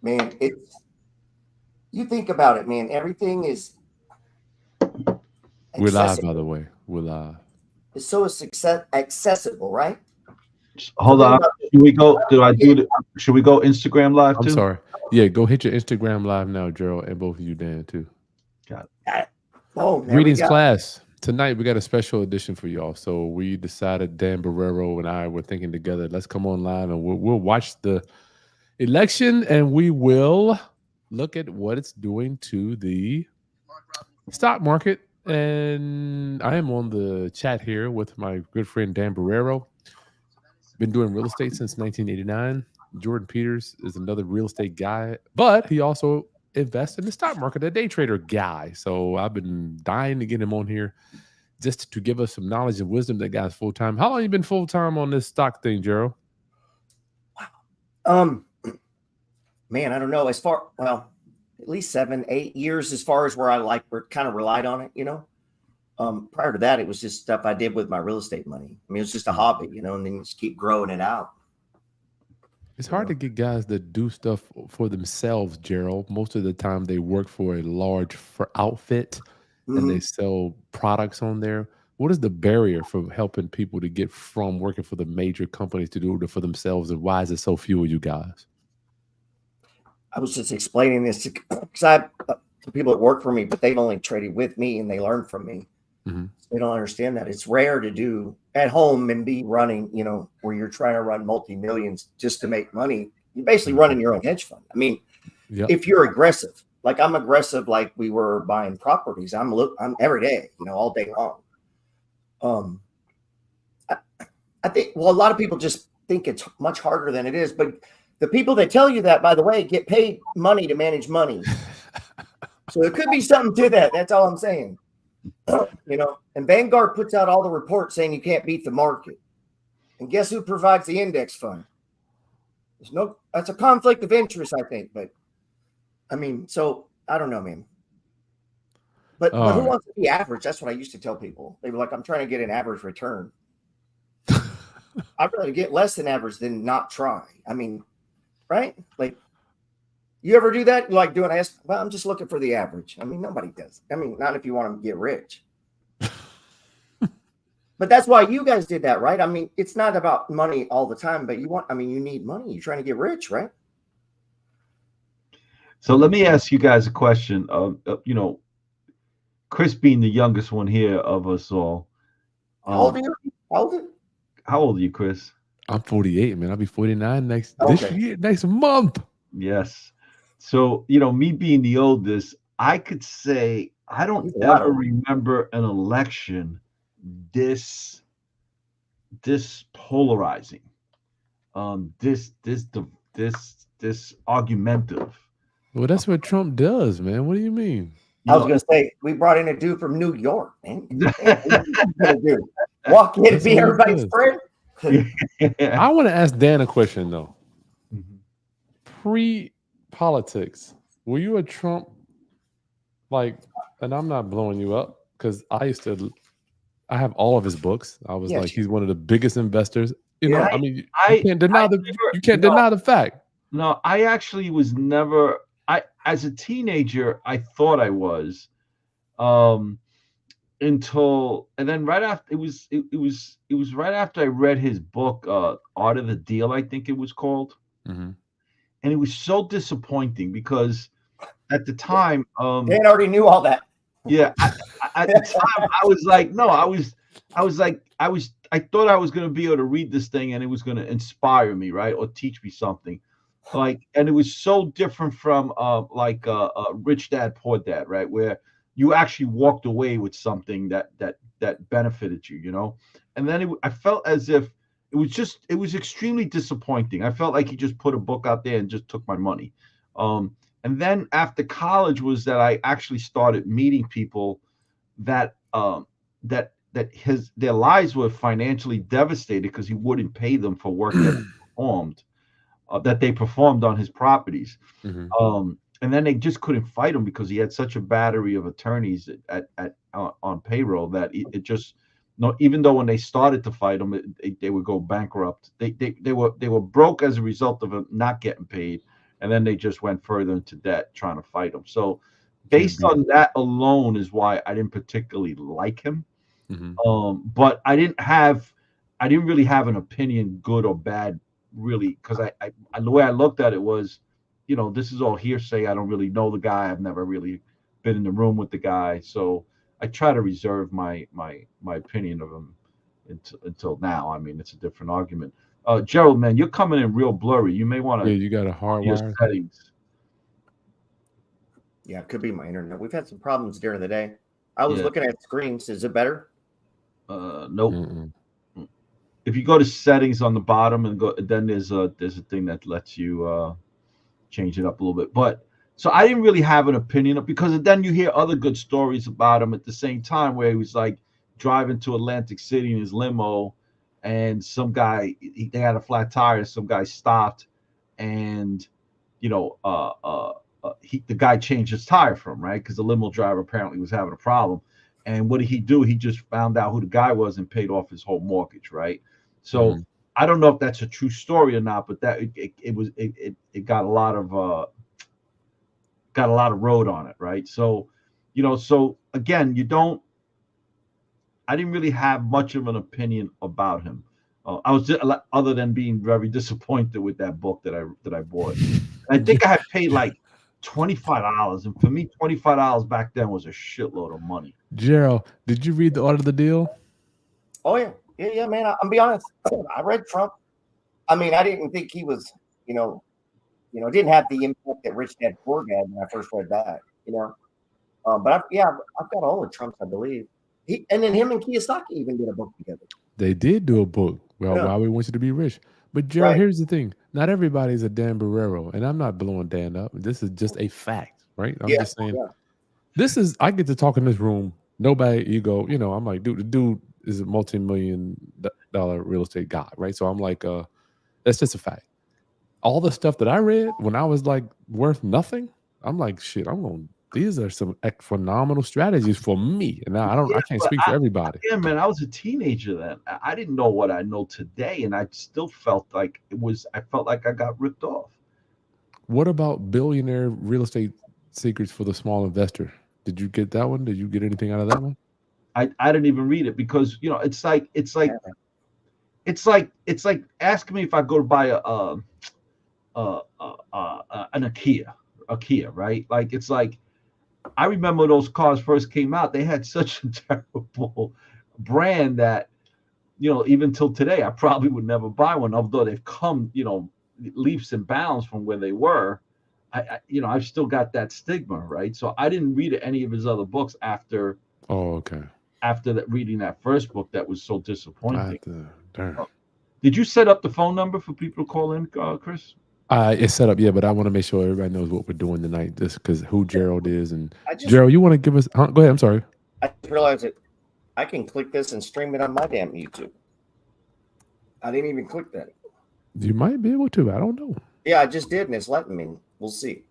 man, it's you think about it, man. Everything is We're live, by the accessible. way. We're live. It's so accessible, right? So Hold think on. about this. Should we go? Do I Yeah, do the? Should we go Instagram live I'm too? sorry. Yeah, go hit your Instagram live now, Gerald, and both of you, Dan, too. Got it. boom, there we Greetings, go. class. Tonight we got a special edition for y'all. So we decided, Dan Barrero and I were thinking together, let's come on live and we'll watch the election and we will look at what it's doing to the stock market. And I am on the chat here with my good friend Dan Barrero. Been doing real estate since 1989. Jordan Peters is another real estate guy, but he also invests in the stock market, a day trader guy. So I've been dying to get him on here just to give us some knowledge and wisdom. That guy's full time. How long you been full time on this stock thing, Gerald? Um, man, I don't know. As far well, at least 7, 8 years as far as where I like kind of relied on it, you know. Prior to that, it was just stuff I did with my real estate money. I mean, it was just a Mm. hobby, you know, and then you just keep growing it out, It's you hard to know. get guys that do stuff for themselves, Gerald. Most of the time, they work for a large for outfit and they Hmm. sell products on there. What is the barrier for helping people to get from working for the major companies to do it for themselves, and why is it so few of you guys? I was just explaining this because I to people that work for me, but they've only traded with me and they learn from me. Hmm. They don't understand that it's rare to do at home and be running, you know, where you're trying to run multi millions just to make money. You're basically Hmm. running your own hedge fund. I mean, Yep. if you're aggressive, like I'm aggressive, like we were buying properties, I'm every day, you know, all day long. Um, I, I think, well, a lot of people just think it's much harder than it is, but the people that tell you that, by the way, get paid money to manage money. So there could be something to that. That's all I'm saying. You know, and Vanguard puts out all the reports saying you can't beat the market. And guess who provides the index fund? There's no, that's a conflict of interest, I think. But I mean, so I don't know, man. But All who right. wants to be average? That's what I used to tell people. They were like, I'm trying to get an average return. I'd rather get less than average than not try. I mean, right? Like, you ever do that? You like doing ask? Well, I'm just looking for the average. I mean, nobody does. I mean, not if you want to get rich. But that's why you guys did that, right? I mean, it's not about money all the time, but you want, I mean, you need money. You're trying to get rich, right? So let me ask you guys a question. Chris being the youngest one here of us all. How old are Um, you? How old are you? how old are you, Chris? I'm 48, man. I'll be 49 this Okay. year, next month. Yes. So, me being the oldest, I could say I don't He's a lot ever older. remember an election this this polarizing, this argumentative. Well, that's what Trump does, man. What do you mean? I was No. going to say, we brought in a dude from New York, man. Damn, what are you going to do? Walk in and That's be what he everybody's does. friend? I want to ask Dan a question though. Mhm. Pre politics, were you a Trump like? And I'm not blowing you up because I used to. I have all of his books. I was like, Yes. he's one of the biggest investors. I I mean, you I can't I deny the never you can't no deny the fact. no I actually was never. I As a teenager I thought I was, um until, and then right after, it was right after I read his book, Art of the Deal, I think it was called. Hmm. And it was so disappointing because at the time, Dan already knew all that. yeah, at the time I was like, no, I thought I was going to be able to read this thing and it was going to inspire me, right, or teach me something. Like, and it was so different from Rich Dad Poor Dad, right, where you actually walked away with something that benefited you. And then I felt as if it was extremely disappointing. I felt like he just put a book out there and just took my money. And then after college was that I actually started meeting people that their lives were financially devastated because he wouldn't pay them for work performed that they performed on his properties. Hmm. And then they just couldn't fight him because he had such a battery of attorneys on payroll that it just no. Even though when they started to fight him, they would go bankrupt. They were broke as a result of him not getting paid, and then they just went further into debt trying to fight him. So Can't based beat on that alone is why I didn't particularly like him. But I didn't really have an opinion, good or bad, really, because I the way I looked at it was, this is all hearsay. I don't really know the guy. I've never really been in the room with the guy, so I try to reserve my opinion of him until now. I mean, it's a different argument. Gerald, man, you're coming in real blurry. You may want Yeah, to you got a hard your wire. settings. Yeah, it could be my internet. We've had some problems during the day. I was Yeah. looking at screens. Is it better? Nope. Mm-mm. If you go to settings on the bottom and go, then there's a thing that lets you change it up a little bit. But so I didn't really have an opinion because then you hear other good stories about him at the same time, where he was like driving to Atlantic City in his limo, and some guy they had a flat tire. Some guy stopped, and the guy changed his tire for him, right? Because the limo driver apparently was having a problem. And what did he do? He just found out who the guy was and paid off his whole mortgage, right? So I don't know if that's a true story or not, but that it got a lot of road on it, right? So, so again, I didn't really have much of an opinion about him. I was just, other than being very disappointed with that book that I bought. I think I had paid like $25, and for me, $25 back then was a shitload of money. Gerald, did you read the Art of the Deal? Oh yeah, man. I'm be honest. I read Trump. I mean, I didn't think he was, didn't have the impact that Rich Dad Poor Dad when I first read that. But I've got all the Trumps, I believe. And then him and Kiyosaki even did a book together. They did do a book. Well, Yeah. Why We Want You to Be Rich. But Gerald, Right. here's the thing. Not everybody's a Dan Barrero, and I'm not blowing Dan up. This is just a fact, right? I'm just saying. Yeah. I get to talk in this room. Nobody, you go, I'm like, dude, the dude is a multi-million-dollar real estate guy, right? So I'm like, that's just a fact. All the stuff that I read when I was like worth nothing, I'm like, shit, these are some phenomenal strategies for me. And I can't speak for everybody. Yeah, man, I was a teenager then. I didn't know what I know today, and I still felt like I felt like I got ripped off. What about Billionaire Real Estate Secrets for the Small Investor? Did you get that one? Did you get anything out of that one? I didn't even read it because it's like asking me if I go to buy an IKEA, right? Like it's like I remember those cars first came out. They had such a terrible brand that even till today I probably would never buy one. Although they've come leaps and bounds from where they were. I've still got that stigma, right? So I didn't read any of his other books after. Oh, okay. After reading that first book, that was so disappointing. Darn. Did you set up the phone number for people to call in, Chris? It's set up, yeah, but I want to make sure everybody knows what we're doing tonight, just because who Gerald is. And just, Gerald, you want to give us? Go ahead. I'm sorry. I just realized that I can click this and stream it on my damn YouTube. I didn't even click that. You might be able to. I don't know. Yeah, I just did, and it's letting me. We'll see.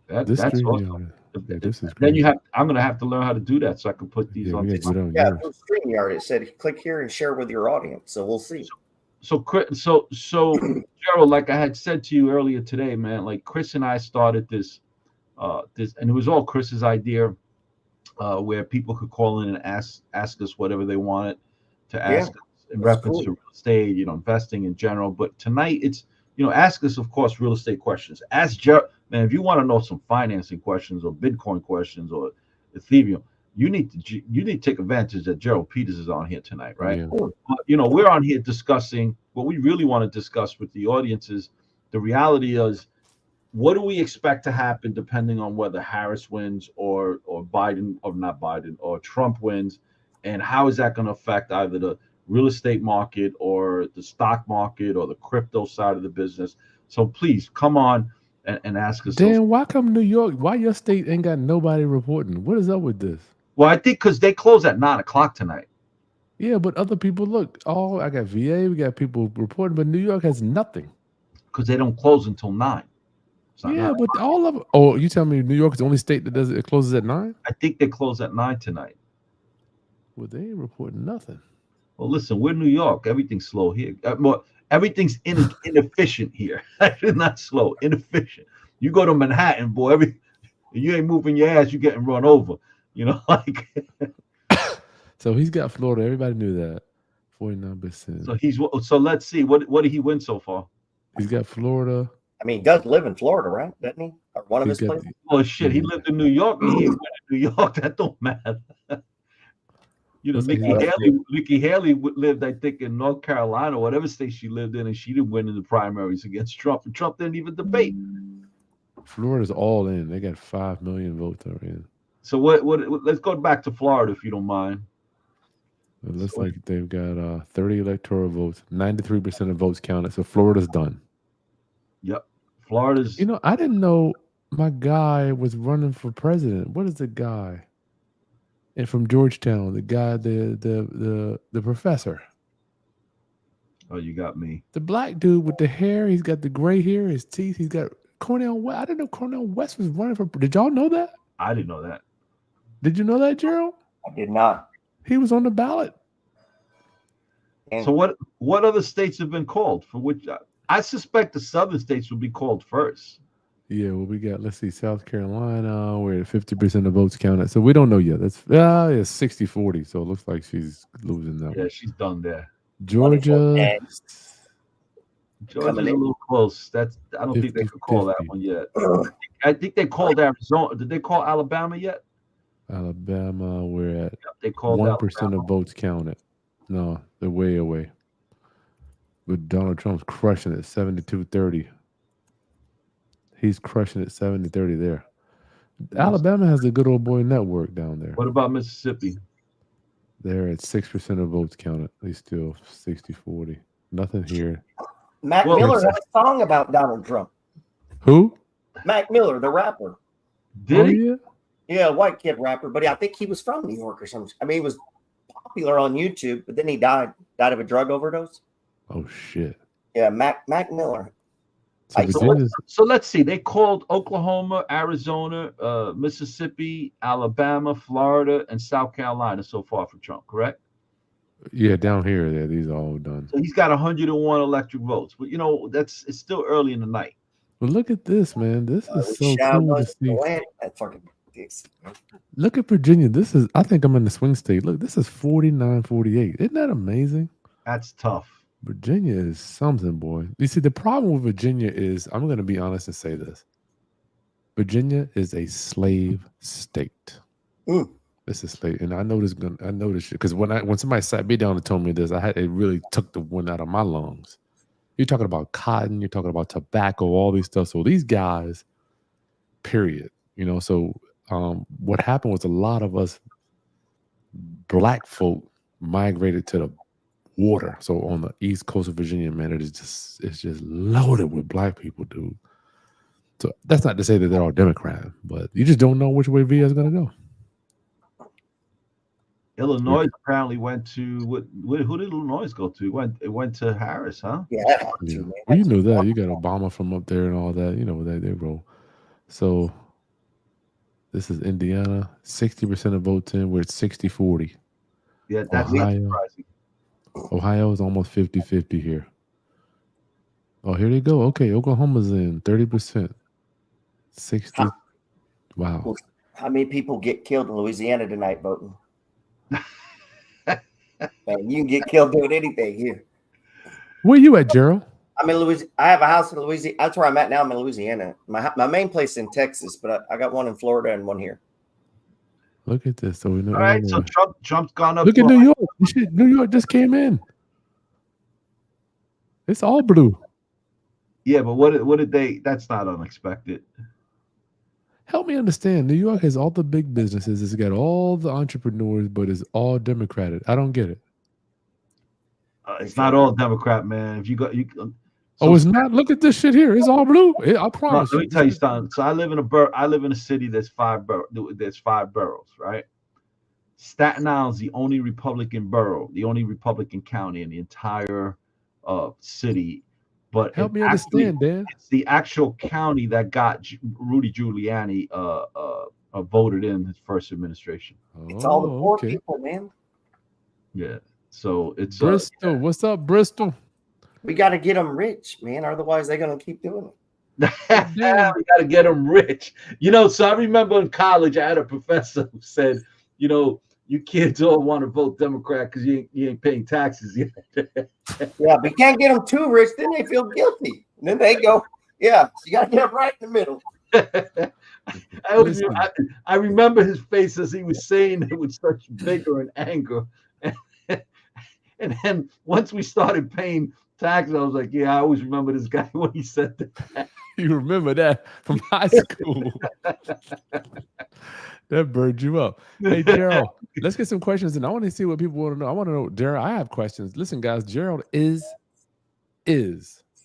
That's awesome. This is then I'm going to have to learn how to do that so I can put these on. Yeah, through StreamYard, it said click here and share with your audience. So we'll see. So Gerald, like I had said to you earlier today, man, like Chris and I started this, and it was all Chris's idea, where people could call in and ask us whatever they wanted to ask us in reference to real estate, investing in general. But tonight it's, ask us, of course, real estate questions. Ask Gerald, man, if you want to know some financing questions or Bitcoin questions or Ethereum, you need to take advantage that Gerald Peters is on here tonight, right? Yeah. We're on here discussing what we really want to discuss with the audience is the reality is what do we expect to happen depending on whether Harris wins or Biden or not Biden or Trump wins, and how is that going to affect either the real estate market or the stock market or the crypto side of the business. So please come on and ask us. Dan, why come New York? Why your state ain't got nobody reporting? What is up with this? Well, I think because they close at 9:00 tonight. Yeah, but other people look. Oh, I got VA. We got people reporting, but New York has nothing because they don't close until 9. Yeah, but all of them. Oh, you tell me New York is the only state that does it closes at 9? I think they close at 9 tonight. Well, they ain't reporting nothing. Well, listen, we're New York. Everything's slow here. Everything's inefficient here. Not slow, inefficient. You go to Manhattan, boy, you ain't moving your ass, you getting run over. You know, like So he's got Florida. Everybody knew that. 49%. so let's see. What did he win so far? He's got Florida. I mean, he does live in Florida, right? Doesn't he? Or one of He's his got places. Oh shit, he Mhm. lived in New York and he ain't win in New York. That don't matter. You know, Let's Nikki see. Haley lived, I think, in North Carolina, whatever state she lived in, and she didn't win in the primaries against Trump. And Trump didn't even debate. Florida's all in. They got 5 million votes already. So what? Let's go back to Florida, if you don't mind. It looks So- like they've got 30 electoral votes. 93% of votes counted. So Florida's done. Yep, Florida's. You know, I didn't know my guy was running for president. What is the guy? And from Georgetown, the guy, the professor, Oh, you got me. the black dude with the hair. He's got the gray hair, his teeth. He's got Cornel West. I didn't know Cornel West was running for. Did y'all know that? I didn't know that. Did you know that, Gerald? I did not. He was on the ballot. And So what other states have been called? For which I suspect the southern states will be called first. Yeah, well, we got, let's see, South Carolina, where 50% of votes counted. So we don't know yet. That's yeah, 60-40. So it looks like she's losing that Yeah, one. she's done there. Georgia, and Georgia's Coming a in. little close. I don't think they could call that 50-50. one yet. I think they called Arizona. Did they call Alabama yet? Alabama, we're at They called 1% Alabama. of votes counted. No, they're way away. But Donald Trump's crushing it, 72-30. He's crushing it, 70-30 there. Alabama has the good old boy network down there. What about Mississippi? They're at 6% of votes counted. They still 60-40. Nothing here. Mac Well, Miller had a song about Donald Trump. Who? Mac Miller, the rapper. Did Oh, he? yeah? Yeah, a white kid rapper, but I think he was from New York or something. I mean, he was popular on YouTube, but then he died of a drug overdose. Oh, shit. Yeah, Mac Miller. So Like, so Virginia's, So let's see. They called Oklahoma, Arizona, Mississippi, Alabama, Florida, and South Carolina so far for Trump, correct? yeah, down here, yeah, these are all done. So he's got 101 electric votes. But you know, it's still early in the night. But look at this, man. This is we so shall cool to must see. win. That fucking dicks. Look at Virginia. This is, I think I'm in the swing state. Look, this is 49-48. Isn't that amazing? That's tough. Virginia is something, boy. You see, the problem with Virginia is, I'm going to be honest and say this. Virginia is a slave state. Mm. It's a slave, and I know this. I know this shit because when somebody sat me down and told me this, it really took the wind out of my lungs. You're talking about cotton, you're talking about tobacco, all these stuff. So these guys, period. You know, so what happened was a lot of us black folk migrated to the water. So on the east coast of Virginia, man, it's just loaded with black people, dude. So that's not to say that they're all Democrat, but you just don't know which way VA is going to go. Illinois apparently went to who did Illinois go to? It went to Harris, huh? Yeah, Yeah. man. Well, you know that. You got Obama from up there and all that. You know that they roll. So this is Indiana. 60% of votes in. We're at 60-40. Yeah, that's not Ohio. surprising. Ohio is almost 50-50 here. Oh, here they go. Okay, Oklahoma's in 30%. 60. Wow. How many people get killed in Louisiana tonight voting? Man, you can get killed doing anything here. Where you at, Gerald? I'm in Louisiana. I have a house in Louisiana. That's where I'm at now. I'm in Louisiana. My main place is in Texas, but I got one in Florida and one here. Look at this. So we know. All right, so Trump's gone up. Look at to- New York. New York just came in. It's all blue. Yeah, but what did they? That's not unexpected. Help me understand. New York has all the big businesses. It's got all the entrepreneurs, but it's all Democratic. I don't get it. It's not all Democrat, man. If you got you. Oh, it's not. Look at this shit here. It's all blue. I promise. Let me tell you something. So I live in a city that's five boroughs, right? Staten Island's the only Republican borough, the only Republican county in the entire city. But Help me actually, understand, Dan. it's the actual county that got Rudy Giuliani voted in his first administration. It's all the poor okay. people, man. Yeah. So it's Bristol. What's up, Bristol? We got to get them rich, man. Otherwise, they're going to keep doing it. We got to get them rich. So I remember in college, I had a professor who said, you kids all want to vote Democrat because you ain't paying taxes yet. Yeah, but you can't get them too rich. Then they feel guilty. And then they go, yeah, so you got to get them right in the middle. I remember his face as he was saying it with such vigor and anger. And then once we started paying taxes, I was like, yeah, I always remember this guy when he said that. You remember that from high school. That burned you up. Hey, Gerald, let's get some questions. And I want to see what people want to know. I want to know, Gerald, I have questions. Listen, guys, Gerald is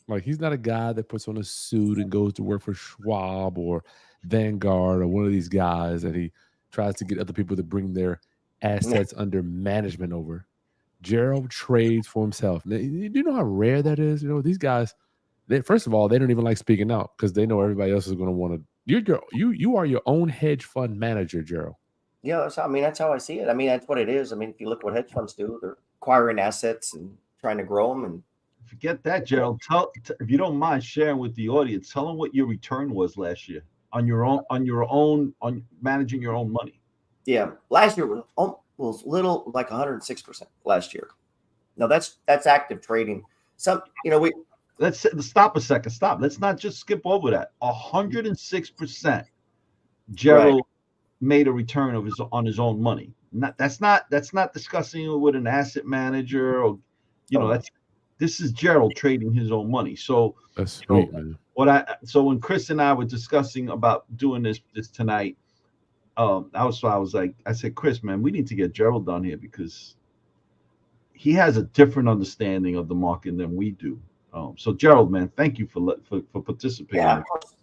like, he's not a guy that puts on a suit and goes to work for Schwab or Vanguard or one of these guys, and he tries to get other people to bring their assets under management over. Gerald trades for himself. Now, you know how rare that is? These guys, first of all, they don't even like speaking out because they know everybody else is going to want to. You are your own hedge fund manager, Gerald. Yeah, that's how I see it. That's what it is. If you look at what hedge funds do, they're acquiring assets and trying to grow them. And forget that, Gerald. If you don't mind sharing with the audience, tell them what your return was last year on managing your own money. Yeah, last year was little like 106% last year. No, that's active trading. Let's stop a second. Stop. Let's not just skip over that. 106%. Gerald made a return on his own money. That's not discussing it with an asset manager or this is Gerald trading his own money. So that's sweet, man. When Chris and I were discussing about doing this tonight, I said, Chris, man, we need to get Gerald down here because he has a different understanding of the market than we do. So Gerald, man, thank you for participating. Yeah,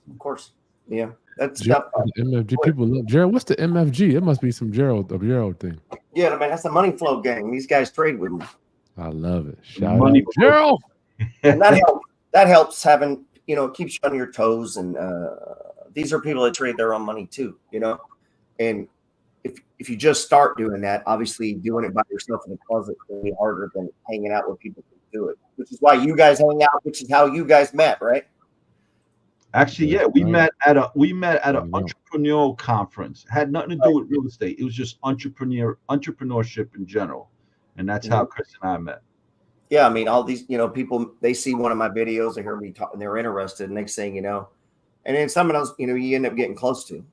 of course. Yeah, that's MFG. People love Gerald. What's the MFG? It must be some Gerald thing. Yeah, man, that's a money flow gang. These guys trade with me. I love it. Shout out Gerald. And that helps having it keeps you on your toes. And these are people that trade their own money too. And if you just start doing that, obviously doing it by yourself in the closet is really harder than hanging out with people who do it. Which is why you guys hang out. Which is how you guys met, right? Actually, yeah, we met at an entrepreneurial conference. It had nothing to do with real estate. It was just entrepreneurship in general, and that's how Chris and I met. Yeah, all these people, they see one of my videos, they hear me talk, and they're interested. And next thing you know, and then someone else, you end up getting close to.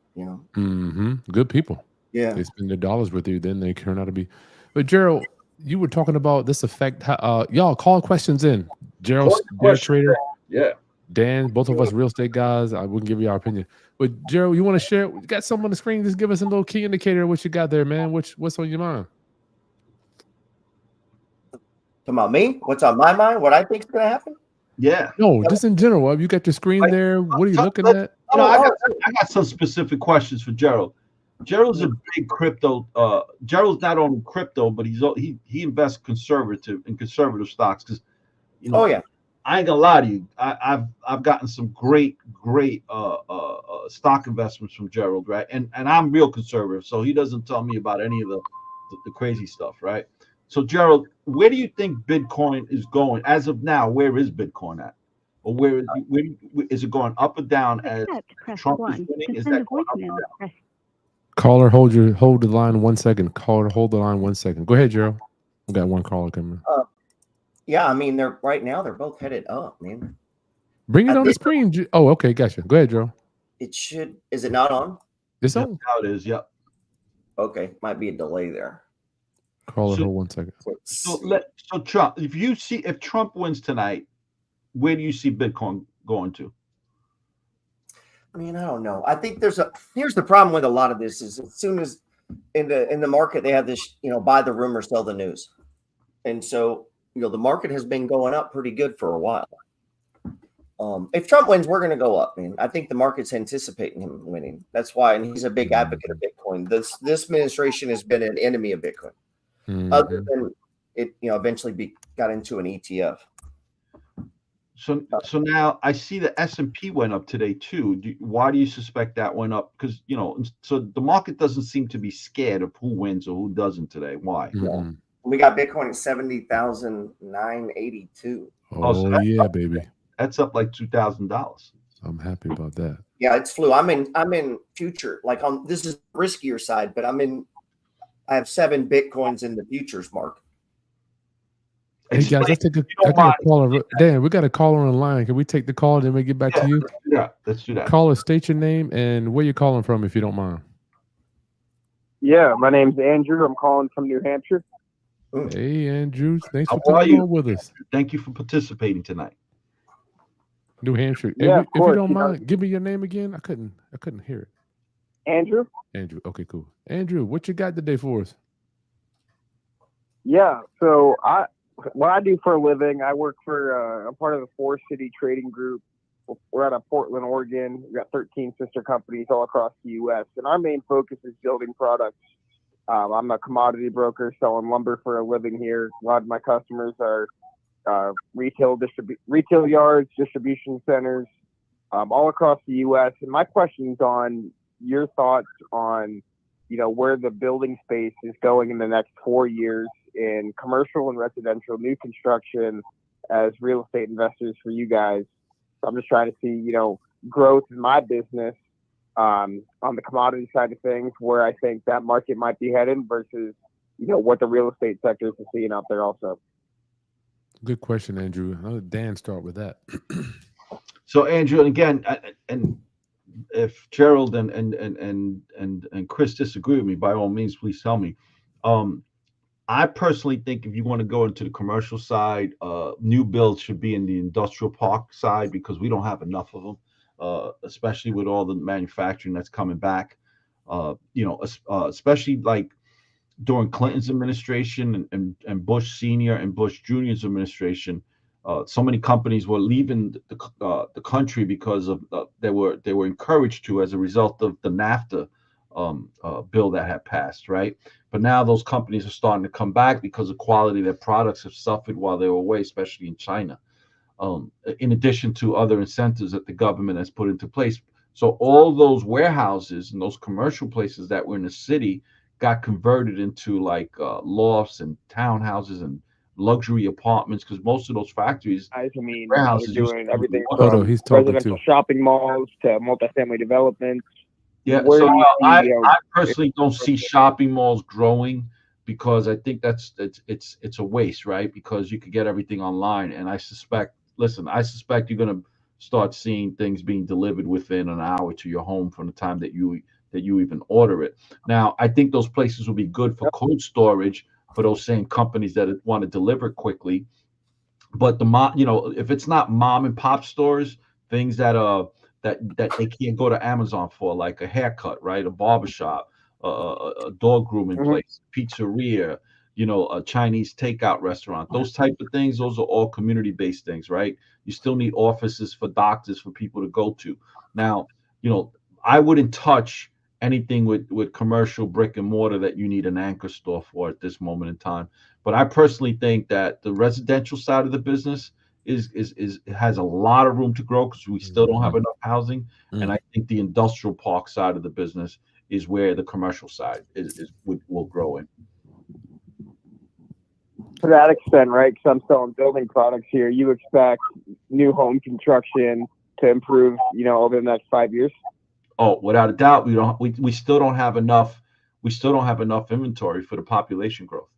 Good people. Yeah, they spend their dollars with you, then they turn out to be. But Gerald, you were talking about this effect. Y'all call questions in. Gerald's a trader. Yeah. Dan, both of us real estate guys. I wouldn't give you our opinion. But Gerald, you want to share? You got something on the screen? Just give us a little key indicator of what you got there, man. What's on your mind? Talking about me? What's on my mind? What I think is going to happen? Yeah. No, just in general. You got your screen there. What are you looking at? I got some specific questions for Gerald. Gerald's a big crypto. Gerald's not only crypto, but he invests conservative stocks because Oh yeah. I ain't gonna lie to you. I've gotten some great stock investments from Gerald, right? And I'm real conservative, so he doesn't tell me about any of the crazy stuff, right? So Gerald, where do you think Bitcoin is going as of now? Where is Bitcoin at, or where is it going up or down as Trump is winning? Is that going up or down? Caller, hold the line 1 second. Caller, hold the line 1 second. Go ahead, Gerald. We got one caller coming. Yeah, they're right now. They're both headed up, man. Bring it on the screen. Oh, okay, gotcha. Go ahead, Joe. It should. Is it not on? It's on. How it is. Yep. Okay, might be a delay there. Call it. Hold 1 second. So Trump. If Trump wins tonight, where do you see Bitcoin going to? I don't know. I think here's the problem with a lot of this is as soon as in the market they have this, buy the rumor, sell the news, and so. The market has been going up pretty good for a while. If Trump wins, we're going to go up, man. I think the market's anticipating him winning. That's why, and he's a big advocate of Bitcoin. This administration has been an enemy of Bitcoin, other than it, eventually got into an ETF. So now I see the S&P went up today too. Why do you suspect that went up? Because so the market doesn't seem to be scared of who wins or who doesn't today. Why? Mm-hmm. We got Bitcoin at 70,982. so Oh yeah, baby. that's up like $2,000. I'm happy about that. Yeah, it's flew. I'm in future. Like on this is riskier side, but I have 7 Bitcoins in the futures market. Hey guys, let's take a caller. Dan, we got a caller on the line. Can we take the call and then we get back to you? Yeah, let's do that. Caller, state your name and where you're calling from, if you don't mind. Yeah, my name's Andrew. I'm calling from New Hampshire. Hey, Andrew. Thanks for How are coming you? on with us. Thank you for participating tonight. New Hampshire. Yeah, Hey, of if you course, don't you know. mind, give me your name again. I couldn't hear it. Andrew? Andrew. Okay, cool. Andrew, what you got today for us? Yeah, so what I do for a living, I work for, I'm part of the 4City Trading Group. We're out of Portland, Oregon. We've got 13 sister companies all across the U.S., and our main focus is building products. I'm a commodity broker selling lumber for a living here. A lot of my customers are retail yards, distribution centers, all across the U.S. And my question's on your thoughts on, where the building space is going in the next 4 years in commercial and residential new construction as real estate investors for you guys. So I'm just trying to see, growth in my business on the commodity side of things, where I think that market might be headed versus, what the real estate sector is seeing out there also. Good question, Andrew. I'll let Dan start with that. So Andrew, and again, and if Gerald and Chris disagree with me, by all means, please tell me. I personally think if you want to go into the commercial side, new builds should be in the industrial park side because we don't have enough of them, especially with all the manufacturing that's coming back. Especially like during Clinton's administration and Bush Senior and Bush Junior's administration, so many companies were leaving the country because of they were encouraged to as a result of the NAFTA bill that had passed, right? But now those companies are starting to come back because the quality of their products have suffered while they were away, especially in China. In addition to other incentives that the government has put into place. So all those warehouses and those commercial places that were in the city got converted into like lofts and townhouses and luxury apartments because most of those factories, warehouses, they're doing everything Hold on, from he's talking residential too. shopping malls to multifamily developments. Yeah, Where so do you see, I personally don't see shopping malls growing because I think it's a waste, right? Because you could get everything online, and I suspect you're going to start seeing things being delivered within an hour to your home from the time that you even order it. Now, I think those places will be good for cold storage for those same companies that want to deliver quickly. But if it's not mom and pop stores, things that they can't go to Amazon for, like a haircut, right? A barbershop, a dog grooming place, pizzeria, a Chinese takeout restaurant, those type of things. Those are all community-based things, right? You still need offices for doctors for people to go to. Now, I wouldn't touch anything with commercial brick and mortar that you need an anchor store for at this moment in time. But I personally think that the residential side of the business has a lot of room to grow because we still don't have enough housing. And I think the industrial park side of the business is where the commercial side will grow in. To that extent, right? Because I'm selling building products here. You expect new home construction to improve, over the next 5 years? Oh, without a doubt, we still don't have enough. We still don't have enough inventory for the population growth.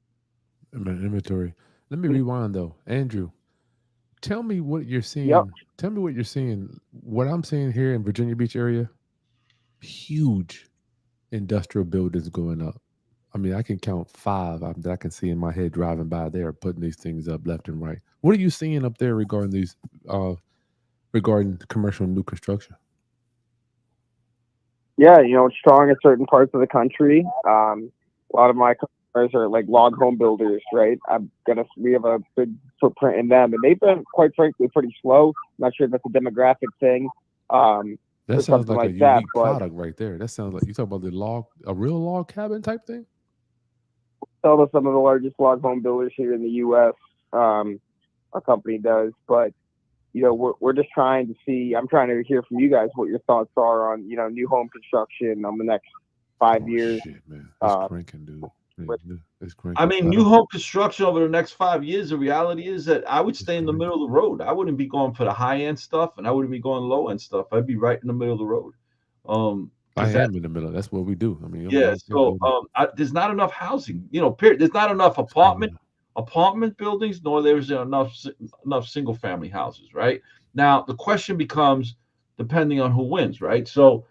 Inventory. Let me rewind though, Andrew. Tell me what you're seeing. Yep. Tell me what you're seeing. What I'm seeing here in Virginia Beach area, huge industrial buildings going up. I mean, I can count 5 that I can see in my head driving by there, putting these things up left and right. What are you seeing up there regarding these, regarding commercial and new construction? Yeah, it's strong in certain parts of the country. A lot of my customers are like log home builders, right? We have a big footprint in them, and they've been, quite frankly, pretty slow. I'm not sure if that's a demographic thing. That sounds like a that, unique product right there. That sounds like you talk about a real log cabin type thing. Sell to some of the largest log home builders here in the U.S. Our company does, but we're just trying to see. I'm trying to hear from you guys what your thoughts are on new home construction on the next 5 years. Shit, man, it's cranking, dude. But It's great. I mean, new home construction over the next 5 years, the reality is that I would stay in the middle of the road. I wouldn't be going for the high end stuff, and I wouldn't be going low end stuff. I'd be right in the middle of the road. I 'Cause that, am in the middle. That's what we do. I mean, yeah. So there's not enough housing. Period. There's not enough apartment buildings, nor there's enough single family houses. Right now, the question becomes, depending on who wins. Right. So,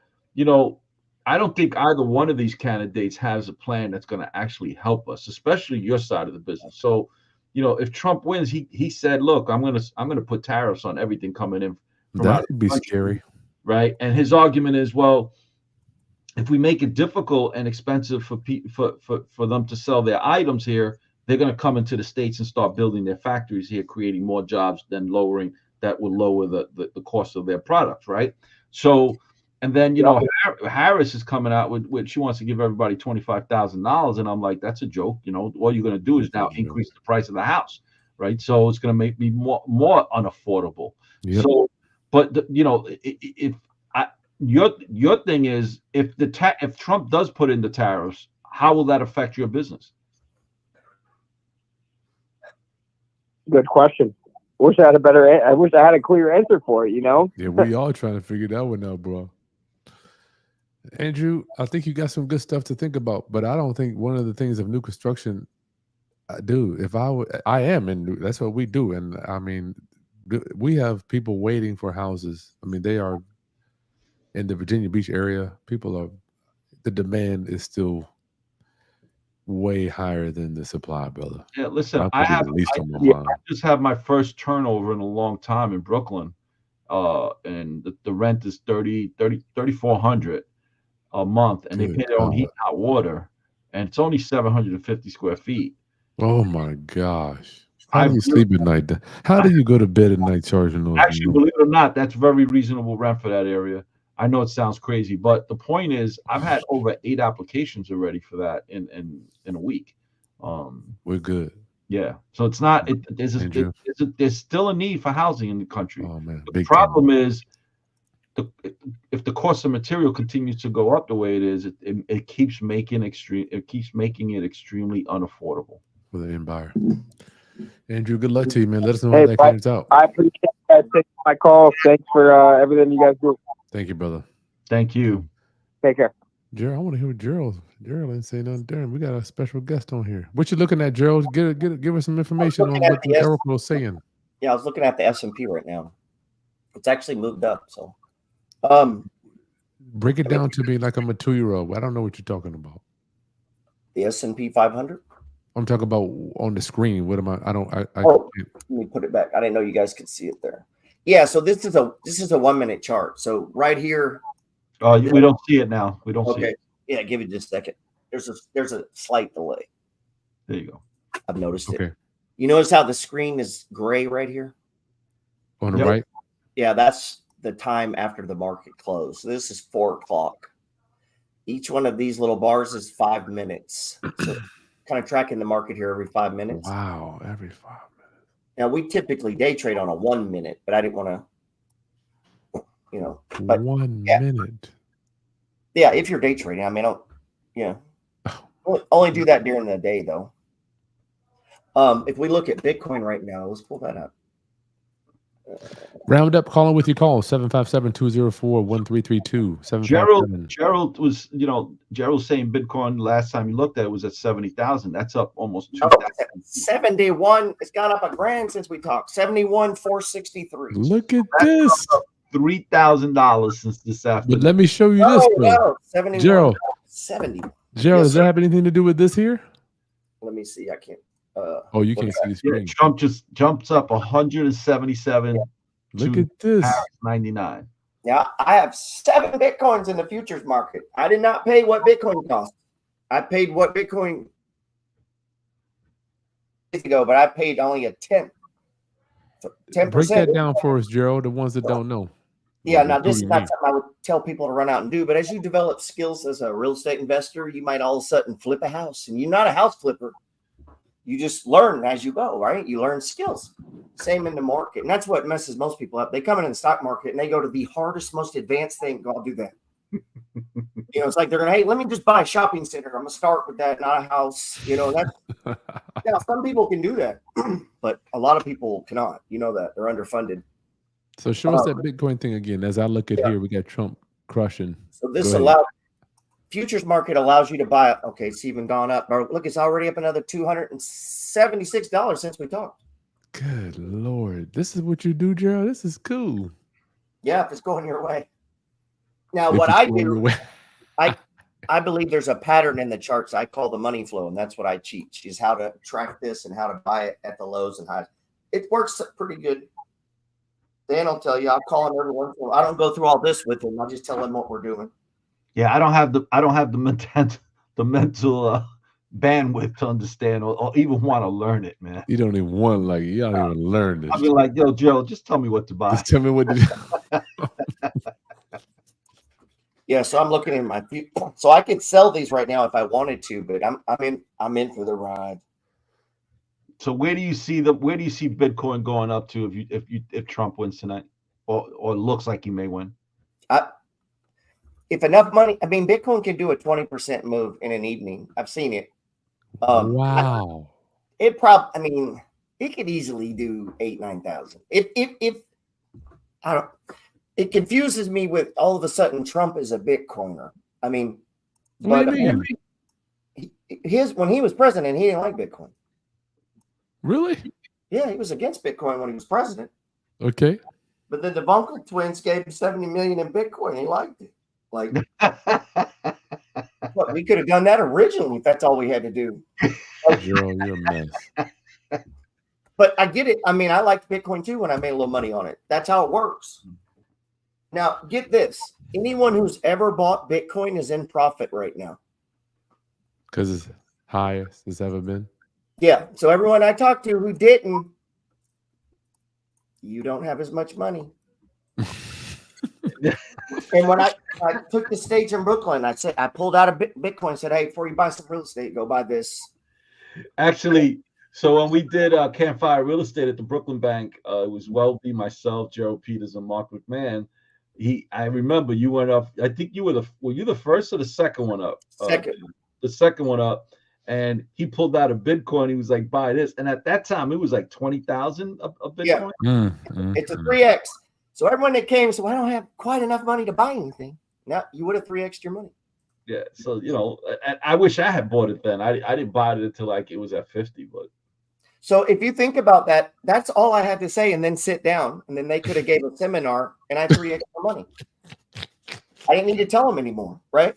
I don't think either one of these candidates has a plan that's going to actually help us, especially your side of the business. So, if Trump wins, he said, "Look, I'm gonna put tariffs on everything coming in from out of that'd the be country," scary. right? And his argument is, well, if we make it difficult and expensive for them to sell their items here, they're going to come into the States and start building their factories here, creating more jobs, then that will lower the cost of their products, right? So. And then Harris is coming out with she wants to give everybody $25,000, and I'm like, that's a joke. All you're going to do is now increase the price of the house, right? So it's going to make me more unaffordable. Yep. So, but if your thing is if Trump does put in the tariffs, how will that affect your business? good question. I wish I had a clear answer for it. Yeah, we all trying to figure that one out, bro. Andrew, I think you got some good stuff to think about, but I don't think one of the things of new construction, if I am, and that's what we do. And I mean, we have people waiting for houses. I mean, they are in the Virginia Beach area. The demand is still way higher than the supply, brother. Yeah, listen, I just have my first turnover in a long time in Brooklyn. And the rent is $3,400 a month, and they pay their own heat and hot water, and it's only 750 square feet. Oh my gosh. How do you sleep at night? How do you go to bed at night charging those? Actually, believe it or not, that's very reasonable rent for that area. I know it sounds crazy, but the point is, I've had over 8 applications already for that in a week. We're good. Yeah, so it's not. There's still a need for housing in the country. Oh man, the problem is, if the cost of material continues to go up the way it is, it keeps making it extremely unaffordable for the end buyer. Andrew, good luck to you, man. Let us know how that turns out. I appreciate that. Thanks for my call. Thanks for everything you guys do. Thank you, brother. Thank you. Take care. Gerald, I want to hear what Gerald ain't saying nothing. Darren, we got a special guest on here. What you looking at, Gerald? Give us some information on what the Oracle is saying. Yeah, I was looking at the S&P right now. It's actually moved up. So, break it down to me like I'm a 2-year-old. I don't know what you're talking about. The S&P 500. I'm talking about on the screen. What am I? Let me put it back. I didn't know you guys could see it there. Yeah, so this is a 1-minute chart. So right here. We don't see it now. We don't see it. Yeah, give it just a second. There's a slight delay. There you go. I've noticed it. You notice how the screen is gray right here? On the right? Yeah, that's the time after the market closed. So this is 4 o'clock. Each one of these little bars is 5 minutes. So kind of tracking the market here every 5 minutes. Wow, every 5 minutes. Now we typically day trade on a 1 minute, but I didn't want to, but 1 minute. Yeah, if you're day trading, I mean, only do that during the day though. If we look at Bitcoin right now, let's pull that up. Round up, calling with your call 757-204-1332. Gerald was saying Bitcoin last time he looked at it was at 70,000. That's up almost 2,000. 71. It's gone up $1,000 since we talked. 71,463. Look at this. $3,000 since this afternoon. But let me show you this. No, 71. Gerald. 70. Gerald, does that have anything to do with this here? Let me see. I can't. You can't see the screen. Yeah, Trump just jumps up 177. Look at this. 99. Yeah, I have 7 Bitcoins in the futures market. I did not pay what Bitcoin cost. I paid what Bitcoin ago, but I paid only a 10%. Break that down for us, Gerald, the ones that don't know. Yeah, now this is not something I would tell people to run out and do, but as you develop skills as a real estate investor, you might all of a sudden flip a house, and you're not a house flipper. You just learn as you go, right? You learn skills. Same in the market. And that's what messes most people up. They come into the stock market and they go to the hardest, most advanced thing. Go, I'll do that. You know, it's like they're going to, hey, let me just buy a shopping center. I'm going to start with that, not a house. You know, that's, yeah, some people can do that, but a lot of people cannot. You know that. They're underfunded. So show us that Bitcoin thing again. As I look at here, we got Trump crushing. So this allows, futures market allows you to buy, okay, it's even gone up. Look, it's already up another $276 since we talked. Good Lord. This is what you do, Gerald? This is cool. Yeah, if it's going your way. Now, what I do, I believe there's a pattern in the charts I call the money flow, and that's what I teach, is how to track this and how to buy it at the lows and highs. It works pretty good. Dan will tell you. I'll call him every once in a while. I don't go through all this with him. I just tell him what we're doing. Yeah, I don't have the mental bandwidth to understand or even want to learn it, man. You don't even want, like, you don't even learn this. I'll be like, yo, Joe, just tell me what to buy. Just tell me what to do. Yeah, so I'm looking at my so I could sell these right now if I wanted to, but I'm in for the ride. So where do you see Bitcoin going up to if Trump wins tonight, or looks like he may win? If enough money, I mean, Bitcoin can do a 20% move in an evening. I've seen it. Wow. It could easily do 8,000-9,000. If I don't. It confuses me with all of a sudden Trump is a Bitcoiner. I mean, what do you mean? When he was president, he didn't like Bitcoin. Really? Yeah, he was against Bitcoin when he was president. Okay. But then the Bunker twins gave him $70 million in Bitcoin. He liked it. Like, look, we could have done that originally if that's all we had to do. Gerald, you're a mess. But I get it. I mean, I liked Bitcoin too when I made a little money on it. That's how it works. Now, get this. Anyone who's ever bought Bitcoin is in profit right now. Because it's highest it's ever been? Yeah. So everyone I talked to who didn't, you don't have as much money. And when I took the stage in Brooklyn, I pulled out a Bitcoin and said, hey, before you buy some real estate, go buy this. Actually, so when we did Campfire Real Estate at the Brooklyn Bank, it was Welby, myself, Gerald Peters, and Mark McMahon. I remember you went up. I think you were the first or the second one up? Second. The second one up, and he pulled out a Bitcoin. He was like, "Buy this," and at that time, it was like 20,000 a Bitcoin. Yeah. It's a 3x. So everyone that came said, "Well, I don't have quite enough money to buy anything." Now you would have 3x'd your money. Yeah. So I wish I had bought it then. I didn't buy it until like it was at 50, but. So if you think about that, that's all I had to say, and then sit down, and then they could have gave a seminar, and I 3x my money. I didn't need to tell them anymore, right?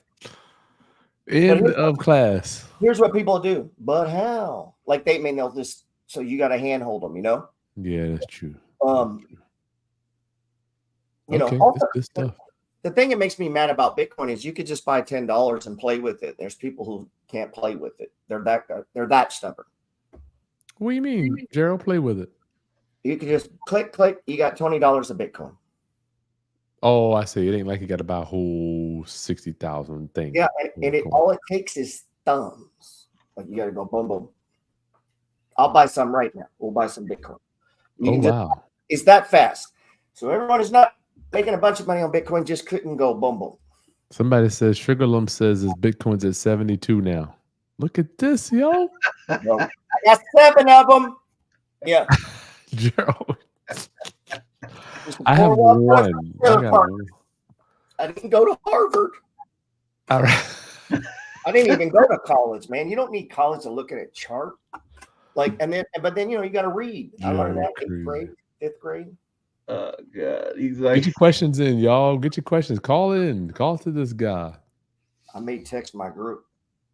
End of class. Here's what people do, but how? Like they'll just, so you got to handhold them, you know? Yeah, that's true. Also, this stuff. The thing that makes me mad about Bitcoin is you could just buy $10 and play with it. There's people who can't play with it. They're that stubborn. What do you mean, Gerald? Play with it. You can just click. You got $20 of Bitcoin. Oh, I see. It ain't like you got to buy a whole 60,000 thing. Yeah, and all it takes is thumbs. Like you got to go boom, boom. I'll buy some right now. We'll buy some Bitcoin. Wow. It's that fast. So everyone is not making a bunch of money on Bitcoin. Just couldn't go boom, boom. Somebody says Sugarlum says his Bitcoin's at 72 now. Look at this, yo. Well, I got 7 of them. Yeah. Gerald. I have one. I didn't go to Harvard. All right. I didn't even go to college, man. You don't need college to look at a chart. But then you got to read. I learned that 8th grade, 5th grade. Oh God, he's like, get your questions in, y'all. Get your questions. Call in. Call to this guy. I may text my group.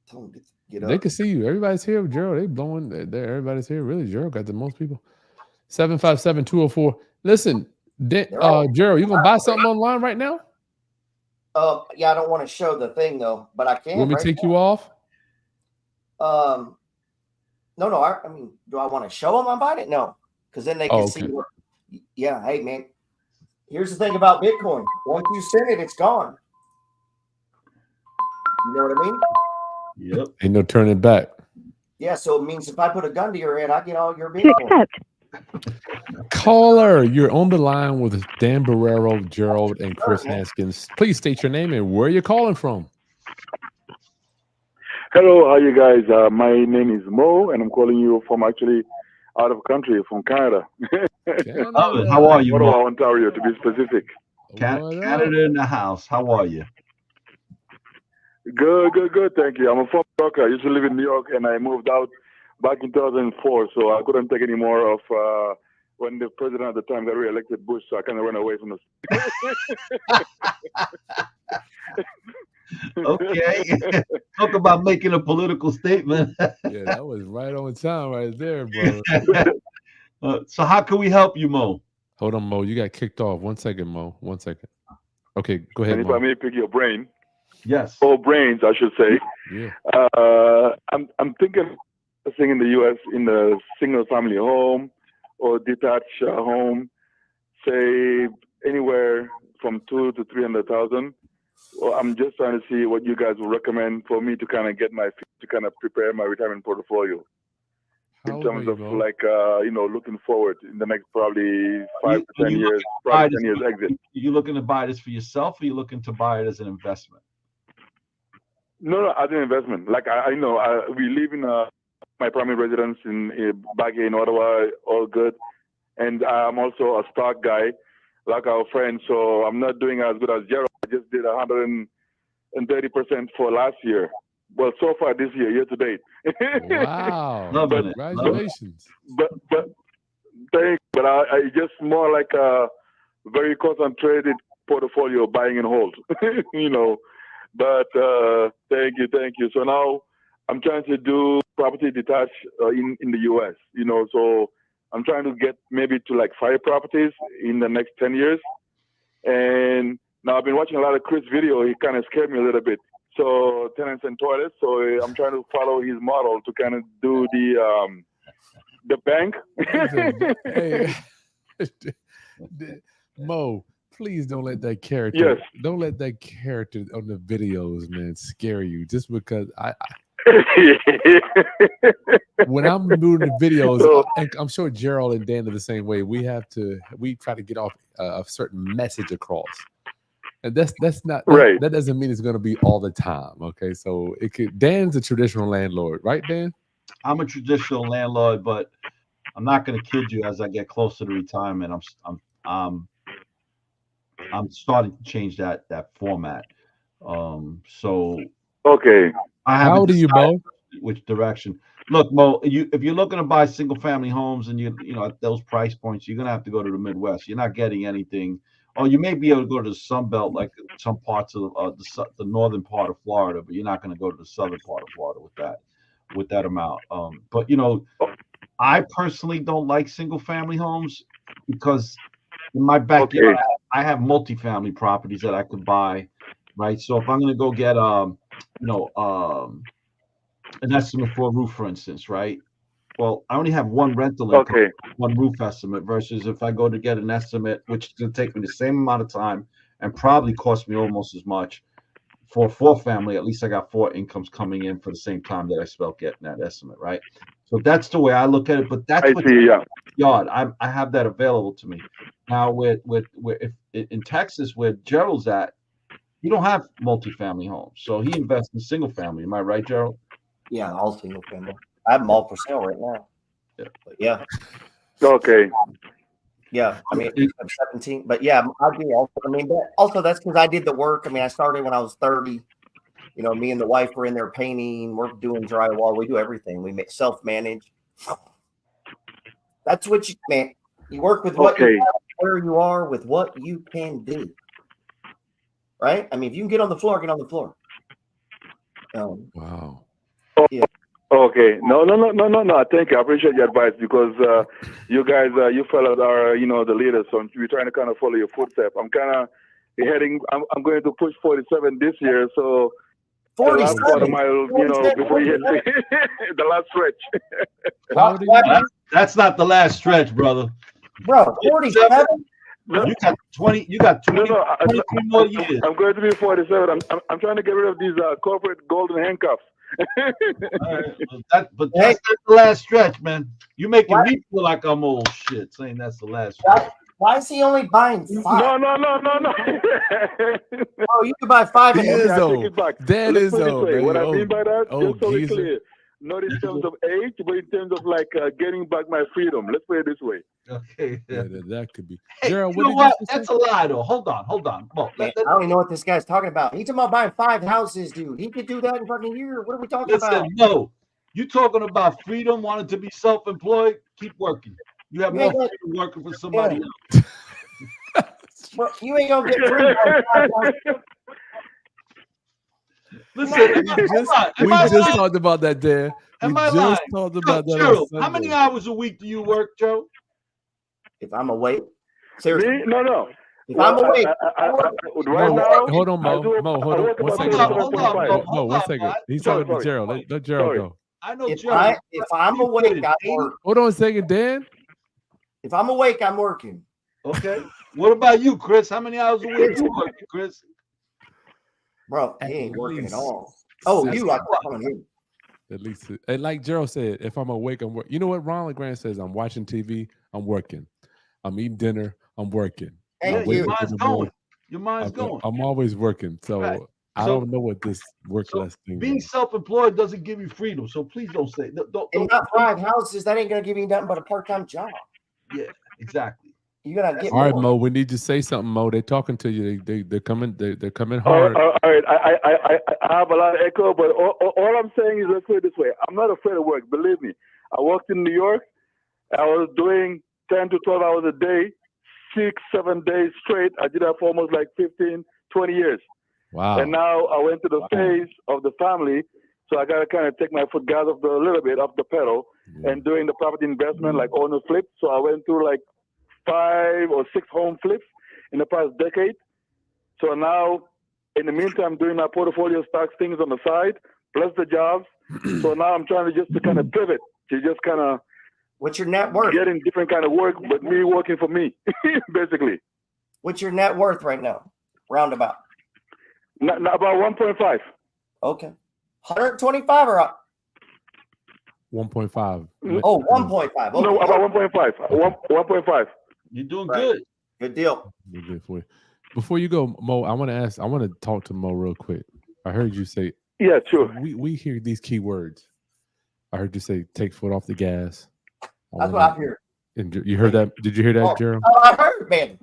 Tell them get up. They can see you. Everybody's here. Gerald, they blowing. Everybody's here. Really, Gerald got the most people. 757-204. Listen, Gerald, you gonna buy something online right now? Yeah, I don't want to show the thing though, but I can. Want me to take you off? No. I mean, do I want to show them I'm buying it? No, because then they can see. Yeah, hey man. Here's the thing about Bitcoin. Once you send it, it's gone. You know what I mean? Yep. Ain't no turning back. Yeah, so it means if I put a gun to your head, I get all your Bitcoin. Caller, you're on the line with Dan Barrero, Gerald, and Chris Haskins. Please state your name and where you're calling from. Hello, how you guys? My name is Mo, and I'm calling you from actually out of country, from Canada. How are you, Ottawa, Mo? Ontario, to be specific. Canada in the house. How are you? Good. Thank you. I'm a former New Yorker. I used to live in New York, and I moved out back in 2004, so I couldn't take any more of when the president at the time got reelected, Bush, so I kind of ran away from the. Okay. Talk about making a political statement. Yeah, that was right on time right there, brother. So how can we help you, Mo? Hold on, Mo. You got kicked off. 1 second, Mo. 1 second. Okay, go ahead, And if Mo. I may pick your brain, Yes. or brains, I should say. Yeah. I'm thinking of thing in the U.S. in a single-family home or detached home, say anywhere from 200,000 to 300,000. Well, I'm just trying to see what you guys would recommend for me to kind of get my to kind of prepare my retirement portfolio in terms of like looking forward in the next probably 5 to 10 years, probably 10 years exit. You looking to buy this for yourself, or you looking to buy it as an investment? No, as an investment. Like I know we live in my primary residence back here in Ottawa, all good, and I'm also a stock guy, like our friend. So I'm not doing as good as Gerald. I just did 130% for last year. Well, so far this year to date. Wow! Congratulations. But thanks. But I just more like a very concentrated portfolio, buying and hold. But thank you. So now I'm trying to do property detached in the U.S. So I'm trying to get maybe to like 5 properties in the next 10 years. And now I've been watching a lot of Chris' video. He kind of scared me a little bit. So tenants and toilets. So I'm trying to follow his model to kind of do the bank. Hey, Mo, please don't let that character. Yes. Don't let that character on the videos, man, scare you. Just because when I'm doing the videos, and I'm sure Gerald and Dan are the same way. We try to get off a certain message across, and that's not right. That doesn't mean it's going to be all the time. Okay, so it could. Dan's a traditional landlord, right, Dan? I'm a traditional landlord, but I'm not going to kid you. As I get closer to retirement, I'm starting to change that format. So okay. How old are you, Mo? Which direction? Look, Mo, if you're looking to buy single family homes and you at those price points, you're gonna have to go to the Midwest. You're not getting anything, or you may be able to go to the Sun Belt, like some parts of the northern part of Florida, but you're not gonna go to the southern part of Florida with that amount. But I personally don't like single family homes because in my backyard I have multifamily properties that I could buy, right? So if I'm gonna go get an estimate for a roof, for instance, right? Well, I only have one rental income, one roof estimate, versus if I go to get an estimate, which is going to take me the same amount of time and probably cost me almost as much for a 4-family. At least I got 4 incomes coming in for the same time that I spent getting that estimate, right? So that's the way I look at it. But that's yard. I have that available to me now. With if in Texas, where Gerald's at, you don't have multifamily homes, so he invests in single family. Am I right, Gerald? Yeah, all single family. I have them all for sale right now. Yeah. But yeah. Okay. Yeah. I mean, I'm 17, but yeah, I do also. I mean, but also that's because I did the work. I mean, I started when I was 30. Me and the wife were in there painting. We're doing drywall. We do everything. We self-manage. That's what you work with what you have, where you are with what you can do. Right? I mean, if you can get on the floor, get on the floor. Wow. Yeah. Okay. No. Thank you. I appreciate your advice because you guys, you fellas are, the leaders. So we're trying to kind of follow your footsteps. I'm kind of heading. I'm going to push 47 this year. So 47. The last quarter mile, before you hit the last Well, stretch. that's not the last stretch, brother. Bro, 47. You got 20. You got 20. No, 23 more years. I'm going to be 47. I'm trying to get rid of these corporate golden handcuffs. All right, but Hey. that's the last stretch, man. You making What? me feel like I'm old shit, saying that's the last stretch. Why is he only buying five? No. Oh, you can buy five He in is Okay, I take old. it back. Dan Let's is put it this old, way. man. What I mean by that, Oh, just so we're geezer. clear, not in terms of age, but in terms of like getting back my freedom. Let's put it this way. Okay. Yeah, that could be. Hey, Gerald, you what know did what? you just That's say? a lie, though. Hold on. Mo, Man, I don't even know what this guy's talking about. He's talking about buying 5 houses, dude. He could do that in fucking a year. What are we talking about? listen, Mo. You talking about freedom, wanting to be self-employed? Keep working. You have You more ain't gonna- freedom working for somebody Yeah. else. Bro, you ain't gonna get free buying 5 houses. Listen, We just talked about that, Dan. We Am I just lying? talked about that on Gerald, how many Sunday. hours a week do you work, Joe? If I'm awake, Me? seriously. No. If I'm awake, Right now, Hold on, I Mo. do- Mo, I hold on. work One about second. 37.5. Mo, 1 second. He's Sorry, talking to sorry. Gerald. Let Gerald Sorry. go. I know if Gerald. I'm He awake, put I it, work. Hold on a second, Dan. If I'm awake, I'm working. Okay. What about you, Chris? How many hours a week you working, Chris? Bro, At he ain't working least at all. Oh, six you are calling him. At least, and like Gerald said, if I'm awake, I'm working. You know what Ronald Grant says? I'm watching TV, I'm working. I'm eating dinner, I'm working. Thank I'm Yeah, you. your waiting for mind's the going. morning. Your mind's going. I'm always working. So Right. I So- don't know what this work So less thing being is. self-employed doesn't give you freedom. So please don't say don't. And not 5 houses, that ain't gonna give you nothing but a part-time job. Yeah, exactly. You gotta get All right, more. Mo, we need you to say something, Mo. They're talking to you. They're coming. They're coming All hard. right. I have a lot of echo, but all I'm saying is, let's put it this way. I'm not afraid of work. Believe me. I worked in New York. I was doing 10 to 12 hours a day, 6, 7 days straight. I did that for almost like 15, 20 years. Wow. And now I went to the phase of the family. So I got to kind of take my foot gas off a little bit off the pedal Yeah. and doing the property investment like owner flip. So I went through like 5 or 6 home flips in the past decade. So now, in the meantime, doing my portfolio stocks things on the side, plus the jobs. So now I'm trying to kind of pivot to just kind of What's your net worth? getting different kind of work, but me working for me, basically. What's your net worth right now? Roundabout. Not about 1.5. Okay. 125 or up? 1.5. Oh, 1.5. Okay. No, about 1.5. 1.5. You're doing Right. good. Good deal. We're good for you. Before you go, Mo, I want to talk to Mo real quick. I heard you say Yeah, sure. we hear these key words. I heard you say take foot off the gas. That's what I hear. You heard that? Did you hear that, Gerald? Oh, I heard, man.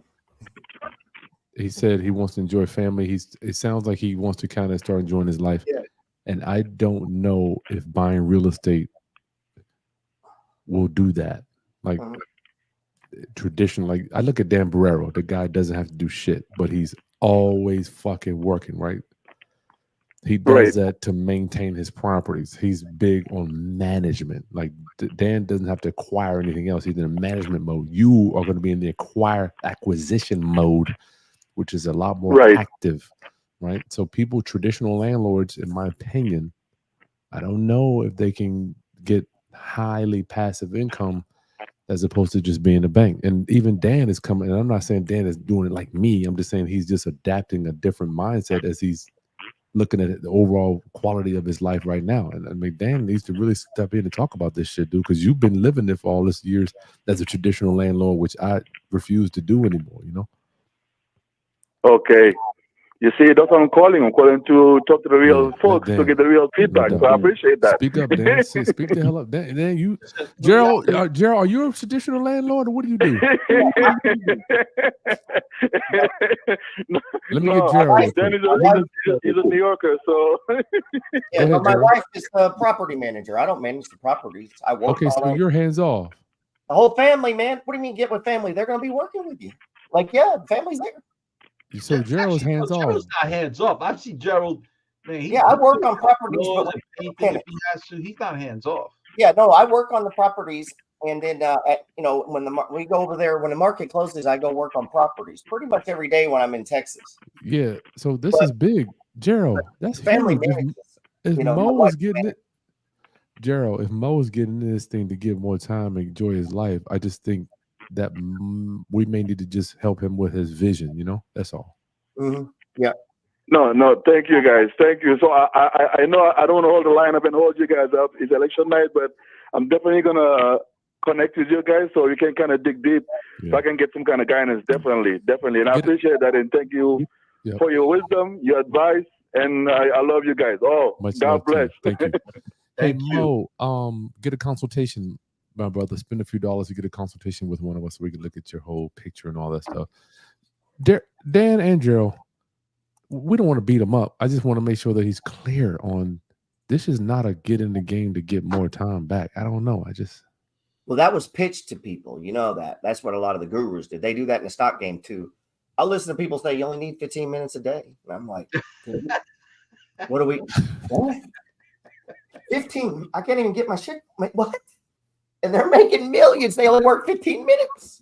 He said he wants to enjoy family. It sounds like he wants to kind of start enjoying his life. Yeah. And I don't know if buying real estate will do that. Like traditional, like I look at Dan Barrero, the guy doesn't have to do shit, but he's always fucking working, right? He does that to maintain his properties. He's big on management. Like Dan doesn't have to acquire anything else. He's in a management mode. You are going to be in the acquisition mode, which is a lot more active, right? So people, traditional landlords, in my opinion, I don't know if they can get highly passive income as opposed to just being a bank. And even Dan is coming, and I'm not saying Dan is doing it like me. I'm just saying he's just adapting a different mindset as he's looking at the overall quality of his life right now. And I mean, Dan needs to really step in and talk about this shit, dude, because you've been living it for all this years as a traditional landlord, which I refuse to do anymore, you know? Okay. You see, that's what I'm calling. I'm calling to talk to the real folks to get the real feedback. So I appreciate that. Speak up, Dan. Speak the hell up. Dan, you, Gerald, are you a traditional landlord or what do you do? Let me get Gerald. Dan he's a New Yorker, so. Yeah, but my wife is the property manager. I don't manage the properties. I work Okay, so on you're hands off. the whole family, man. What do you mean get with family? They're going to be working with you. Like, yeah, the family's there. So Gerald's hands off. Gerald's not hands off. I see Gerald. Man, Yeah, I work on properties. But anything if he has to, he's not hands off. yeah, no, I work on the properties, and then when we go over there when the market closes, I go work on properties pretty much every day when I'm in Texas. Yeah, so this is big, Gerald. That's Family huge. manages. If my Mo wife is getting it, Gerald, if Mo is getting this thing to get more time and enjoy his life, I just think that we may need to just help him with his vision. You know, that's all. Mm-hmm. Yeah. No. Thank you, guys. Thank you. So I know I don't want to hold the line up and hold you guys up. It's election night, but I'm definitely gonna connect with you guys so you can kind of dig deep, so I can get some kind of guidance. Definitely. And I appreciate that, and thank you for your wisdom, your advice, and I love you guys. Oh, Much God love to you. bless. Thank you. Hey Thank you. Mo, get a consultation, my brother. Spend a few dollars to get a consultation with one of us so we can look at your whole picture and all that stuff. Dan and Gerald, we don't want to beat him up. I just want to make sure that he's clear on this is not a get in the game to get more time back. I don't know. Well, that was pitched to people. You know that. That's what a lot of the gurus did. They do that in the stock game too. I'll listen to people say you only need 15 minutes a day. And I'm like, what do we? What? 15? I can't even get my shit. What? And they're making millions. They only work 15 minutes.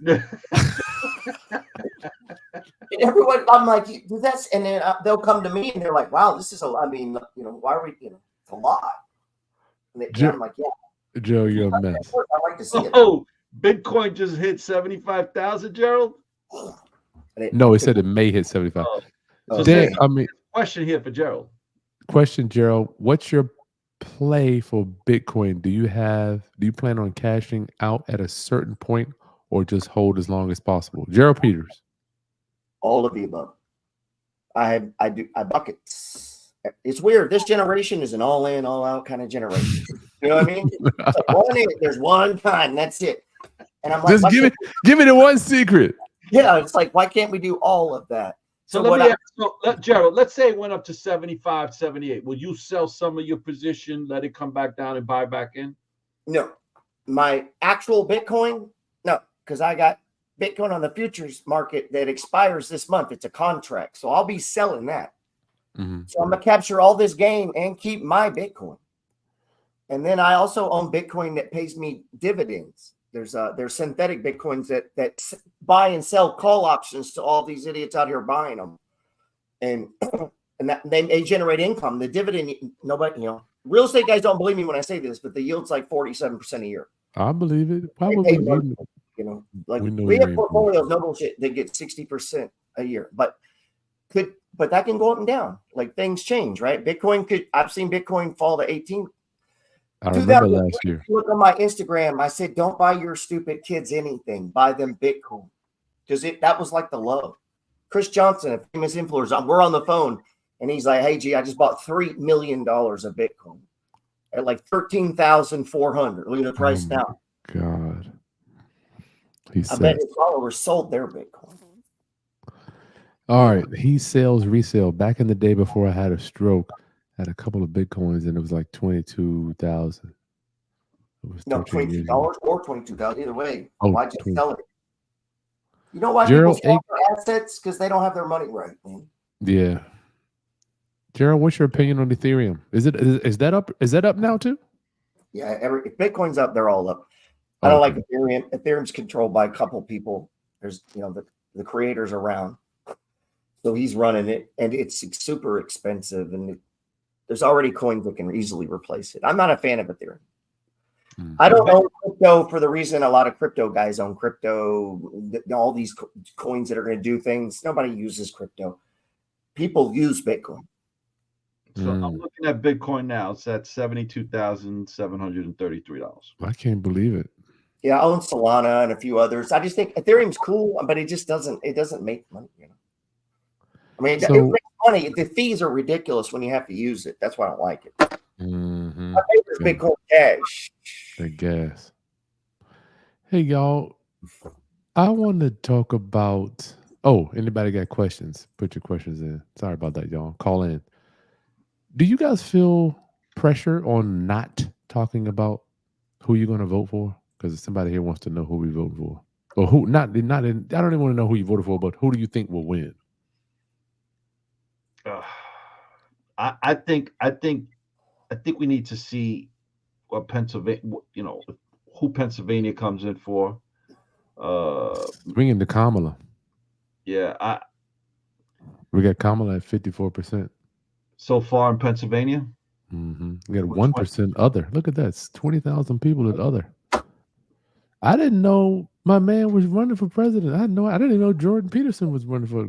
And everyone, I'm like, that's, and then they'll come to me and they're like, wow, this is I mean, why are we, it's a lot. And I'm like, yeah. Joe, you're a mess. I like to see it. Oh, Bitcoin just hit 75,000, Gerald. No, it said it may hit 75. So Dan, say- I mean, Question here for Gerald. question, Gerald. What's your play for Bitcoin? Do you plan on cashing out at a certain point or just hold as long as possible? Gerald Peters. All of the above. I buckets. It's weird. This generation is an all in, all out kind of generation. You know what I mean? It's like there's one kind, that's it. And I'm like, Just give me the one secret. Yeah, it's like, why can't we do all of that? So let me ask, Gerald, let's say it went up to 75, 78. Will you sell some of your position, let it come back down and buy back in? No. My actual Bitcoin, no, because I got Bitcoin on the futures market that expires this month. It's a contract. So I'll be selling that. Mm-hmm. So I'm going to capture all this gain and keep my Bitcoin. And then I also own Bitcoin that pays me dividends. There's synthetic Bitcoins that buy and sell call options to all these idiots out here buying them. And that they generate income. The dividend, nobody, real estate guys don't believe me when I say this, but the yield's like 47% a year. I believe it. Probably. We have portfolios, no bullshit, they get 60% a year. But that can go up and down. Like things change, right? I've seen Bitcoin fall to 18. I remember last year. Look on my Instagram. I said, don't buy your stupid kids anything. Buy them Bitcoin. Because that was like the low. Chris Johnson, a famous influencer, we're on the phone. And he's like, hey, G, I just bought $3 million of Bitcoin at like 13,400. Look at the price now. God. I bet his followers sold their Bitcoin. All right. He sells resale. Back in the day before I had a stroke, I had a couple of Bitcoins and it was like 22,000. No, $22 or 22,000. Either way. Oh, why'd you sell it? You know why Gerald, people sell their assets? Because they don't have their money right, man. Yeah. Gerald, what's your opinion on Ethereum? Is that up? Is that up now too? Yeah, if Bitcoin's up, they're all up. I don't like Ethereum. Ethereum's controlled by a couple people. There's the creators around. So he's running it, and it's super expensive, and there's already coins that can easily replace it. I'm not a fan of Ethereum. I don't own crypto for the reason a lot of crypto guys own crypto. All these coins that are going to do things. Nobody uses crypto. People use Bitcoin. So I'm looking at Bitcoin now. It's at $72,733. I can't believe it. Yeah, I own Solana and a few others. I just think Ethereum's cool, but it just doesn't make money. I mean, it makes money. The fees are ridiculous when you have to use it. That's why I don't like it. Mm-hmm. My favorite is Bitcoin Cash. The gas. Hey, y'all. I want to talk about. Oh, anybody got questions? Put your questions in. Sorry about that, y'all. Call in. Do you guys feel pressure on not talking about who you're going to vote for? Because somebody here wants to know who we vote for, or who not. I don't even want to know who you voted for, but who do you think will win? I think we need to see what Pennsylvania, who Pennsylvania comes in for. Bring in the Kamala. Yeah, We got Kamala at 54%. So far in Pennsylvania. Mm-hmm. We got 1% other. Look at that. It's 20,000 people at other. I didn't know my man was running for president. I didn't even know Jordan Peterson was running for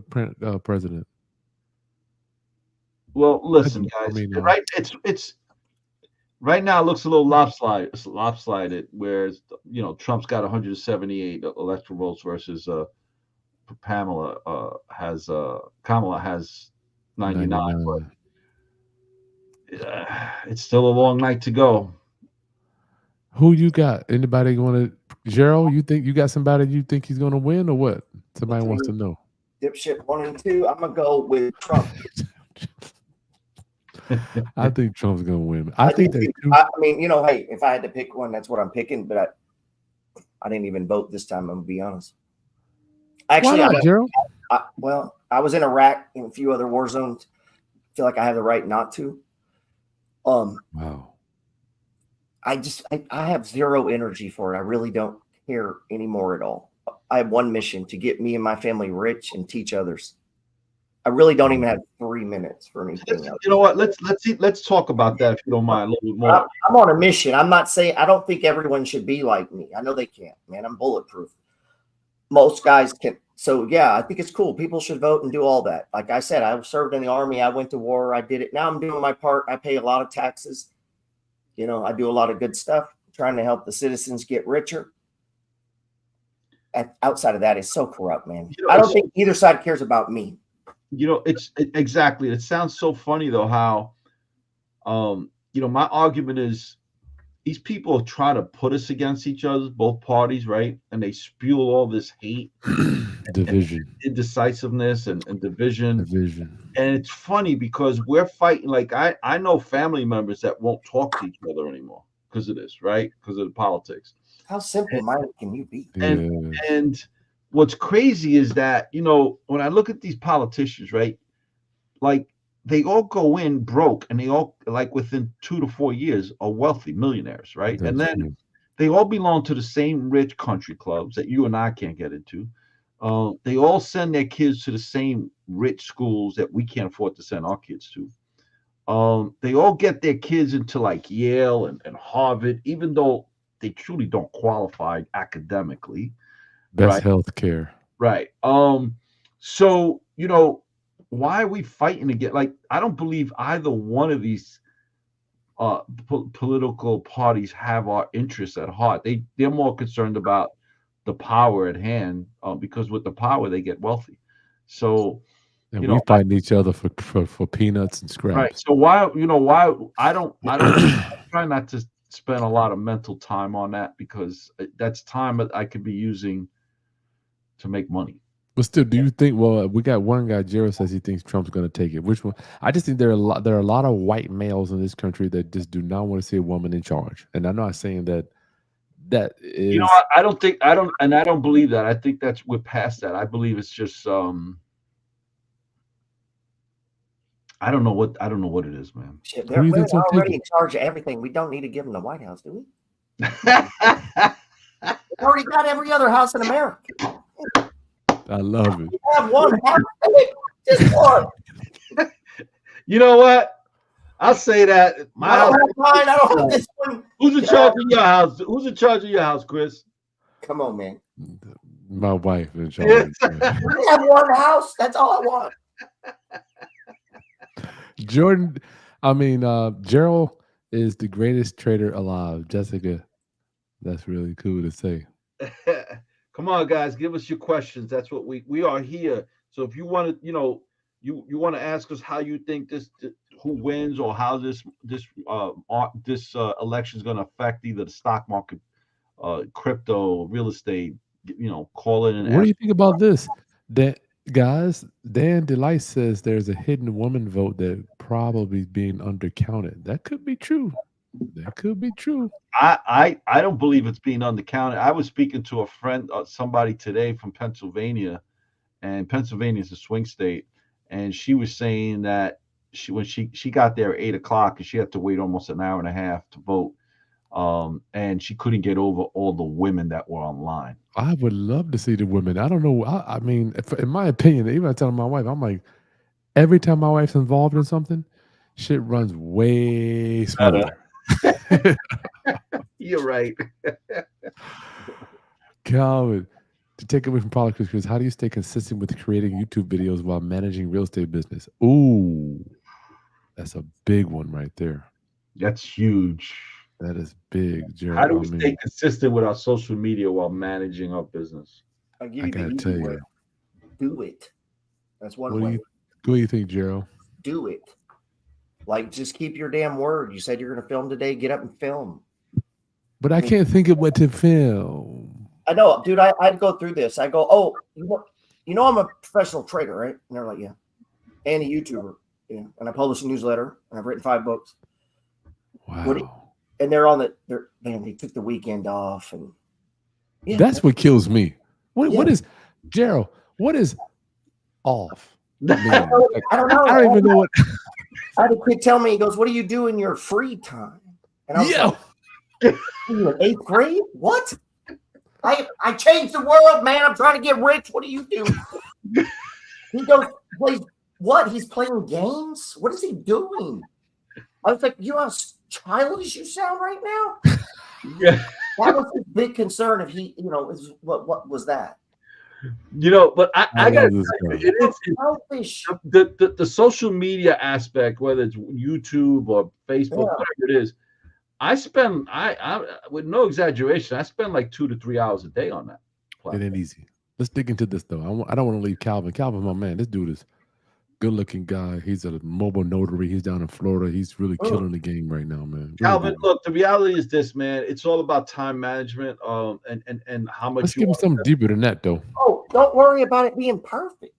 president. Well, listen, I guys. mean, Right, it's right now it looks a little lopsided. Whereas Trump's got 178 electoral votes versus Kamala has 99. 99. It's still a long night to go. Who you got? Anybody going to Gerald? You think you got somebody you think he's going to win or what? Somebody wants to know. Dipshit 1 and 2. I'm gonna go with Trump. I think Trump's going to win. I think that. I mean, hey, if I had to pick one, that's what I'm picking. But I didn't even vote this time. I'm gonna be honest. Actually, Why not, Gerald? I was in Iraq and a few other war zones. Feel like I have the right not to. Wow. I have zero energy for it. I really don't care anymore at all. I have one mission: to get me and my family rich and teach others. I really don't even have 3 minutes for anything else. You know what? Let's talk about that if you don't mind a little bit more. I'm on a mission. I'm not saying I don't think everyone should be like me. I know they can't, man. I'm bulletproof. Most guys can. So yeah, I think it's cool. People should vote and do all that. Like I said, I served in the army. I went to war. I did it. Now I'm doing my part. I pay a lot of taxes. I do a lot of good stuff, trying to help the citizens get richer. Outside of that, it's so corrupt, man. I don't think either side cares about me. Exactly. It sounds so funny though how, my argument is these people try to put us against each other, both parties, right? And they spew all this hate, division, and indecisiveness, and division. Division. And it's funny because we're fighting. Like I know family members that won't talk to each other anymore because of this, right? Because of the politics. How simple-minded can you be? And what's crazy is that, when I look at these politicians, right, like they all go in broke and they all, like within 2 to 4 years, are wealthy millionaires, right? That's and then true. they all belong to the same rich country clubs that you and I can't get into. They all send their kids to the same rich schools that we can't afford to send our kids to. They all get their kids into like Yale and Harvard, even though they truly don't qualify academically. Best right? health care. Right. So, why are we fighting again? Like, I don't believe either one of these political parties have our interests at heart. They're more concerned about the power at hand, because with the power they get wealthy. So, And we fighting each other for peanuts and scraps. right. So why I don't I try not to spend a lot of mental time on that because that's time that I could be using to make money. But still, do you think? Well, we got one guy. Jared says he thinks Trump's going to take it. Which one? I just think there are a lot of white males in this country that just do not want to see a woman in charge. And I'm not saying that is. I don't believe that. I think we're past that. I believe it's just I don't know what it is, man. Shit, they're already in charge of everything. We don't need to give them the White House, do we? We've already got every other house in America. I love it. We have one house, just one. You know what? I'll say that. I don't have mine. I don't have this one. Who's in charge of your house? Who's in charge of your house, Chris? Come on, man. My wife is in charge. We have one house. That's all I want. Jordan, Gerald is the greatest trader alive. Jessica, that's really cool to say. Come on, guys, give us your questions. That's what we are here. So if you want to, you want to ask us how you think who wins or how this election is going to affect either the stock market, crypto, real estate, call in and what do you think about this? Guys, Dan Delight says there's a hidden woman vote that probably being undercounted. That could be true. That could be true. I don't believe it's being undercounted. I was speaking to a friend, somebody today from Pennsylvania, and Pennsylvania is a swing state, and she was saying that when she got there at 8:00 and she had to wait almost an hour and a half to vote, and she couldn't get over all the women that were online. I would love to see the women. I don't know. I mean, in my opinion, even I tell my wife, I'm like, every time my wife's involved in something, shit runs way smoother. You're right. Calvin, to take away from politics, Chris, how do you stay consistent with creating YouTube videos while managing real estate business? Ooh. That's a big one right there. That's huge. That is big, Gerald. How do we stay consistent with our social media while managing our business? I'll give I you the gotta easy tell way. you. Do it. That's one What do way. you think, Gerald? Do it. Like, just keep your damn word. You said you're going to film today. Get up and film. But I can't think of what to film. I know, dude. I'd go through this. I go, oh, you know, I'm a professional trader, right? And they're like, yeah, and a YouTuber, yeah. And I publish a newsletter, and I've written 5 books. Wow. And they're on they took the weekend off, and yeah, That's what kills me. What Yeah. is Gerald? What is off? I Man, don't know. I don't even know what. I had a kid tell me, he goes, "What do you do in your free time?" And I was Yeah. like, "You in 8th grade? What? I changed the world, man. I'm trying to get rich. What do you do?" He goes, "Plays what? He's playing games. What is he doing?" I was like, "You know how childish you sound right now." Yeah. That was his big concern. If he, is what was that? But I got love this guy. it is Selfish. the social media aspect, whether it's YouTube or Facebook, Yeah. whatever it is. I spend I with no exaggeration, I spend like 2 to 3 hours a day on that. It ain't easy. Let's dig into this though. I don't want to leave Calvin. Calvin's my man. This dude is good-looking guy. He's a mobile notary. He's down in Florida. He's really killing the game right now, man. Really Calvin, good. look, the reality is this, man. It's all about time management, and how much Let's you give him want something deeper than that, though. Oh, don't worry about it being perfect.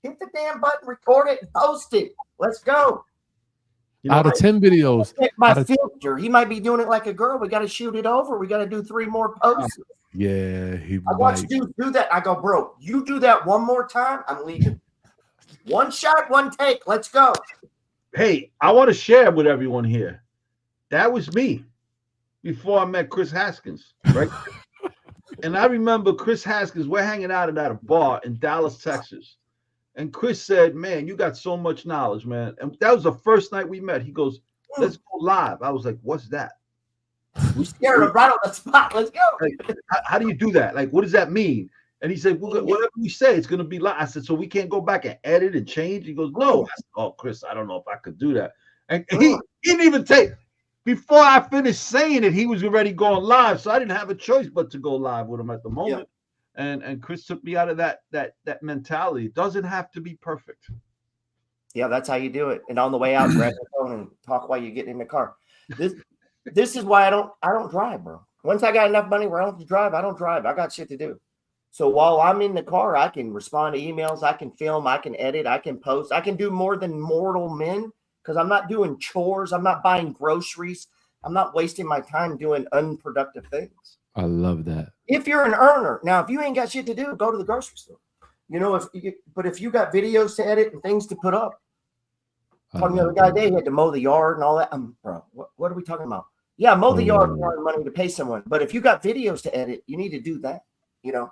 Hit the damn button, record it, and post it. Let's go. Out of 10 videos, Check my out of- filter. He might be doing it like a girl. We got to shoot it over. We got to do 3 more posts. yeah, he I watch might. dudes do that. I go, bro, you do that one more time, I'm leaving. One shot, one take. Let's go. Hey, I want to share with everyone here. That was me before I met Chris Haskins, right? And I remember Chris Haskins, we're hanging out at a bar in Dallas, Texas. And Chris said, "Man, you got so much knowledge, man." And that was the first night we met. He goes, "Let's go live." I was like, "What's that?" We scared him right on the spot. Let's go. Like, how do you do that? Like, what does that mean? And he said, "Whatever we say, it's going to be live." I said, "So we can't go back and edit and change?" He goes, "No." I said, "Oh, Chris, I don't know if I could do that." And he didn't even take, before I finished saying it, he was already going live. So I didn't have a choice but to go live with him at the moment. And Chris took me out of that mentality. It doesn't have to be perfect. Yeah, that's how you do it. And on the way out, grab the phone and talk while you're getting in the car. This is why I don't drive, bro. Once I got enough money where I don't have to drive, I don't drive. I got shit to do. So while I'm in the car, I can respond to emails, I can film, I can edit, I can post, I can do more than mortal men because I'm not doing chores, I'm not buying groceries, I'm not wasting my time doing unproductive things. I love that. If you're an earner, now if you ain't got shit to do, go to the grocery store. But if you got videos to edit and things to put up, talking to the other guy, they had to mow the yard and all that. Bro, what are we talking about? Yeah, mow the yard and want money to pay someone. But if you got videos to edit, you need to do that. Yeah,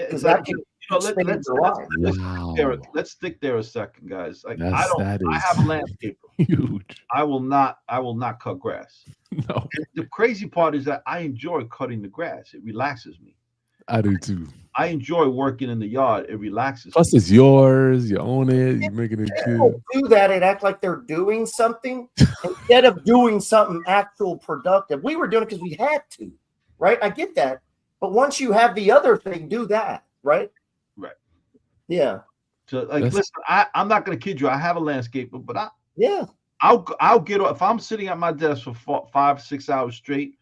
Because exactly. Wow. Let's stick there a second, guys. Like That I have a is landscaper. huge. I will not cut grass. No, And the crazy part is that I enjoy cutting the grass. It relaxes me. I do too. I enjoy working in the yard. It relaxes Plus, me. it's yours. You own it. You're making it people good. do that and act like they're doing something instead of doing something actual productive. We were doing it because we had to, right? I get that. But once you have the other thing, do that, right? Right. Yeah. So listen, I'm not gonna kid you. I have a landscaper, but I'll get off if I'm sitting at my desk for 5-6 hours straight.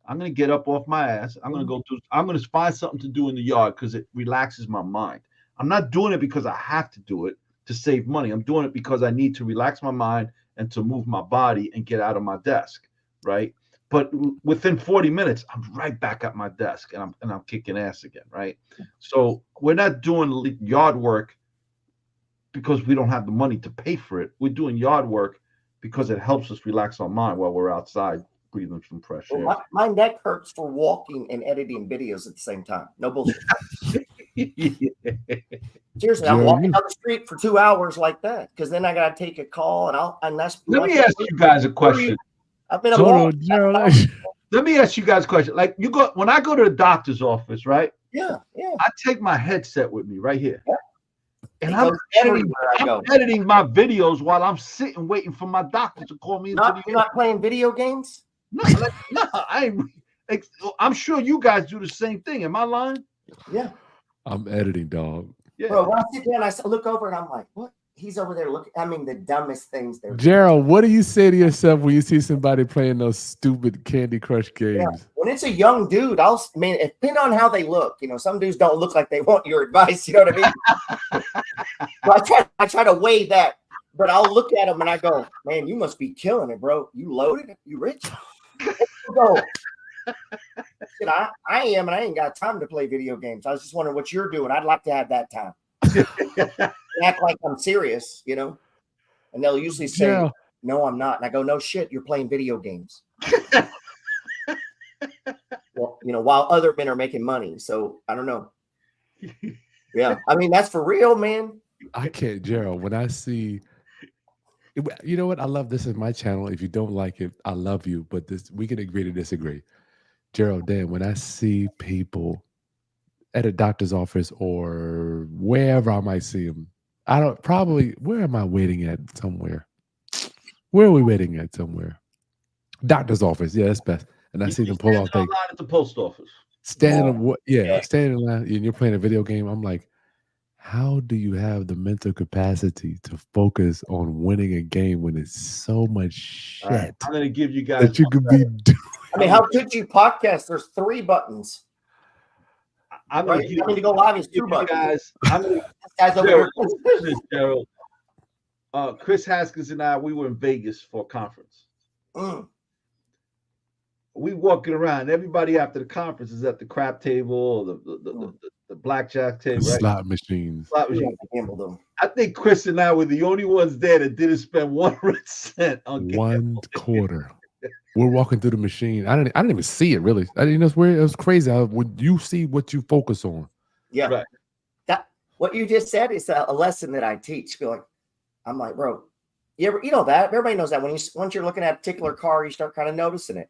I'm gonna get up off my ass. I'm gonna find something to do in the yard because it relaxes my mind. I'm not doing it because I have to do it to save money. I'm doing it because I need to relax my mind and to move my body and get out of my desk, right? But within 40 minutes, I'm right back at my desk and I'm kicking ass again, right? So we're not doing yard work because we don't have the money to pay for it. We're doing yard work because it helps us relax our mind while we're outside breathing some fresh air. Well, my neck hurts for walking and editing videos at the same time. No bullshit. Seriously, I'm walking down the street for 2 hours like that because then I got to take a call and that's. Let me ask you guys a question. I've been a Gerald. Let me ask you guys a question. Like when I go to the doctor's office, right? Yeah. I take my headset with me right here. And It I'm goes editing, everywhere I go. I'm editing my videos while I'm sitting waiting for my doctor to call me into the. You're not playing video games? No, I'm sure you guys do the same thing. Am I lying? Yeah. I'm editing, dog. Yeah. Bro, when I sit down, look over and I'm like, what? He's over there looking. I mean, the dumbest things there. Gerald, what do you say to yourself when you see somebody playing those stupid Candy Crush games? Yeah. When it's a young dude, it depends on how they look. You know, some dudes don't look like they want your advice. You know what I mean? So I try to weigh that, but I'll look at them and I go, man, you must be killing it, bro. You loaded? You rich? Go. Shit, I am, and I ain't got time to play video games. I was just wondering what you're doing. I'd like to have that time. Act like I'm serious, you know? And they'll usually say, Gerald, no, I'm not. And I go, no shit, you're playing video games. Well, you know, while other men are making money. So I don't know. Yeah. I mean, that's for real, man. I can't, Gerald. When I see, you know what? I love this is my channel. If you don't like it, I love you. But we can agree to disagree. Gerald, Dan, when I see people at a doctor's office or wherever I might see them, where am I waiting at somewhere? Where are we waiting at somewhere? Doctor's office. Yeah, that's best. And I see them pull off line at the post office. standing in line and you're playing a video game. I'm like, how do you have the mental capacity to focus on winning a game when it's so much shit Right. I'm gonna give you guys that you could be doing? I mean, how could you podcast? There's 3 buttons. I'm Right? gonna give I mean, to go live is 2 you buttons. guys. I'm gonna, This guy's over Gerald, here. listen to this, Gerald. Chris Haskins and I, we were in Vegas for a conference. Mm. We walking around. Everybody after the conference is at the crap table or the blackjack table, right? Slot machines. Slot We machine. have to gamble them. I think Chris and I were the only ones there that didn't spend 1 cent on One quarter. We're walking through the machine. I didn't even see it really. I didn't know it was crazy. When you see what you focus on. Yeah. Right. That what you just said is a lesson that I teach. I'm like, bro, you know that everybody knows that once you're looking at a particular car, you start kind of noticing it.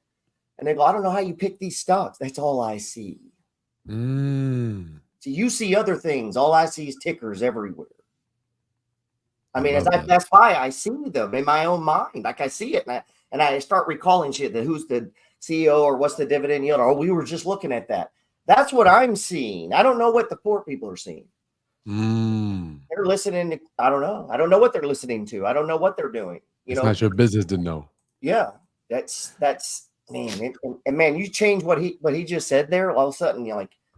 And they go, I don't know how you pick these stocks. That's all I see. So you see other things. All I see is tickers everywhere. I mean, that's why I see them in my own mind. Like I see it, and I start recalling shit. That who's the CEO or what's the dividend yield? Or we were just looking at that. That's what I'm seeing. I don't know what the poor people are seeing. They're listening to. I don't know. I don't know what they're listening to. I don't know what they're doing. It's not your business to know. Yeah, that's man. And man, you change what he just said there. All of a sudden,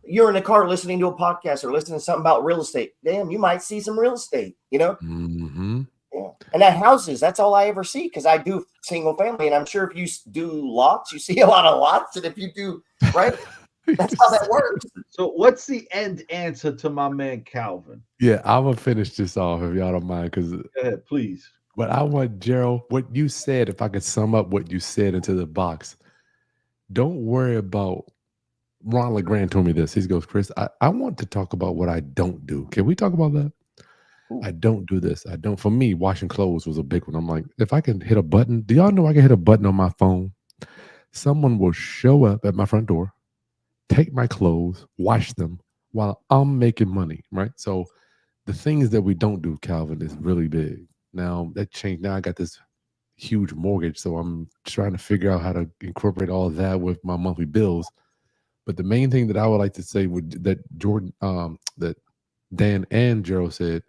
you're in the car listening to a podcast or listening to something about real estate. Damn, you might see some real estate. You know. Mm-hmm. Yeah. And that houses, that's all I ever see because I do single family. And I'm sure if you do lots, you see a lot of lots. And if you do, right, that's how that works. So what's the end answer to my man Calvin? Yeah, I'm going to finish this off if y'all don't mind. Go ahead, please. But I want, Gerald, what you said, if I could sum up what you said into the box, don't worry about, Ron LeGrand told me this. He goes, Chris, I want to talk about what I don't do. Can we talk about that? I don't do this. I don't. For me, washing clothes was a big one. I'm like, if I can hit a button, do y'all know I can hit a button on my phone? Someone will show up at my front door, take my clothes, wash them while I'm making money, right? So the things that we don't do, Calvin, is really big. Now that changed. Now I got this huge mortgage, so I'm trying to figure out how to incorporate all of that with my monthly bills. But the main thing that I would like to say that Jordan, that Dan and Gerald said,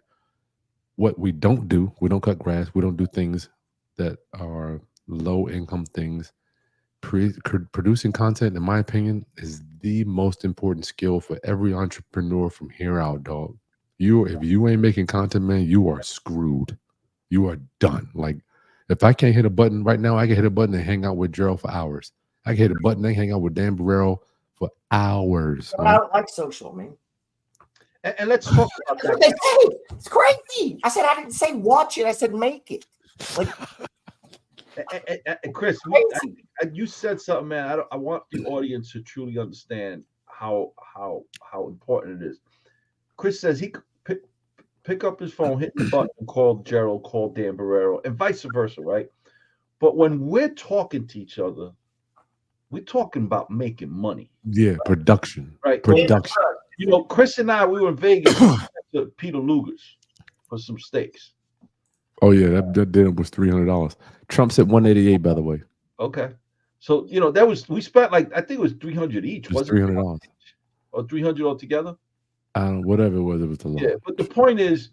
what we don't do, we don't cut grass, we don't do things that are low income things. Producing content, in my opinion, is the most important skill for every entrepreneur from here out, dog. If you ain't making content, man, you are screwed. You are done. Like, if I can't hit a button right now, I can hit a button and hang out with Gerald for hours. I can hit a button and hang out with Dan Barrero for hours. But I don't like social, man. And let's talk about That's what that. they say. It's crazy. I said I didn't say watch it. I said make it. Like, And Chris, you said something, man. I want the audience to truly understand how important it is. Chris says he could pick up his phone, hit the button, and call Gerald, call Dan Barrero, and vice versa, right? But when we're talking to each other, we're talking about making money. Yeah, production. Right. Production. You know, Chris and I, we were in Vegas to Peter Luger's. for some steaks. Oh yeah, that dinner was $300. Trump said 188, by the way. Okay. So, that was, we spent like, I think it was 300 each, It was wasn't it? $300. Or 300 altogether? I don't know, whatever it was a lot. Yeah. But the point is,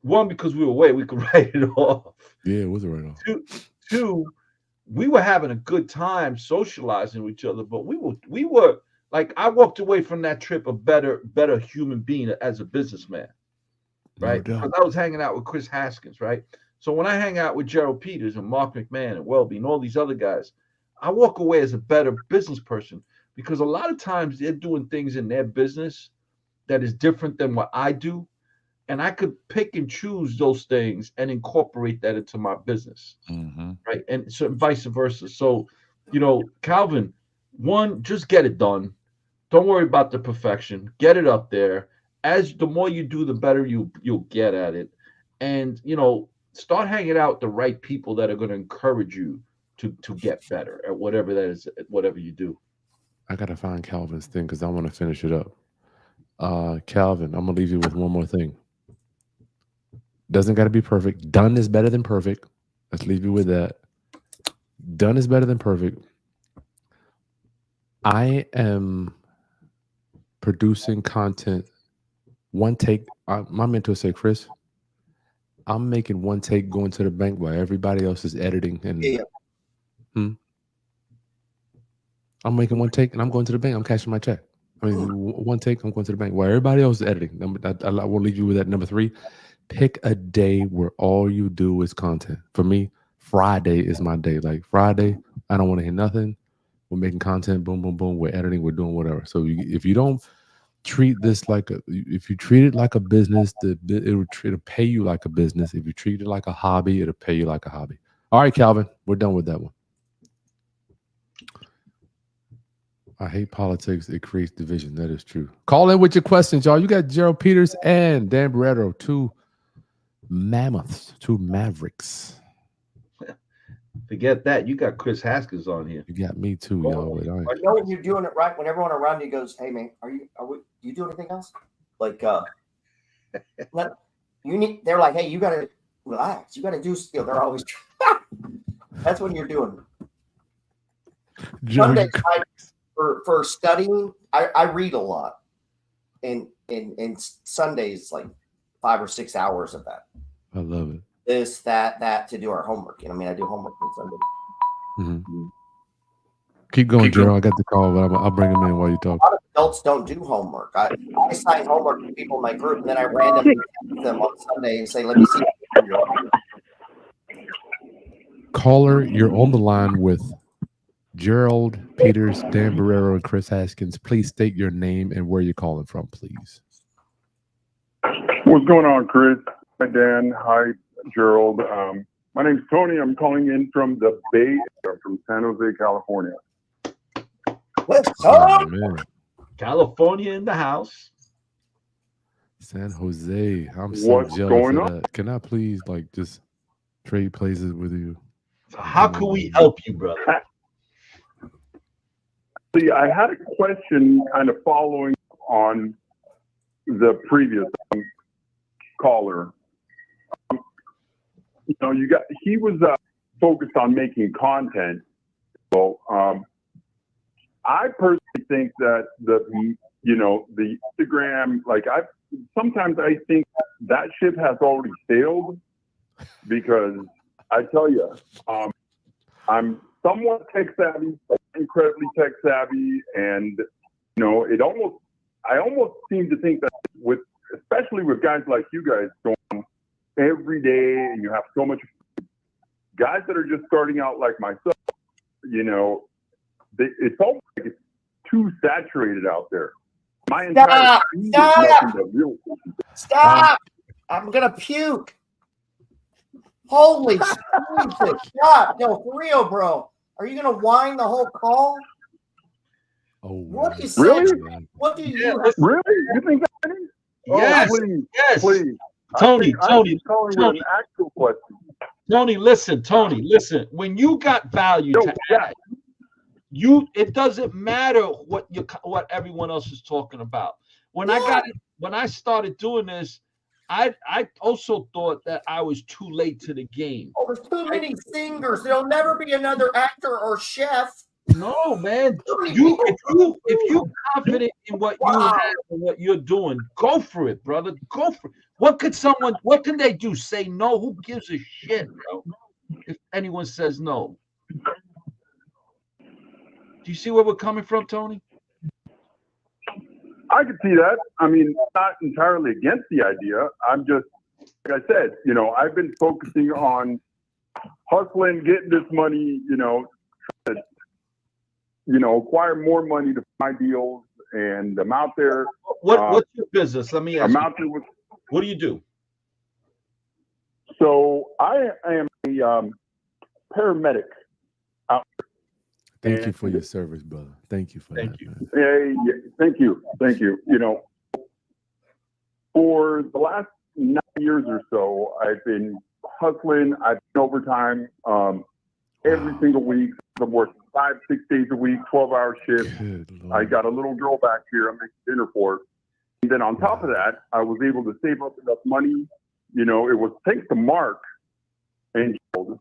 one, because we were away, we could write it off. Yeah, it was a write-off. Two, we were having a good time socializing with each other, but we were like, I walked away from that trip a better human being as a businessman, right? No doubt. Because I was hanging out with Chris Haskins, right? So when I hang out with Gerald Peters and Mark McMahon and Welby and all these other guys, I walk away as a better business person, because a lot of times they're doing things in their business that is different than what I do. And I could pick and choose those things and incorporate that into my business, right? And so vice versa. So, Calvin, one, just get it done. Don't worry about the perfection. Get it up there. As the more you do, the better you'll get at it. And start hanging out with the right people that are going to encourage you to get better at whatever that is, at whatever you do. I gotta find Calvin's thing because I want to finish it up. Calvin, I'm gonna leave you with one more thing. Doesn't got to be perfect. Done is better than perfect. Let's leave you with that. Done is better than perfect. I am producing content. One take. My mentor said, Chris, I'm making one take going to the bank while everybody else is editing. And I'm making one take and I'm going to the bank. I'm cashing my check. I mean, one take, I'm going to the bank while everybody else is editing. I will leave you with that. Number 3. Pick a day where all you do is content. For me, Friday is my day. Like Friday, I don't want to hear nothing. We're making content, boom, boom, boom. We're editing, we're doing whatever. So if you don't treat this if you treat it like a business, it'll pay you like a business. If you treat it like a hobby, it'll pay you like a hobby. All right, Calvin, we're done with that one. I hate politics. It creates division. That is true. Call in with your questions, y'all. You got Gerald Peters and Dan Barreto, 2 mammoths, 2 mavericks. Forget that. You got Chris Haskins on here. You got me too, y'all. I know when you're doing it right. When everyone around you goes, "Hey, man, do you do anything else?" Like, they're like, "Hey, you got to relax. You got to do." They're always. That's when you're doing. Sunday nights for studying, I read a lot, and Sundays like 5 or 6 hours of that. I love it. This, that to do our homework. I do homework on Sunday. Mm-hmm. Keep going, Gerald. I got the call, but I'll bring him in while you talk. A lot of adults don't do homework. I assign homework to people in my group, and then I randomly text them on Sunday and say, "Let me see." Caller, you're on the line with Gerald Peters, Dan Barreto, and Chris Haskins. Please state your name and where you're calling from, please. What's going on, Chris? Hi, Dan. Hi, Gerald. My name's Tony. I'm calling in from the Bay Area, from San Jose, California. Let's Oh, man. California in the house. San Jose. I'm so What's jealous going of on? that. Can I please just trade places with you? So how can we help you, brother? See, I had a question kind of following on the previous caller. He was focused on making content. So I personally think that the Instagram, sometimes I think that ship has already sailed, because I tell you, I'm somewhat tech savvy, incredibly tech savvy, and I almost seem to think that especially with guys like you guys going every day, and you have so much guys that are just starting out like myself, it's almost like it's too saturated out there. My entire feed is nothing but real. Stop! I'm gonna puke. Holy shit! Stop! No, for real, bro. Are you gonna whine the whole call? Oh, What is Really? that? What do you have? Really? You think that is? Yes, Oh, please, yes. please. Tony, I'm calling with an actual question. Tony, listen. When you got value to add, it doesn't matter what everyone else is talking about. When I started doing this, I also thought that I was too late to the game. Oh, there's too many singers. There'll never be another actor or chef. No, man. Too many You people. if you confident in what you Wow. have and what you're doing, go for it, brother. Go for it. What can they do? Say no? Who gives a shit, bro? If anyone says no. Do you see where we're coming from, Tony? I could see that. I mean, not entirely against the idea. I'm just, like I said, I've been focusing on hustling, getting this money, trying to, acquire more money to find deals. And I'm out there. What's your business? Let me ask I'm you. out there with. What do you do? So I am a paramedic. Thank you for your service, brother. Thank you for Thank that. you. Man. Hey, thank you. For the last 9 years or so, I've been hustling. I've been overtime every single week. I'm working 5, 6 days a week, 12-hour shifts. Good Lord. I got a little girl back here I'm making dinner for. And then on top of that, I was able to save up enough money. It was thanks to Mark and Gerald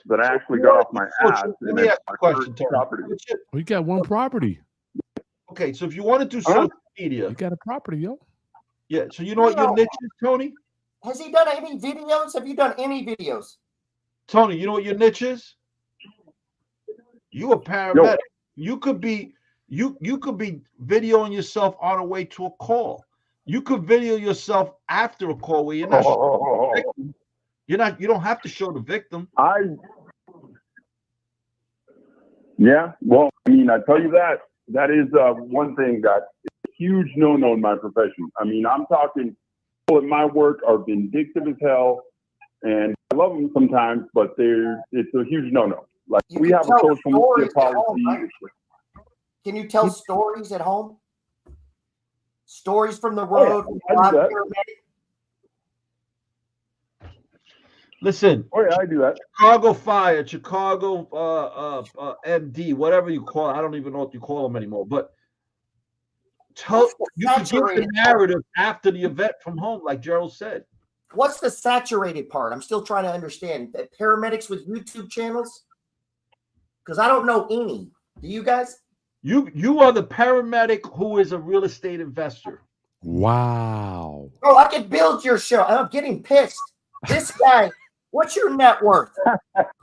that I actually got off my ass. Let and me I ask got you a my question, first Tony. property. We got one property. Okay, so if you want to do Huh? social media, You got a property, yo. yeah. So you know what your niche is, Tony? Has he done any videos? Have you done any videos? Tony, you know what your niche is? You a paramedic. You could be videoing yourself on the way to a call. You could video yourself after a call where you're not showing the victim. You don't have to show the victim. Well, I mean, I tell you that is one thing that is a huge no-no in my profession. I mean, I'm talking people at my work are vindictive as hell, and I love them sometimes, but it's a huge no-no. Like, You we can have a tell social media stories at home, policy. right? Can you tell stories at home? Stories from the road? I do that. Listen, Oh yeah, I do that. Chicago Fire, Chicago MD, whatever you call it. I don't even know what you call them anymore. But you can give the narrative after the event from home, like Gerald said. What's the saturated part? I'm still trying to understand. That paramedics with YouTube channels? Because I don't know any. Do you guys? You are the paramedic who is a real estate investor. Wow. Bro, I could build your show. I'm getting pissed. This guy, what's your net worth?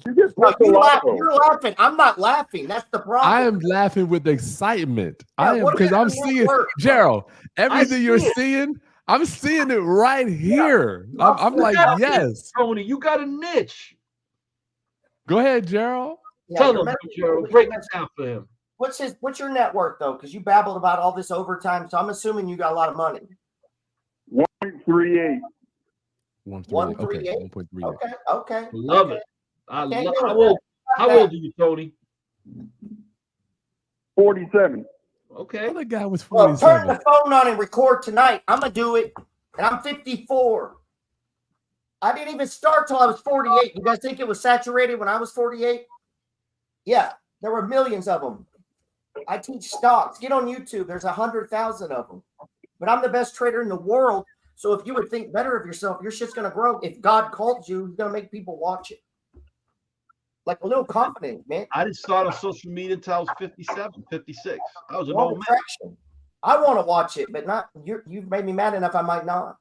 You get No, pissed a lot, though. you're laughing. I'm not laughing. That's the problem. I am laughing with excitement. Yeah, I am what because is I'm your net seeing worth, bro? Gerald. Everything you're see it. seeing, I'm seeing it right here. I'm like, got it. yes. Tony, you got a niche. Go ahead, Gerald. Yeah, Tell your him, net- Gerald. Break it down for him. What's your net worth though? Because you babbled about all this overtime, so I'm assuming you got a lot of money. 1.38. 138. Okay, 138? 1.38. Okay. Love okay. it. I Okay, love. go How old are you, Tony? 47. Okay. Other guy was Well, turn 47. the phone on and record tonight. I'm gonna do it, and I'm 54. I didn't even start till I was 48. You guys think it was saturated when I was 48? Yeah, there were millions of them. I teach stocks. Get on YouTube. There's 100,000 of them. But I'm the best trader in the world. So if you would think better of yourself, your shit's gonna grow. If God called you, He's gonna make people watch it. Like a little confident, man. I didn't start on social media until I was 57, 56. I was an Law old of man. attraction. I want to watch it, but not you've made me mad enough. I might not.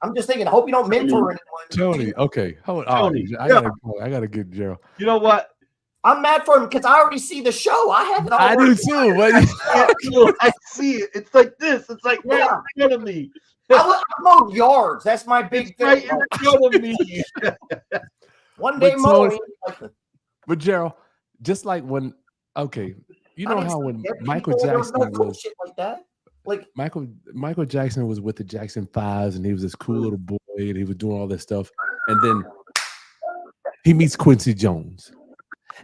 I'm just thinking. I hope you don't mentor anyone. Tony, okay. Hold on. Tony, I gotta get Gerald. You know what? I'm mad for him because I already see the show. I have it all. I do worked too. But I see it. It's like this. It's like right Yeah. in front of me. I mowed yards. That's my big It's right thing. in front of me. One day But Tony- mowing. but Gerald, just like when you know how when Michael there was Jackson no cool was shit like that. Like Michael Jackson was with the Jackson 5s and he was this cool little boy and he was doing all this stuff. And then he meets Quincy Jones.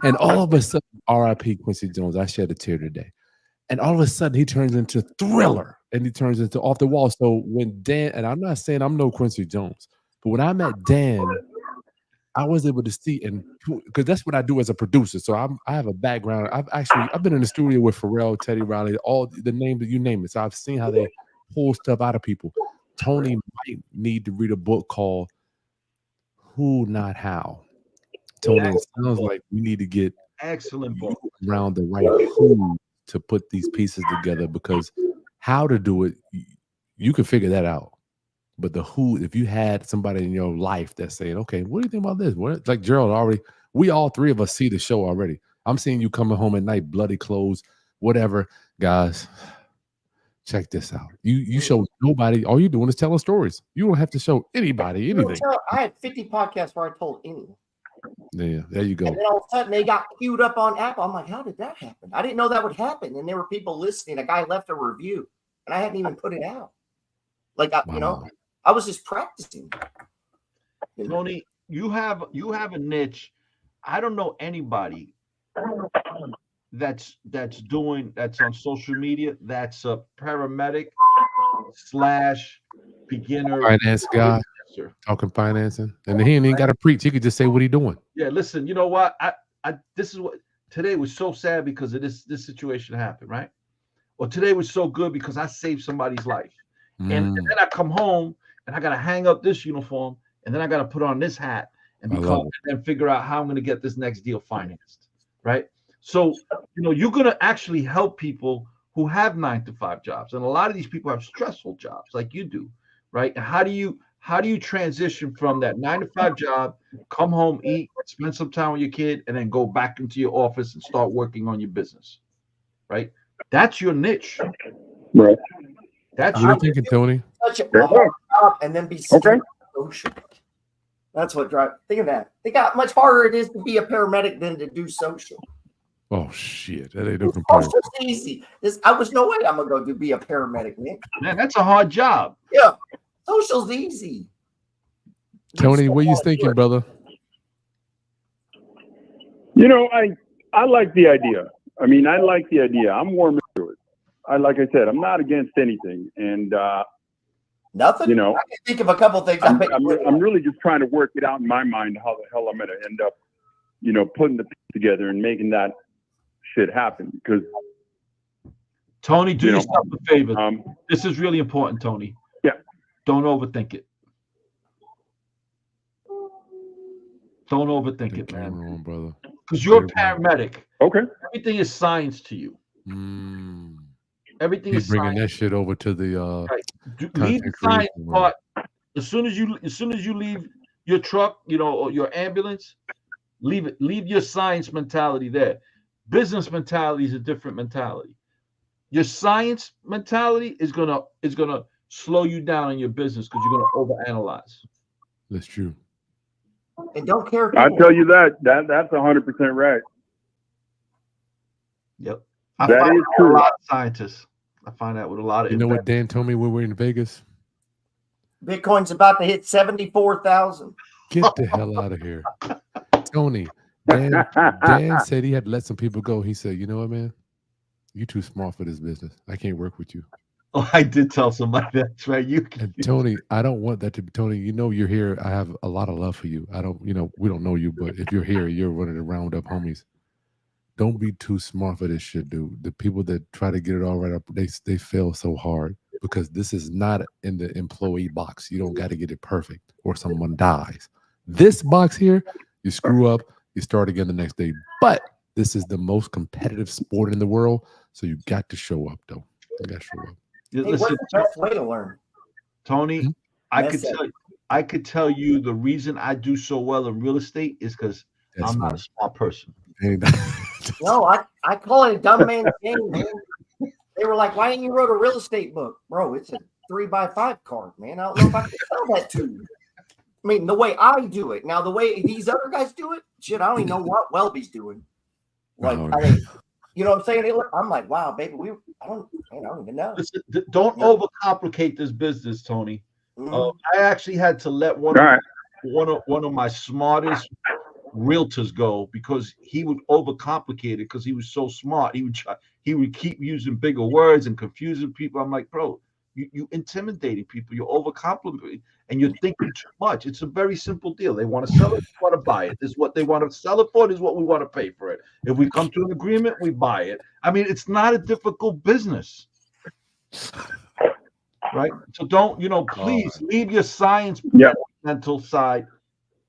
And all of a sudden, R.I.P. Quincy Jones, I shed a tear today. And all of a sudden, he turns into Thriller and he turns into Off the Wall. So when Dan, and I'm not saying I'm no Quincy Jones, but when I met Dan, I was able to see, and because that's what I do as a producer. So I have a background. I've been in the studio with Pharrell, Teddy Riley, all the names that you name it. So I've seen how they pull stuff out of people. Tony might need to read a book called Who Not How. Tony, it sounds like we need to get Excellent book. around the right who to put these pieces together, because how to do it, you can figure that out. But the who, if you had somebody in your life that's saying, okay, what do you think about this? What, like Gerald already, we all three of us see the show already. I'm seeing you coming home at night, bloody clothes, whatever. Guys, check this out. You show nobody, all you're doing is telling stories. You don't have to show anybody anything. I had 50 podcasts where I told anyone. Yeah, there you go. And then all of a sudden they got queued up on Apple. I'm like, how did that happen? I didn't know that would happen. And there were people listening. A guy left a review and I hadn't even put it out. Like, you know, I was just practicing. Tony, you have a niche. I don't know anybody that's on social media that's a paramedic / beginner Finance guy talking financing, and he ain't even got to preach. He could just say what he doing. Yeah, listen, you know what? This is what today was so sad because of this situation happened, right? Or today was so good because I saved somebody's life. And then I come home and I gotta hang up this uniform, and then I gotta put on this hat and figure out how I'm gonna get this next deal financed, right? So, you know, you're gonna actually help people who have 9-to-5 jobs, and a lot of these people have stressful jobs like you do, right? And how do you transition from that 9-to-5 job, come home, eat, spend some time with your kid, and then go back into your office and start working on your business, right? That's your niche, Right. That's What are you thinking, Tony? Such a hard job and then be social. That's what drives. Think of that. Think how much harder it is to be a paramedic than to do social. Oh shit, that ain't no comparison. Social's easy. I was no way I'm gonna go be a paramedic, man. Man, that's a hard job. Yeah, social's easy. Tony, what you thinking, brother? You know, I like the idea. I mean, I like the idea. I'm warm to it. Like I said, I'm not against anything, and nothing. You know, I can think of a couple things. I'm really just trying to work it out in my mind how the hell I'm going to end up, you know, putting the piece together and making that shit happen. Because Tony, do yourself a favor. This is really important, Tony. Yeah. Don't overthink it. Don't overthink it, man. On, brother. Because you're a paramedic. Okay. Everything is science to you. Everything is bringing science. that shit over to the Leave the science part. As soon as you leave your truck, you know, or your ambulance, leave it. Leave your science mentality there. Business mentality is a different mentality. Your science mentality is gonna slow you down in your business because you're gonna overanalyze. That's true. And don't care. I tell you that's 100% right. Yep. That is true. A true. lot of scientists. I find that with a lot of. You know what Dan told me when we were in Vegas? Bitcoin's about to hit 74,000. Get the hell out of here, Tony. Dan said he had to let some people go. He said, "You know what, man? You too smart for this business. I can't work with you." Oh, I did tell somebody that's right. And Tony, I don't want that to be Tony. You know, you're here. I have a lot of love for you. I don't, you know, we don't know you, but if you're here, you're one of the round up homies. Don't be too smart for this shit, dude. The people that try to get it all right up, they fail so hard because this is not in the employee box. You don't got to get it perfect or someone dies. This box here, you screw up, you start again the next day. But this is the most competitive sport in the world, so you got to show up, though. You got to show up. Hey, what's the best way to learn? Tony, I could tell you the reason I do so well in real estate is because I'm not a smart person. No, I call it a dumb man's game, man. They were like, "Why didn't you write a real estate book, bro? It's a 3x5 card, man. I don't know if I can sell that to you." I mean, the way I do it now, the way these other guys do it, shit, I don't even know what Welby's doing. Like, you know what I'm saying? I'm like, wow, baby, I don't even know. Listen, don't overcomplicate this business, Tony. I actually had to let one of my smartest realtors go because he would overcomplicate it because he was so smart. He would keep using bigger words and confusing people. I'm like, bro, you intimidating people. You're overcomplicating and you're thinking too much. It's a very simple deal. They want to sell it, they want to buy it. This is what they want to sell it for. This is what we want to pay for it. If we come to an agreement, we buy it. I mean, it's not a difficult business. right? So don't, please leave your science Yeah. mental side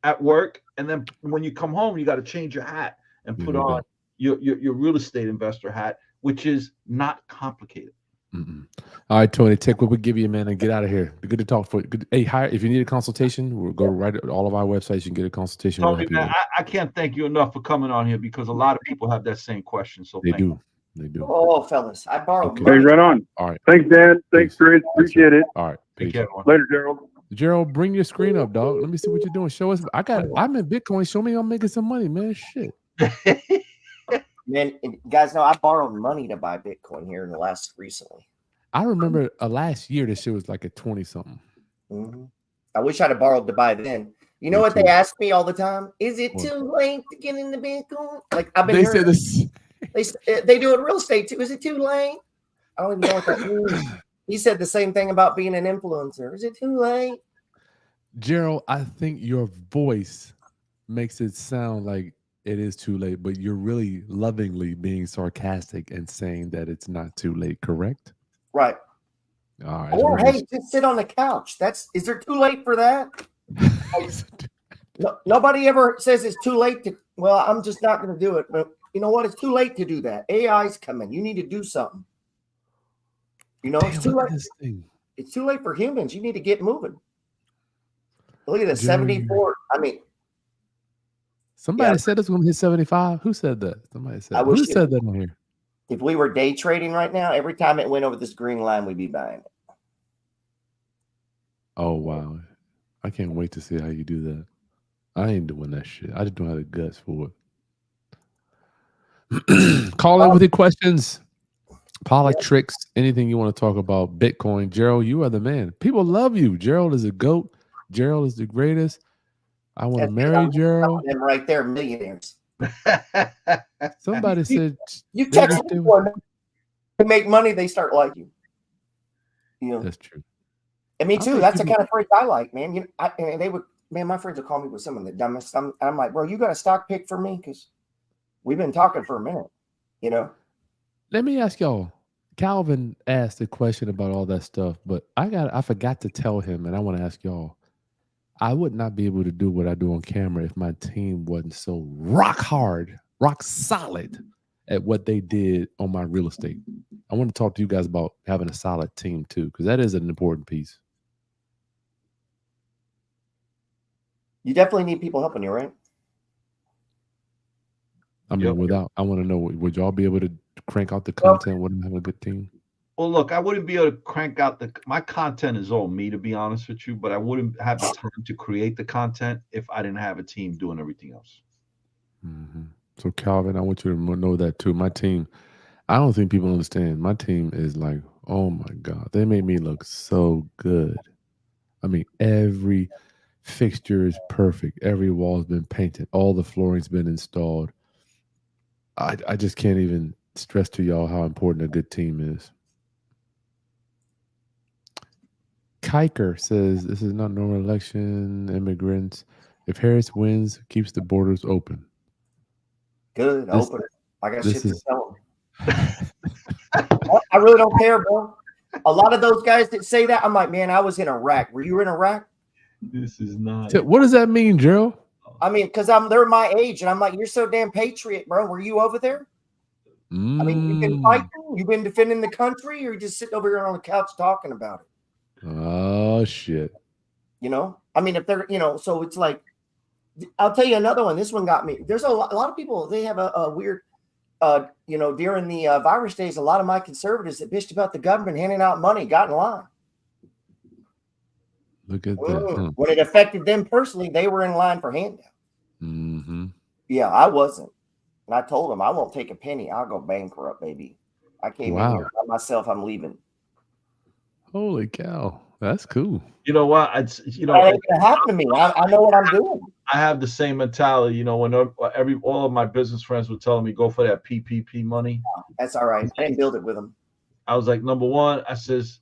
at work, and then when you come home, you got to change your hat and put on your real estate investor hat, which is not complicated. All right, Tony, take what we give you, man, and get out of here. Good to talk for you. Hey, if you need a consultation, we'll go right to all of our websites. You can get a consultation. We'll Tony, help you man, with. I can't thank you enough for coming on here, because a lot of people have that same question. So They thank you. do. They do. Oh, fellas, I borrowed Okay. money. Hey, right on. All right. Thanks, Dan. Thanks, Peace. Chris. Appreciate it. All right. Take Peace. care, everyone. Later, Gerald. Gerald, bring your screen up, dog. Let me see what you're doing. Show us. I'm in Bitcoin. Show me I'm making some money, man. Shit. Man, and guys know I borrowed money to buy Bitcoin here in the last recently. I remember last year this shit was like a 20-something. Mm-hmm. I wish I'd have borrowed to buy then. You know Me what too. they ask me all the time? Is it What? too late to get into Bitcoin? Like I've been They hearing said this. they do it in real estate too. Is it too late? I don't even know what that means. He said the same thing about being an influencer. Is it too late? Gerald, I think your voice makes it sound like it is too late, but you're really lovingly being sarcastic and saying that it's not too late, correct? Right. All right. Or hey, just sit on the couch. Is there too late for that? No, nobody ever says it's too late to. Well, I'm just not going to do it. But you know what? It's too late to do that. AI's coming. You need to do something. It's too late. It's too late for humans. You need to get moving. Look at the 74. I mean, somebody said it's going to hit 75. Who said that? Somebody said. Who said that on here? If we were day trading right now, every time it went over this green line, we'd be buying it. Oh wow! I can't wait to see how you do that. I ain't doing that shit. I just don't have the guts for it. Call in with your questions, politics, anything you want to talk about. Bitcoin, Gerald, you are the man. People love you. Gerald is a goat. Gerald is the greatest. I want to marry Gerald. Them right there, millionaires. Somebody said you text people to make money, they start liking you. That's true. And me too. That's the kind of freak I like, man. My friends will call me with some of the dumbest. I'm like, bro, you got a stock pick for me? Because we've been talking for a minute, Let me ask y'all. Calvin asked a question about all that stuff, but I forgot to tell him, and I want to ask y'all. I would not be able to do what I do on camera if my team wasn't so rock hard, rock solid at what they did on my real estate. I want to talk to you guys about having a solid team too, because that is an important piece. You definitely need people helping you, right? I mean, I want to know, would y'all be able to crank out the content when I have a good team? Well, look, I wouldn't be able to crank out my content is all me, to be honest with you, but I wouldn't have the time to create the content if I didn't have a team doing everything else. Mm-hmm. So Calvin, I want you to know that too. My team, I don't think people understand. My team is like, oh my God, they made me look so good. I mean, every fixture is perfect. Every wall's been painted. All the flooring's been installed. I just can't even stress to y'all how important a good team is. Kiker says, this is not normal election. Immigrants. If Harris wins, keeps the borders open. Good. Open it. I got shit to tell them. I really don't care, bro. A lot of those guys that say that, I'm like, man, I was in Iraq. Were you in Iraq? This is not. What does that mean, Gerald? I mean, because they're my age, and I'm like, you're so damn patriot, bro. Were you over there? I mean, you've been fighting, you've been defending the country, or you're just sitting over here on the couch talking about it. Oh shit. I mean, if they're, so it's like, I'll tell you another one. This one got me. There's a lot of people, they have a weird, during the virus days, a lot of my conservatives that bitched about the government handing out money got in line. Look at that. When it affected them personally, they were in line for handout. Mm-hmm. Yeah, I wasn't. And I told them, I won't take a penny. I'll go bankrupt, baby. I came in here by myself. I'm leaving. Holy cow. That's cool. You know what? It ain't gonna happen to me. I know what I'm doing. I have the same mentality. When all of my business friends were telling me go for that PPP money. That's all right. I didn't build it with them. I was like, number one, I says,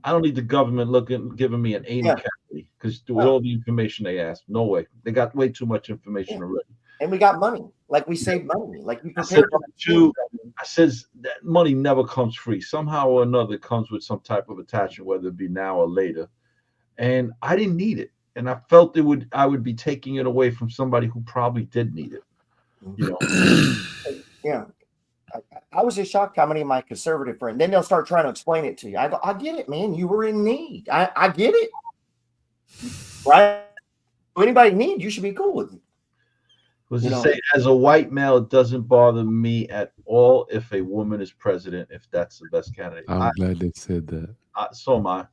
I don't need the government giving me an AIM cavity, because with all the information they asked, no way. They got way too much information already. and we got money. Like we saved money. Like we I said, prepared. I says that money never comes free. Somehow or another, it comes with some type of attachment, whether it be now or later. And I didn't need it, and I felt I would be taking it away from somebody who probably did need it. You know. Yeah. I was just shocked how many of my conservative friends, then they'll start trying to explain it to you. I go, I get it, man. You were in need. I get it. Right? If anybody need, you should be cool with it. Was to say, as a white male, it doesn't bother me at all if a woman is president, if that's the best candidate. I'm glad they said that. So am I.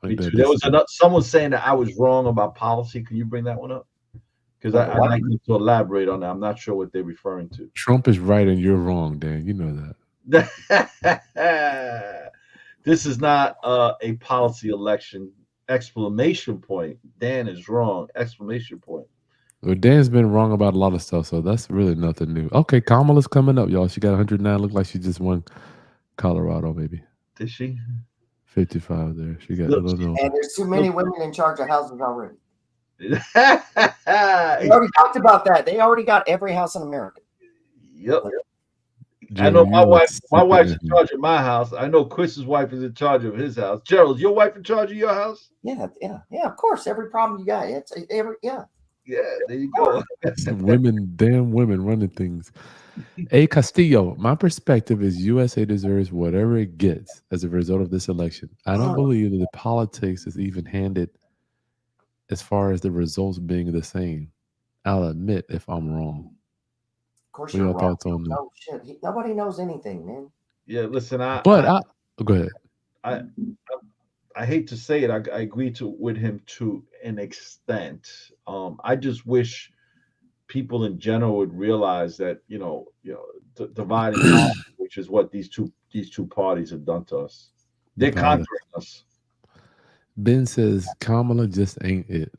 Me too. There was someone saying that I was wrong about policy. Can you bring that one up? Because I'd like you to elaborate on that. I'm not sure what they're referring to. Trump is right and you're wrong, Dan. You know that. This is not a policy election. Exclamation point. Dan is wrong. Exclamation point. Well, Dan's been wrong about a lot of stuff, so that's really nothing new. Okay, Kamala's coming up, y'all. She got 109. Look like she just won Colorado, maybe. Did she? 55 there. She got. And there's too many women in charge of houses already. We already talked about that. They already got every house in America. Yep. I know my wife's in charge of my house. I know Chris's wife is in charge of his house. Gerald, is your wife in charge of your house? Yeah, of course. Every problem you got, it's Yeah, there you go. Damn women running things. Hey, Castillo, my perspective is USA deserves whatever it gets as a result of this election. I don't believe that the politics is even handed as far as the results being the same. I'll admit if I'm wrong. Of course, what are your thoughts on that? Oh shit! Nobody knows anything, man. Yeah, listen, go ahead. I hate to say it. I agree with him to an extent. I just wish people in general would realize that dividing, which is what these two parties have done to us. They're conquering us. Ben says Kamala just ain't it.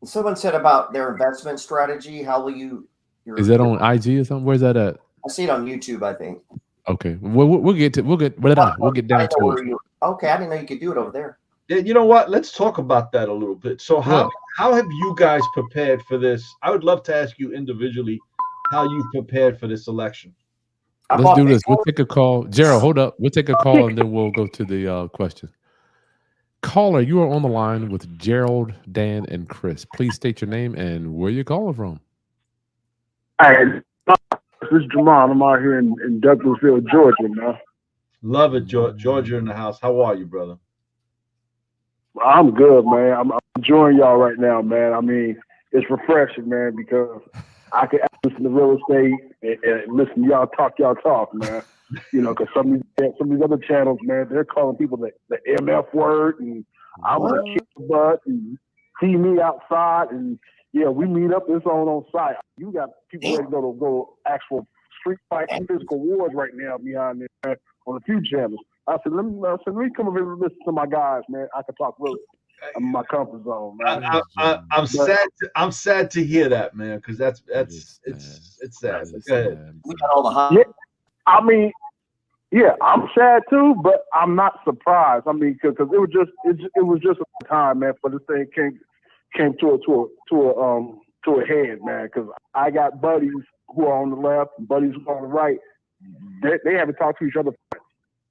Someone said about their investment strategy. How will you? Is that on IG or something? Where's that at? I see it on YouTube, I think. Okay, we'll get down to it. Okay, I didn't know you could do it over there. Yeah, you know what? Let's talk about that a little bit. So how have you guys prepared for this? I would love to ask you individually how you prepared for this election. Let's do this. We'll take a call. Gerald, hold up. We'll take a call and then we'll go to the question. Caller, you are on the line with Gerald, Dan, and Chris. Please state your name and where you're calling from. Hey, this is Jamal. I'm out here in Douglasville, Georgia, man. Love it, Georgia in the house. How are you, brother? I'm good, man. I'm enjoying y'all right now, man. I mean, it's refreshing, man, because I can listen to real estate and listen to y'all talk, man. Because some of these other channels, man, they're calling people the MF word, and I want to kick the butt and see me outside, and yeah, we meet up. It's on site. You got people ready to go actual street fights and physical wars right now behind there on a few channels. I said, let me come over here and listen to my guys, man. I can talk real. I'm in my comfort zone, man. I'm sad to hear that, man, because it's sad. Go ahead. We got all the hot. Yeah, I mean, yeah, I'm sad too, but I'm not surprised. I mean, because it was just a time, man, for this thing came to a head, man. Because I got buddies who are on the left, and buddies who are on the right. They haven't talked to each other,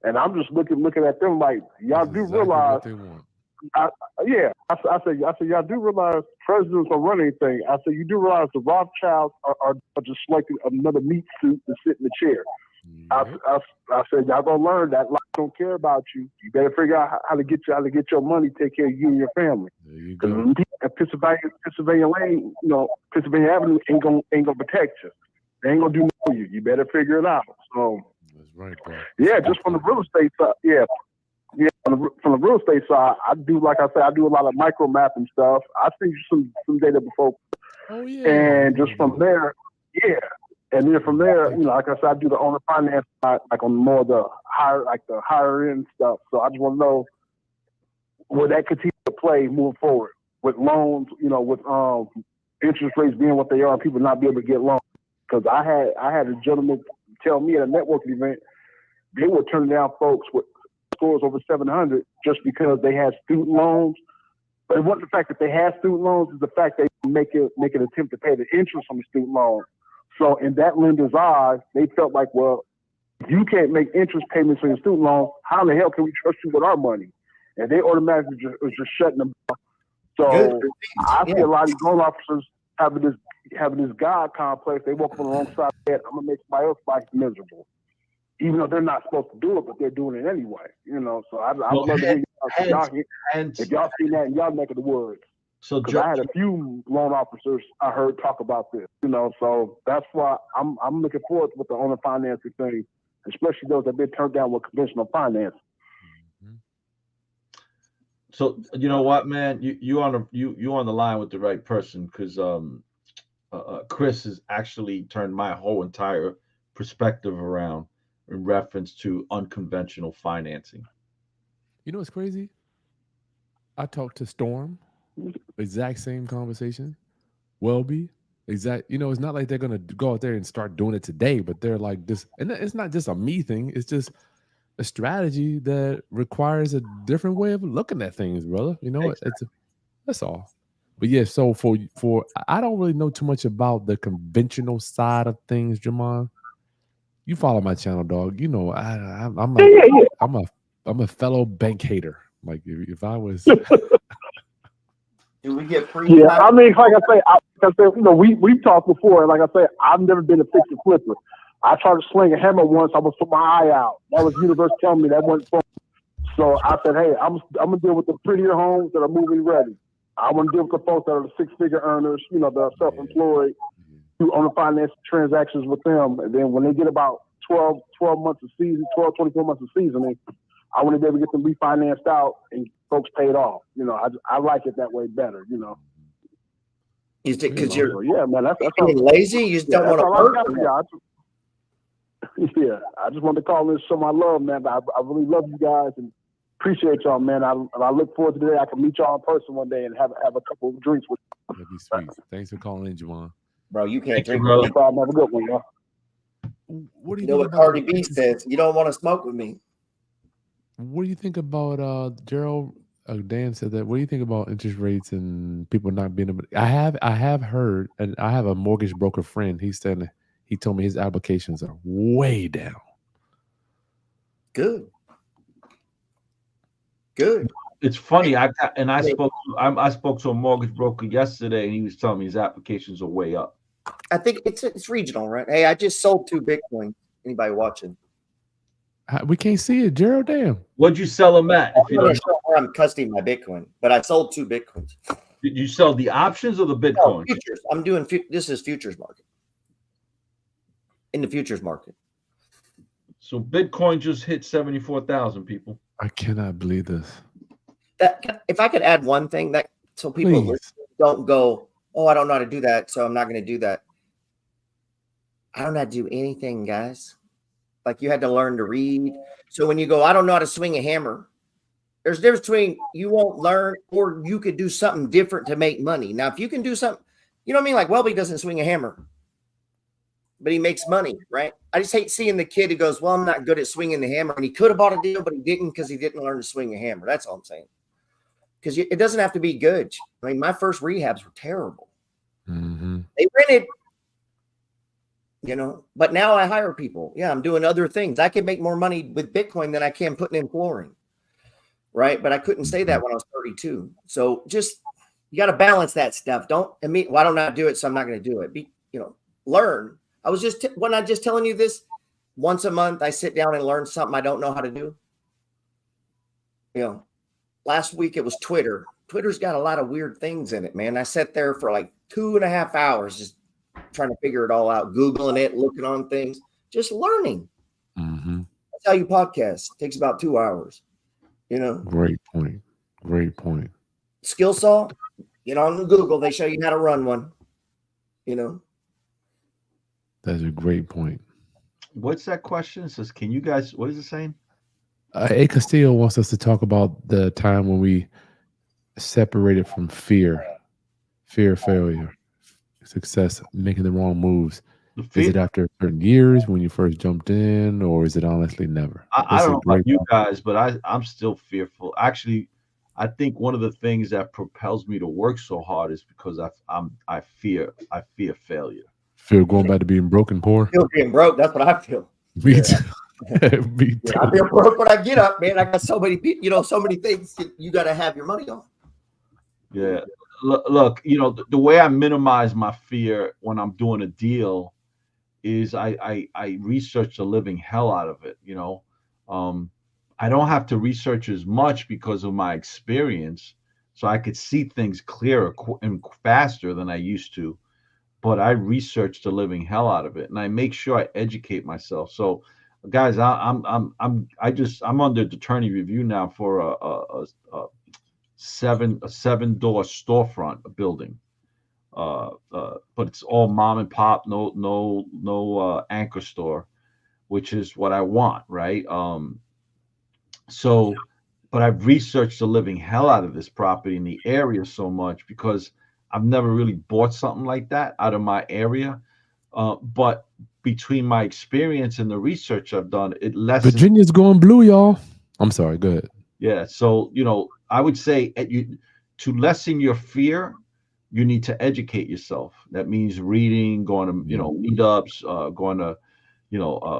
and I'm just looking at them like, y'all do realize. I said, y'all do realize presidents don't run anything. I said, you do realize the Rothschilds are just selecting another meat suit to sit in the chair. I said, y'all gonna learn that life don't care about you. You better figure out how to get your money, take care of you and your family. Because Pennsylvania Lane, Pennsylvania Avenue ain't gonna protect you. They ain't gonna do nothing for you. You better figure it out. So that's right, bro. Yeah, just from the real estate side, from the real estate side, I do, like I said, I do a lot of micro mapping stuff. I sent you some data before. Oh yeah. And just from there, yeah. And then from there, like I said, I do the owner finance side, like on more the higher end stuff. So I just want to know, will that continue to play moving forward with loans, with interest rates being what they are, people not be able to get loans. Because I had a gentleman tell me at a networking event, they were turning down folks with scores over 700 just because they had student loans But it wasn't the fact that they had student loans; it's the fact they make an attempt to pay the interest on the student loan. So in that lender's eyes, they felt like, well, if you can't make interest payments on your student loan, how in the hell can we trust you with our money? And they automatically was just shutting them down. So Good. I see Yeah. a lot of these loan officers having this God complex. They walk on the wrong side of the head. I'm gonna make somebody else's life miserable, even though they're not supposed to do it, but they're doing it anyway. You know, so I would love to hear if y'all seen that in y'all neck of the woods. So Because I had a few loan officers I heard talk about this. You know, so that's why I'm looking forward to the owner financing thing, especially those that have been turned down with conventional finance. So you know what, man, you on the line with the right person, because Chris has actually turned my whole entire perspective around in reference to unconventional financing. You know what's crazy? I talked to Storm, exact same conversation. Welby, exact. You know, it's not like they're gonna go out there and start doing it today, but they're like this, and it's not just a me thing. It's just a strategy that requires a different way of looking at things, brother. You know, that's all. But yeah, so for I don't really know too much about the conventional side of things, Jamon. You follow my channel, dog. You know, I'm a fellow bank hater. Like if I was, Do we get free? Yeah, I mean, like I say, you know, we've talked before, and like I say, I've never been a fixer flipper. I tried to sling a hammer once. I was put my eye out. That was the universe telling me that wasn't fun. So I said, hey, I'm gonna deal with the prettier homes that are moving ready. I want to deal with the folks that are the six-figure earners, you know, that are self-employed, do owner finance transactions with them. And then when they get about 12 months of season, 24 months of seasoning, I want to be able to get them refinanced out and folks paid off. You know, I like it that way better, you know. Is it because So, you're yeah, man, that's being lazy? You just don't want to work? Yeah, I just wanted to call in and show my love, man. I really love you guys and appreciate y'all, man. I look forward to the day I can meet y'all in person one day and have a couple of drinks with you. that'd be sweet. Thanks for calling in, Jamon. Bro, you can't drink No with me. problem. Have a good one, y'all. What do You you know think what Cardi about B says? You don't want to smoke with me. What do you think about Gerald? Dan said that. What do you think about interest rates and people not being able? I have heard, and I have a mortgage broker friend. He told me his applications are way down. Good. It's funny. I spoke to a mortgage broker yesterday, and he was telling me his applications are way up. I think it's regional, right? Hey, I just sold 2 Bitcoin. Anybody watching? We can't see it, Gerald. Damn. What'd you sell them at? If you I'm don't, not sure where I'm custodying my Bitcoin, but I sold 2 Bitcoins. did you sell the options or the No, Bitcoin? futures. I'm doing this is futures market. In the futures market. So Bitcoin just hit 74,000 people. I cannot believe this. That if I could add one thing that so people Please. don't go, oh, I don't know how to do that, so I'm not going to do that. I don't know how to do anything, guys. Like you had to learn to read. So when you go, I don't know how to swing a hammer. There's a difference between you won't learn or you could do something different to make money. Now, if you can do something, you know what I mean? Like Welby doesn't swing a hammer, but he makes money, right? I just hate seeing the kid who goes, well, I'm not good at swinging the hammer. And he could have bought a deal, but he didn't because he didn't learn to swing a hammer. That's all I'm saying. Because it doesn't have to be good. I mean, my first rehabs were terrible. Mm-hmm. They rented, you know, but now I hire people. Yeah, I'm doing other things. I can make more money with Bitcoin than I can putting in flooring, right? But I couldn't say that when I was 32. So just, you got to balance that stuff. Don't admit, well, I don't know how to do it, so I'm not going to do it. Learn. I was just, when I just telling you this, once a month, I sit down and learn something I don't know how to do. You know, last week it was Twitter. Twitter's got a lot of weird things in it, man. I sat there for like 2.5 hours just trying to figure it all out, Googling it, looking on things, just learning. Mm-hmm. That's how you podcast. It takes about 2 hours, you know. Great point. Great point. Skillsaw, get on Google. They show you how to run one, you know. That's a great point. What's that question? It says, can you guys, what is it saying? A Castillo wants us to talk about the time when we separated from fear of failure, success, making the wrong moves. Is it after certain years when you first jumped in, or is it honestly never? I don't know about you guys, but I'm still fearful. Actually, I think one of the things that propels me to work so hard is because I fear failure. Feel going back to being broken poor. Feel being broke. That's what I feel. Me too. Me too. Yeah, I feel broke when I get up, man. I got so many people, so many things that you got to have your money on. Yeah. Look, the way I minimize my fear when I'm doing a deal is I research the living hell out of it. I don't have to research as much because of my experience, so I could see things clearer and faster than I used to. But I research the living hell out of it, and I make sure I educate myself. So, guys, I'm under attorney review now for a 7-door storefront building. But it's all mom and pop, no anchor store, which is what I want, right? But I've researched the living hell out of this property in the area so much because I've never really bought something like that out of my area. But between my experience and the research I've done, it lessens. Virginia's going blue, y'all. I'm sorry. Go ahead. Yeah. So, I would say to lessen your fear, you need to educate yourself. That means reading, going to, meetups, going to,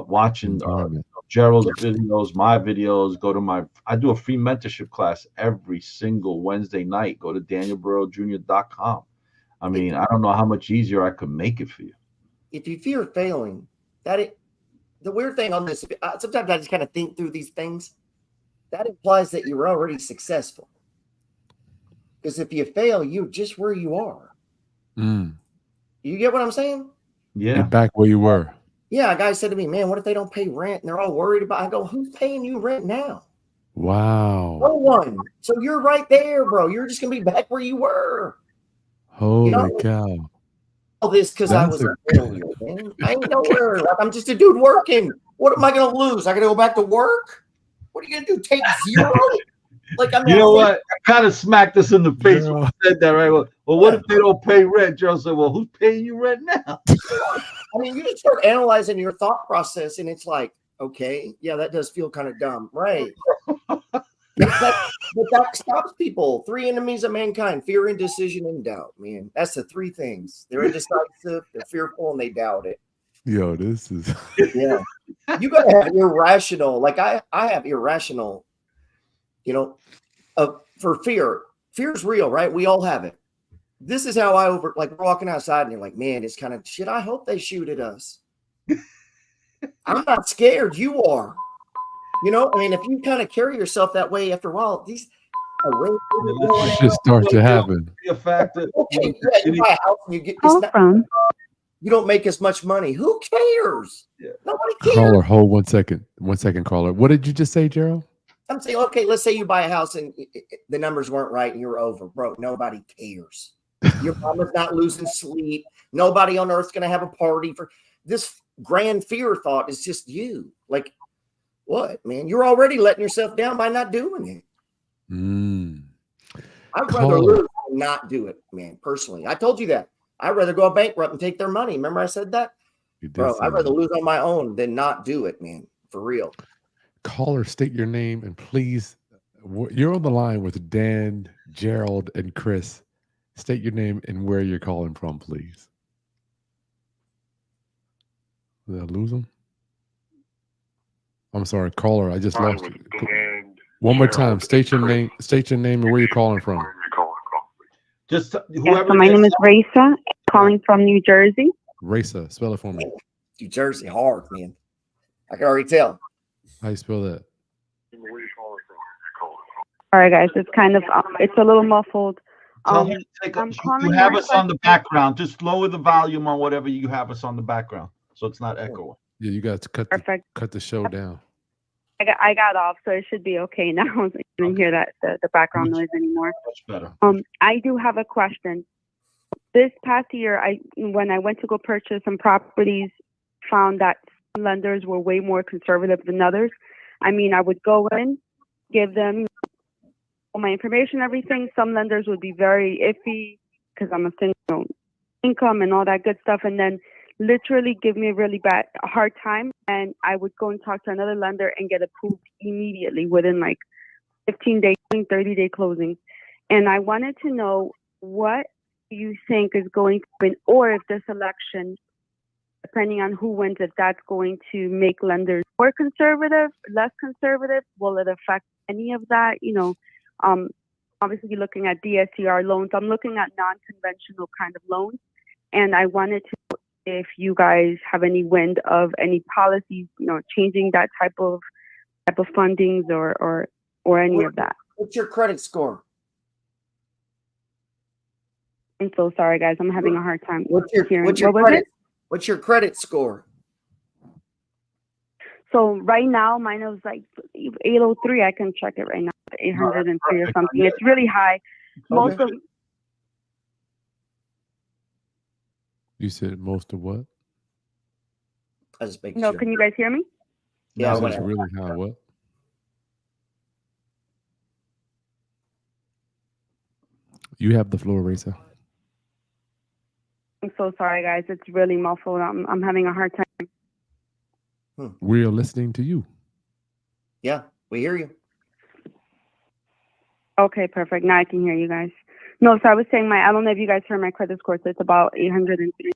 watching Gerald's videos, my videos. I do a free mentorship class every single Wednesday night. Go to danielburrowjr.com. I mean, I don't know how much easier I could make it for you. If you fear failing, the weird thing on this, sometimes I just kind of think through these things. That implies that you're already successful. Because if you fail, you're just where you are. You get what I'm saying? Yeah. You're back where you were. Yeah, a guy said to me, man, what if they don't pay rent? And they're all worried about it. I go, who's paying you rent now? Wow. No one. So you're right there, bro. You're just going to be back where you were. Holy cow. All this because I was a failure, man. I ain't nowhere. I'm just a dude working. What am I going to lose? I got to go back to work? What are you going to do? Take 0? Like, I'm you know what? I kind of smacked us in the face when I said that, right? Well, what if they don't pay rent? Joe said, well, who's paying you rent now? I mean, you just start analyzing your thought process, and it's like, okay, yeah, that does feel kind of dumb, right? but that stops people. 3 enemies of mankind: fear, indecision, and doubt. Man, that's the 3 things. They're indecisive, they're fearful, and they doubt it. Yo, this is yeah. You gotta have irrational. Like I have irrational. For fear. Fear's real, right? We all have it. This is how we're walking outside and you're like, man, it's kind of shit. I hope they shoot at us. I'm not scared. You are. I mean, if you kind of carry yourself that way after a while, these it just starts to happen. The fact that you buy a house and you get you don't make as much money. Who cares? Yeah. Nobody cares. Caller, hold 1 second. 1 second, caller. What did you just say, Gerald? I'm saying, okay, let's say you buy a house and the numbers weren't right and you're over, bro. Nobody cares. Your mama's not losing sleep. Nobody on earth's going to have a party for this grand fear thought. Is just you. Like, what, man? You're already letting yourself down by not doing it. I'd rather lose than not do it, man, personally. I told you that. I'd rather go bankrupt and take their money. Remember I said that? Bro, I'd rather lose on my own than not do it, man. For real. Caller, state your name and please, you're on the line with Dan, Gerald, and Chris. State your name and where you're calling from, please. Did I lose him? I'm sorry, caller. I just lost you. One more time. State your name and where you're calling from. Just whoever. So my name is Raisa, calling from New Jersey. Raisa, spell it for me. New Jersey, hard, man. I can already tell. How you spell that? All right, guys. It's kind of it's a little muffled. You have us on the background. Just lower the volume on whatever you have us on the background, so it's not echoing. Yeah, you got to cut the show down. I got off, so it should be okay now. I didn't hear that the background noise anymore. Much better. I do have a question. This past year, when I went to go purchase some properties, found that some lenders were way more conservative than others. I mean, I would go in, give them all my information, everything. Some lenders would be very iffy because I'm a single income and all that good stuff, and then literally give me a hard time, and I would go and talk to another lender and get approved immediately within like 15-day, 30-day closing. And I wanted to know what you think is going to win, or if this election, depending on who wins, if that's going to make lenders more conservative, less conservative. Will it affect any of that? Obviously looking at DSCR loans. I'm looking at non-conventional kind of loans. And I wanted to know if you guys have any wind of any policies, changing that type of fundings or any of that. What's your credit score? I'm so sorry, guys. I'm having a hard time hearing. What's your What was credit? it? What's your credit score? So right now, mine was like 803. I can check it right now. 803 or something. It's really high. Most of You said most of what? I just making no. sure. Can you guys hear me? Yeah, You said it's whatever. really high. What? You have the floor, Racer. I'm so sorry, guys. It's really muffled. I'm having a hard time. We are listening to you. Yeah, we hear you. Okay, perfect. Now I can hear you guys. No, so I was saying I don't know if you guys heard my credit score. So it's about 803.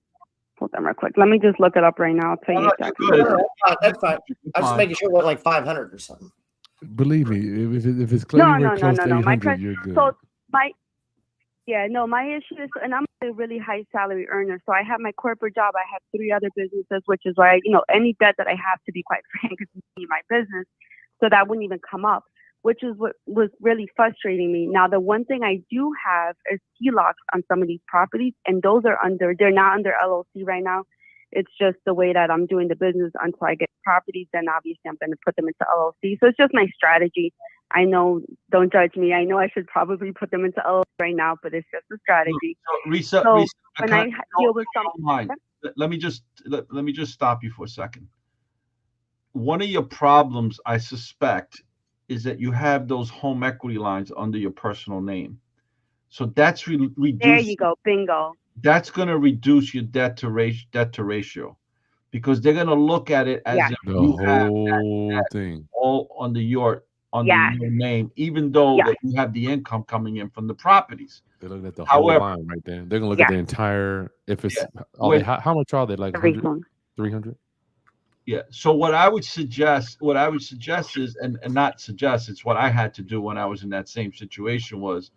Hold on real quick. Let me just look it up right now. I'll tell you exactly. Good. That's fine. I was just making sure it wasn't like 500 or something. Believe me, if it's close, No. close to My 800, you're good. So my issue is, and I'm a really high salary earner, so I have my corporate job. I have 3 other businesses, which is why any debt that I have, to be quite frank, is my business, so that wouldn't even come up, which is what was really frustrating me. Now, the one thing I do have is HELOCs on some of these properties, and those are they're not under LLC right now. It's just the way that I'm doing the business until I get properties. Then obviously I'm going to put them into LLC. So it's just my strategy. I know, don't judge me. I know I should probably put them into LLC right now, but it's just a strategy. Risa, So Risa, when I deal with something, let me just stop you for a second. One of your problems, I suspect, is that you have those home equity lines under your personal name. So that's reduced. There you go, bingo. That's going to reduce your debt to ratio, because they're going to look at it as if The you have whole thing. all under your name, even though that you have the income coming in from the properties. They're looking at the However, whole line right there. They're gonna look at the entire. If it's how much are they, like 100, 300? Yeah. So what I would suggest is, and not suggest, it's what I had to do when I was in that same situation was,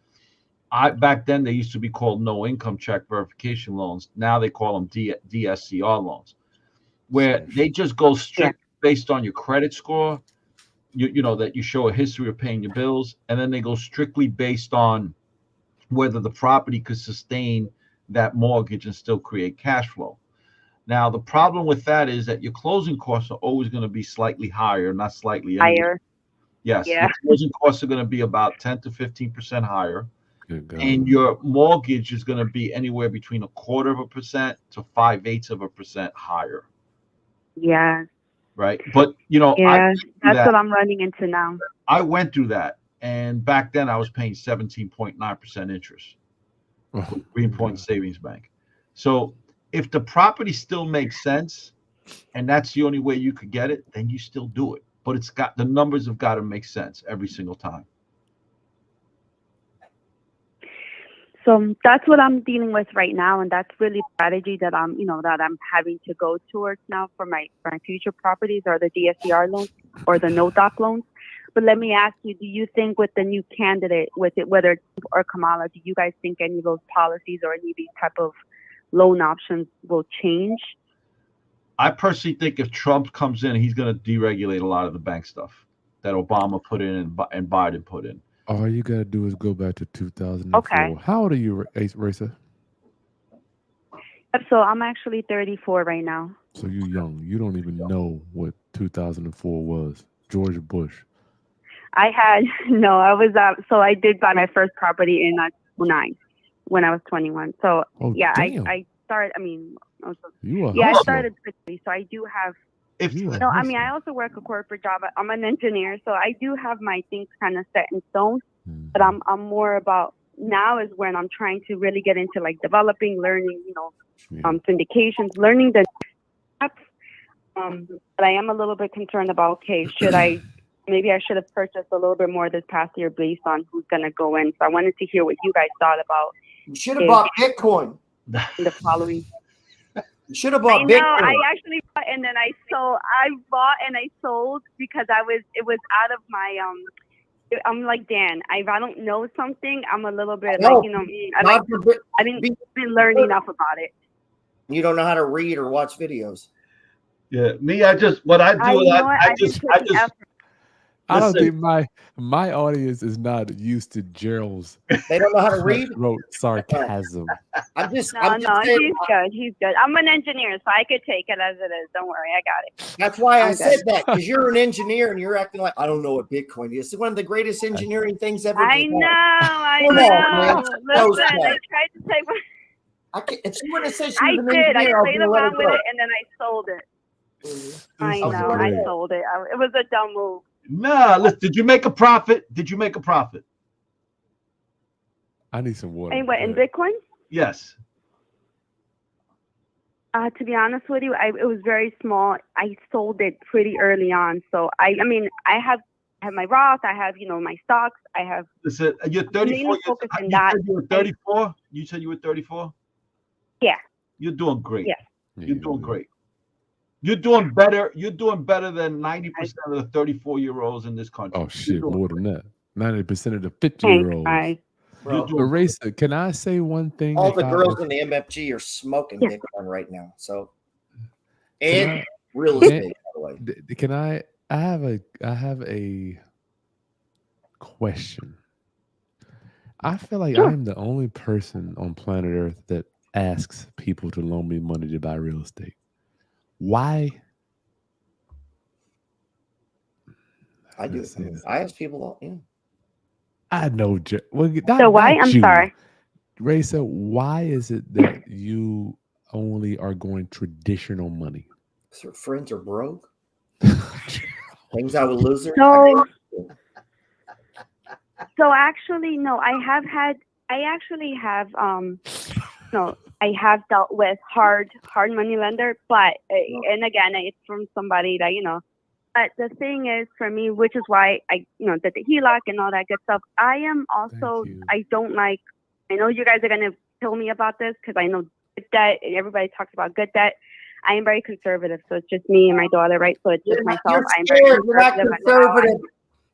back then they used to be called no income check verification loans. Now they call them DSCR loans, where they just go strict based on your credit score. You know that you show a history of paying your bills, and then they go strictly based on whether the property could sustain that mortgage and still create cash flow. Now, the problem with that is that your closing costs are always going to be slightly higher, not slightly higher. Yes, your closing costs are going to be about 10 to 15% higher, and your mortgage is going to be anywhere between 0.25% to 0.6% higher. Yeah. Right, but that's what I'm running into now. I went through that, and back then I was paying 17.9% interest with Greenpoint Savings Bank. So if the property still makes sense, and that's the only way you could get it, then you still do it. But the numbers have got to make sense every single time. So that's what I'm dealing with right now, and that's really the strategy that I'm having to go towards now for my future properties, or the DSCR loans or the no doc loans. But let me ask you, do you think with the new candidate, whether it's Trump or Kamala, do you guys think any of those policies or any of these type of loan options will change? I personally think if Trump comes in, he's going to deregulate a lot of the bank stuff that Obama put in and Biden put in. All you gotta do is go back to 2004. Okay. How old are you, Racer? So I'm actually 34 right now. So you're young. You don't even know what 2004 was. George Bush. I did buy my first property in 2009 when I was 21. So damn. I started. I started quickly. So I do have. I also work a corporate job. I'm an engineer, so I do have my things kind of set in stone. Mm-hmm. But I'm more about now is when I'm trying to really get into like developing, learning, syndications, learning the steps. But I am a little bit concerned about, should I maybe I should have purchased a little bit more this past year based on who's going to go in. So I wanted to hear what you guys thought about You should have bought Bitcoin. the following. You should have I bought know. Bitcoin. I actually bought and then I sold. I bought and I sold because it was out of my I'm like Dan. If I don't know something, I'm a little bit No. like I didn't learn enough about it. You don't know how to read or watch videos. Yeah, me. I just what I do. I just. I don't Listen. think my audience is not used to Gerald's They don't know how to read. throat sarcasm. I'm just No, saying, he's good. He's good. I'm an engineer, so I could take it as it is. Don't worry, I got it. that's why I I'm said good. that, because you're an engineer and you're acting like I don't know what Bitcoin is. It's one of the greatest engineering things ever. I designed. know. I Come know. on, man. Listen, I tried to say what I can't, if she would have said she I was an did. I engineer, I'll played be let around her with go. it and then I sold it. I This is know. I great. sold it. It was a dumb move. Nah, listen. Did you make a profit? Did you make a profit? I need some water. And what, in Go ahead. Bitcoin? Yes. To be honest with you, it was very small. I sold it pretty early on. So I mean, I have my Roth. I have, my stocks. I have. Listen, you're 34. Mainly focused on You that. said you were 34. You said you were 34. Yeah. You're doing great. Yeah. You're doing great. You're doing better. You're doing better than 90% of the 34-year-olds in this country. Oh shit, more than that. 90% of the Thanks, 50-year-olds. guys. You're doing Eraser, can I say one thing? All the if girls in the MFG are smoking Yeah. Bitcoin right now. So, Can and I- real can- estate, by the way. Can I have a question. I feel like Sure. I'm the only person on planet Earth that asks people to loan me money to buy real estate. Why? I do. Let's see this. I ask people all. Yeah. I know. Well, So why? I'm you. sorry. Raisa, why is it that you only are going traditional money? So friends are broke. Things I would lose there. So actually, no, I actually have I have dealt with hard money lender, but and again, it's from somebody that. But the thing is, for me, which is why I did the HELOC and all that good stuff. I am also Thank you. I don't like. I know you guys are gonna tell me about this because I know good debt. Everybody talks about good debt. I am very conservative, so it's just me and my daughter, right? So it's just myself. You're I'm scared. very You're not conservative. on how I- conservative.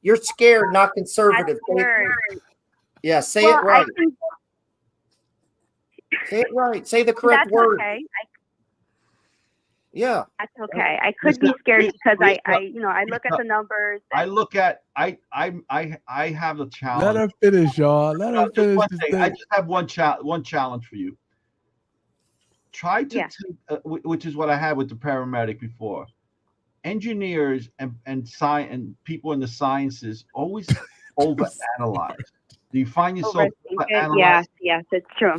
You're scared, not conservative. I'm scared. Yeah, say Well, it right. I think Say it right. Say the correct that's word. okay. Yeah. That's okay. I could be scared because I look at Lisa, the numbers. I look at I have a challenge. Let her finish, y'all. Let No, her just finish one this thing. thing. I just have one challenge for you. Try to Yeah. take, which is what I had with the paramedic before. Engineers and science and people in the sciences always overanalyze. Do you find yourself Overthink it. overanalyzing? Yes, it's true.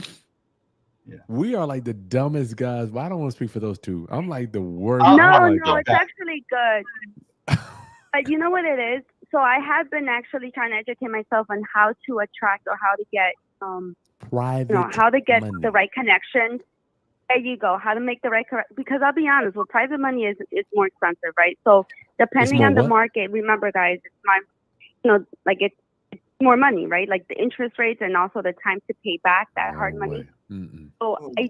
We are like the dumbest guys. Well, I don't want to speak for those two. I'm like the worst. Oh, No, I'm like no, that. it's actually good. But you know what it is? So I have been actually trying to educate myself on how to attract or how to get Private. how to get money. the right connections. There you go. How to make the right because I'll be honest, well, private money is more expensive, right? So depending more on the what? market, remember guys, it's like it's more money, right? Like the interest rates and also the time to pay back that hard No money. way. Mm-mm. So I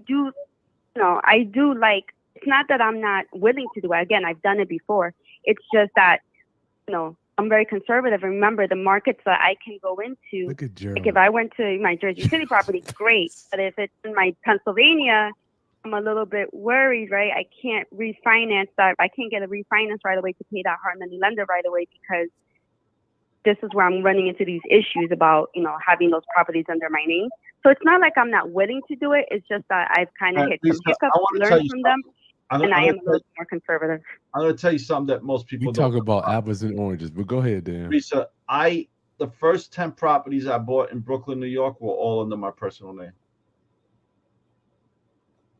do like, it's not that I'm not willing to do it. Again, I've done it before. It's just that, I'm very conservative. Remember the markets that I can go into. Look at Gerald. Like if I went to my Jersey City property, great. But if it's in my Pennsylvania, I'm a little bit worried, right? I can't refinance that. I can't get a refinance right away to pay that hard money lender right away because this is where I'm running into these issues about, having those properties under my name. So it's not like I'm not willing to do it. It's just that I've kind of hit some Lisa, I hiccups, wanna tell learned you from them, and I am a little more conservative. I'm going to tell you something that most people We don't talk about apples and oranges, but go ahead, Dan. Lisa, the first 10 properties I bought in Brooklyn, New York were all under my personal name.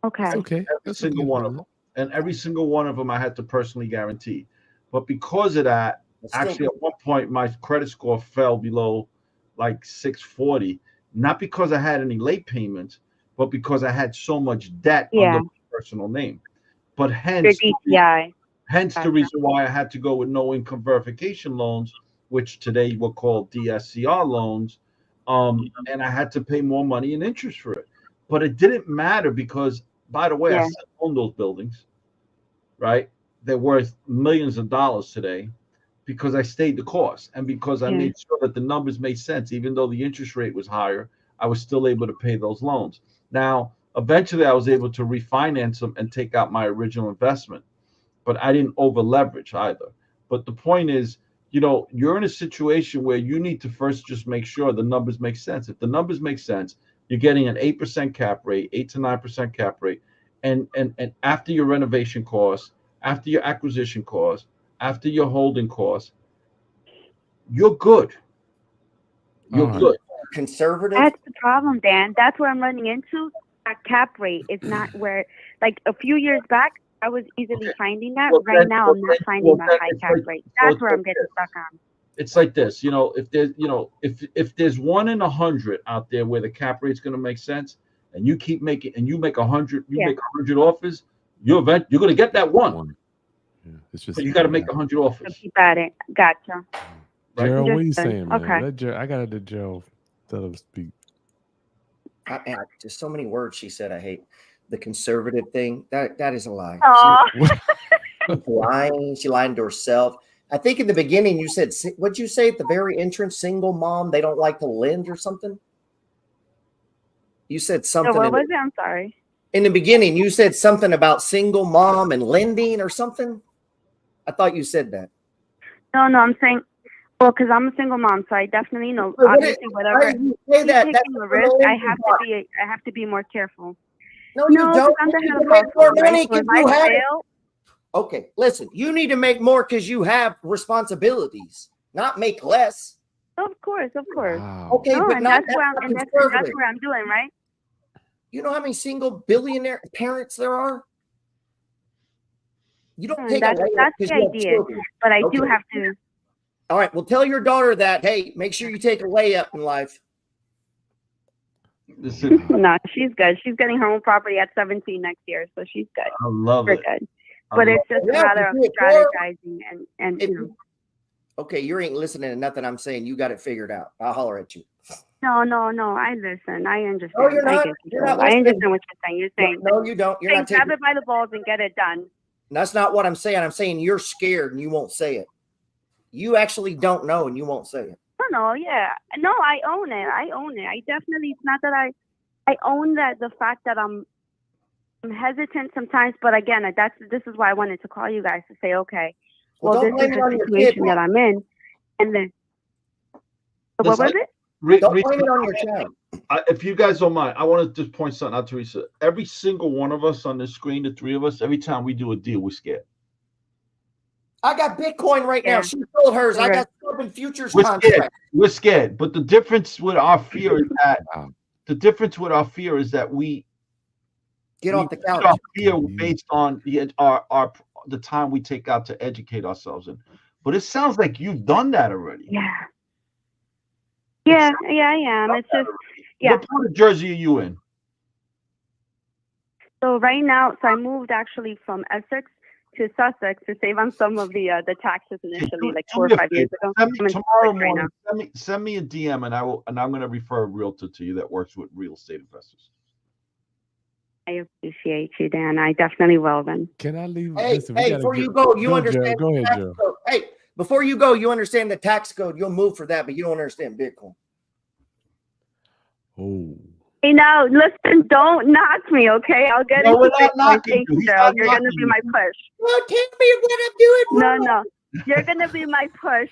Okay. That's okay. Every That's single okay, one of brother. them. And every single one of them I had to personally guarantee. But because of that, It's still actually at one point my credit score fell below like 640. Not because I had any late payments, but because I had so much debt Yeah. under my personal name. But Your hence DTI. Hence the Gotcha. reason why I had to go with no income verification loans, which today were called DSCR loans. And I had to pay more money in interest for it. But it didn't matter because, by the way, I Yeah. still own those buildings, right? They're worth millions of dollars today because I stayed the course and because I Yeah. made sure that the numbers made sense. Even though the interest rate was higher, I was still able to pay those loans. Now, eventually, I was able to refinance them and take out my original investment, but I didn't over leverage either. But the point is, you're in a situation where you need to first just make sure the numbers make sense. If the numbers make sense, you're getting an 8% cap rate, 8 to 9% cap rate, and after your renovation costs, after your acquisition costs, after your holding costs, you're good. You're All right. good. Conservative. That's the problem, Dan. That's what I'm running into. That cap rate is not where, like a few years back, I was easily Okay. finding that. Well, Right then- now, well, I'm not then- finding well, that then high it's cap like- rate. well, That's where I'm getting okay. stuck on. It's like this, if there's, if there's 1 in 100 out there where the cap rate's going to make sense, and you keep making, and you make 100, Yeah. make 100 offers, you're going to get that one. Yeah, it's just But you got to make 100 So offers. keep at it. Gotcha. Gerald, what are you Understood. saying, man? Okay. Let I got to let Gerald let him speak. Just so many words she said. I hate the conservative thing. That is a lie. Oh, She's lying. She lied to herself. I think in the beginning you said, what'd you say at the very entrance? Single mom, they don't like to lend or something. You said something. what was it? I'm sorry. In the beginning, you said something about single mom and lending or something. I thought you said that. No, I'm saying, well, because I'm a single mom, so I definitely know. Wait, what Obviously, Why whatever. did you say that? Taking That's a what risk, the I lending have to part. be. I have to be more careful. No, you No, don't. because I'm the You head need of to make more household, money right? So because if you I have. fail, Okay, listen. You need to make more because you have responsibilities, not make less. of course. Wow. Okay, No, but and not that's where I'm, not and that's conservative. where I'm doing, right? You know how many single billionaire parents there are? You don't take That's away the because you have idea. children. But I do Okay. have to. All right, well, tell your daughter that. Hey, make sure you take a layup in life. Listen, No, she's good. She's getting her own property at 17 next year, so she's good. I love We're it. good. I But love it's just a Yeah, matter of if you're poor, strategizing and If you know. you, okay, you ain't listening to nothing I'm saying. You got it figured out. I'll holler at you. No. I listen. I understand. No, you're I not. get you. You're not I listening. understand what you're saying. You're saying, No, you don't. You're not grab taking. it by the balls and get it done. That's not what I'm saying. I'm saying you're scared and you won't say it. You actually don't know and you won't say it. No, yeah. No, I own it. I definitely, it's not that I own that the fact that I'm hesitant sometimes, but again, this is why I wanted to call you guys to say, okay, well, don't this blame is it on the your kid. situation that I'm in. And then, what Listen, was it? Don't Risa, blame it on your child. if you guys don't mind, I want to just point something out, Teresa. Every single one of us on the screen, the three of us, every time we do a deal, we're scared. I got Bitcoin right now. Yeah. She sold hers. I Okay. got Southern futures We're scared. contract. We're scared. But the difference with our fear is that Wow. we Get off the put couch. our fear based on the time we take out to educate ourselves in. But it sounds like you've done that already. Yeah. Yeah, I am. It's just, yeah. What part of Jersey are you in? So right now, I moved actually from Essex to Sussex to save on some of the taxes initially, like 4 or 5 years ago. Send me, I'm in tomorrow Sussex right morning, send me a DM and I'm going to refer a realtor to you that works with real estate investors. I appreciate you, Dan. I definitely will then. Can I leave? Hey, Listen, we hey, gotta before get- you go, you Go, understand. Gerald. Go ahead, the tax Gerald. code. Hey, before you go, you understand the tax code. You'll move for that, but you don't understand Bitcoin. Oh, Hey, now, listen, don't knock me, okay? I'll get No, into we're not Bitcoin. knocking Thank you. you, He's Gerald. not You're going to knocking be you. my push. Well, tell me what I'm doing. No. You're going to be my push.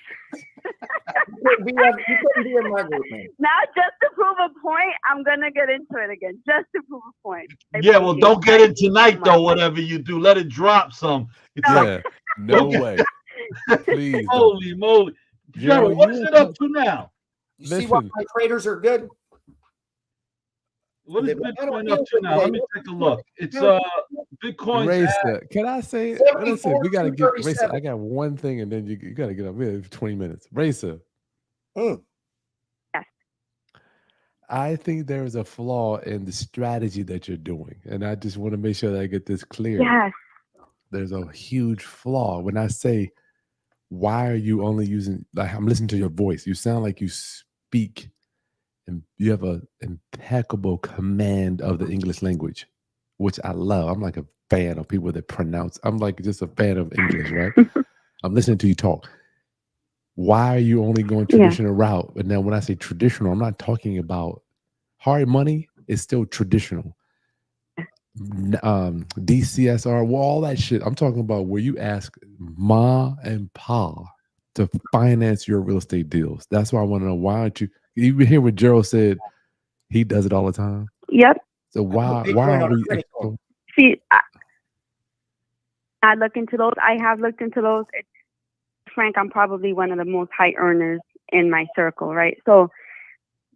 You couldn't be in my group, man. Now, just to prove a point, I'm going to get into it again. Just to prove a point. I Yeah, well, appreciate don't it. get Thank in you so tonight, though, much. whatever you do. Let it drop some. It's like, yeah. No way. Please don't. holy moly. Gerald, Gerald, what you is want it up to- to now? You see why Listen. my traders are good? What is I don't Bitcoin feel up to now? Let me good. take a look. It's Bitcoin's at Racer, can I say? Listen, we gotta get Racer. 34,237. I got one thing, and then you gotta get up. We have 20 minutes. Racer. Mm. Yes. I think there is a flaw in the strategy that you're doing, and I just want to make sure that I get this clear. Yes. there's a huge flaw when I say, why are you only using, like, I'm listening to your voice. You sound like you speak and you have an impeccable command of the English language, which I love. I'm like a fan of people that pronounce. I'm like just a fan of English, right? I'm listening to you talk. Why are you only going traditional route? And now when I say traditional, I'm not talking about hard money. It's still traditional. DCSR, well, all that shit. I'm talking about where you ask ma and pa to finance your real estate deals. That's why I want to know, why aren't you? You hear what Gerald said? He does it all the time. Yep. So why Bitcoin are on a we? credit card. See, I look into those. I have looked into those. Frank, I'm probably one of the most high earners in my circle, right? So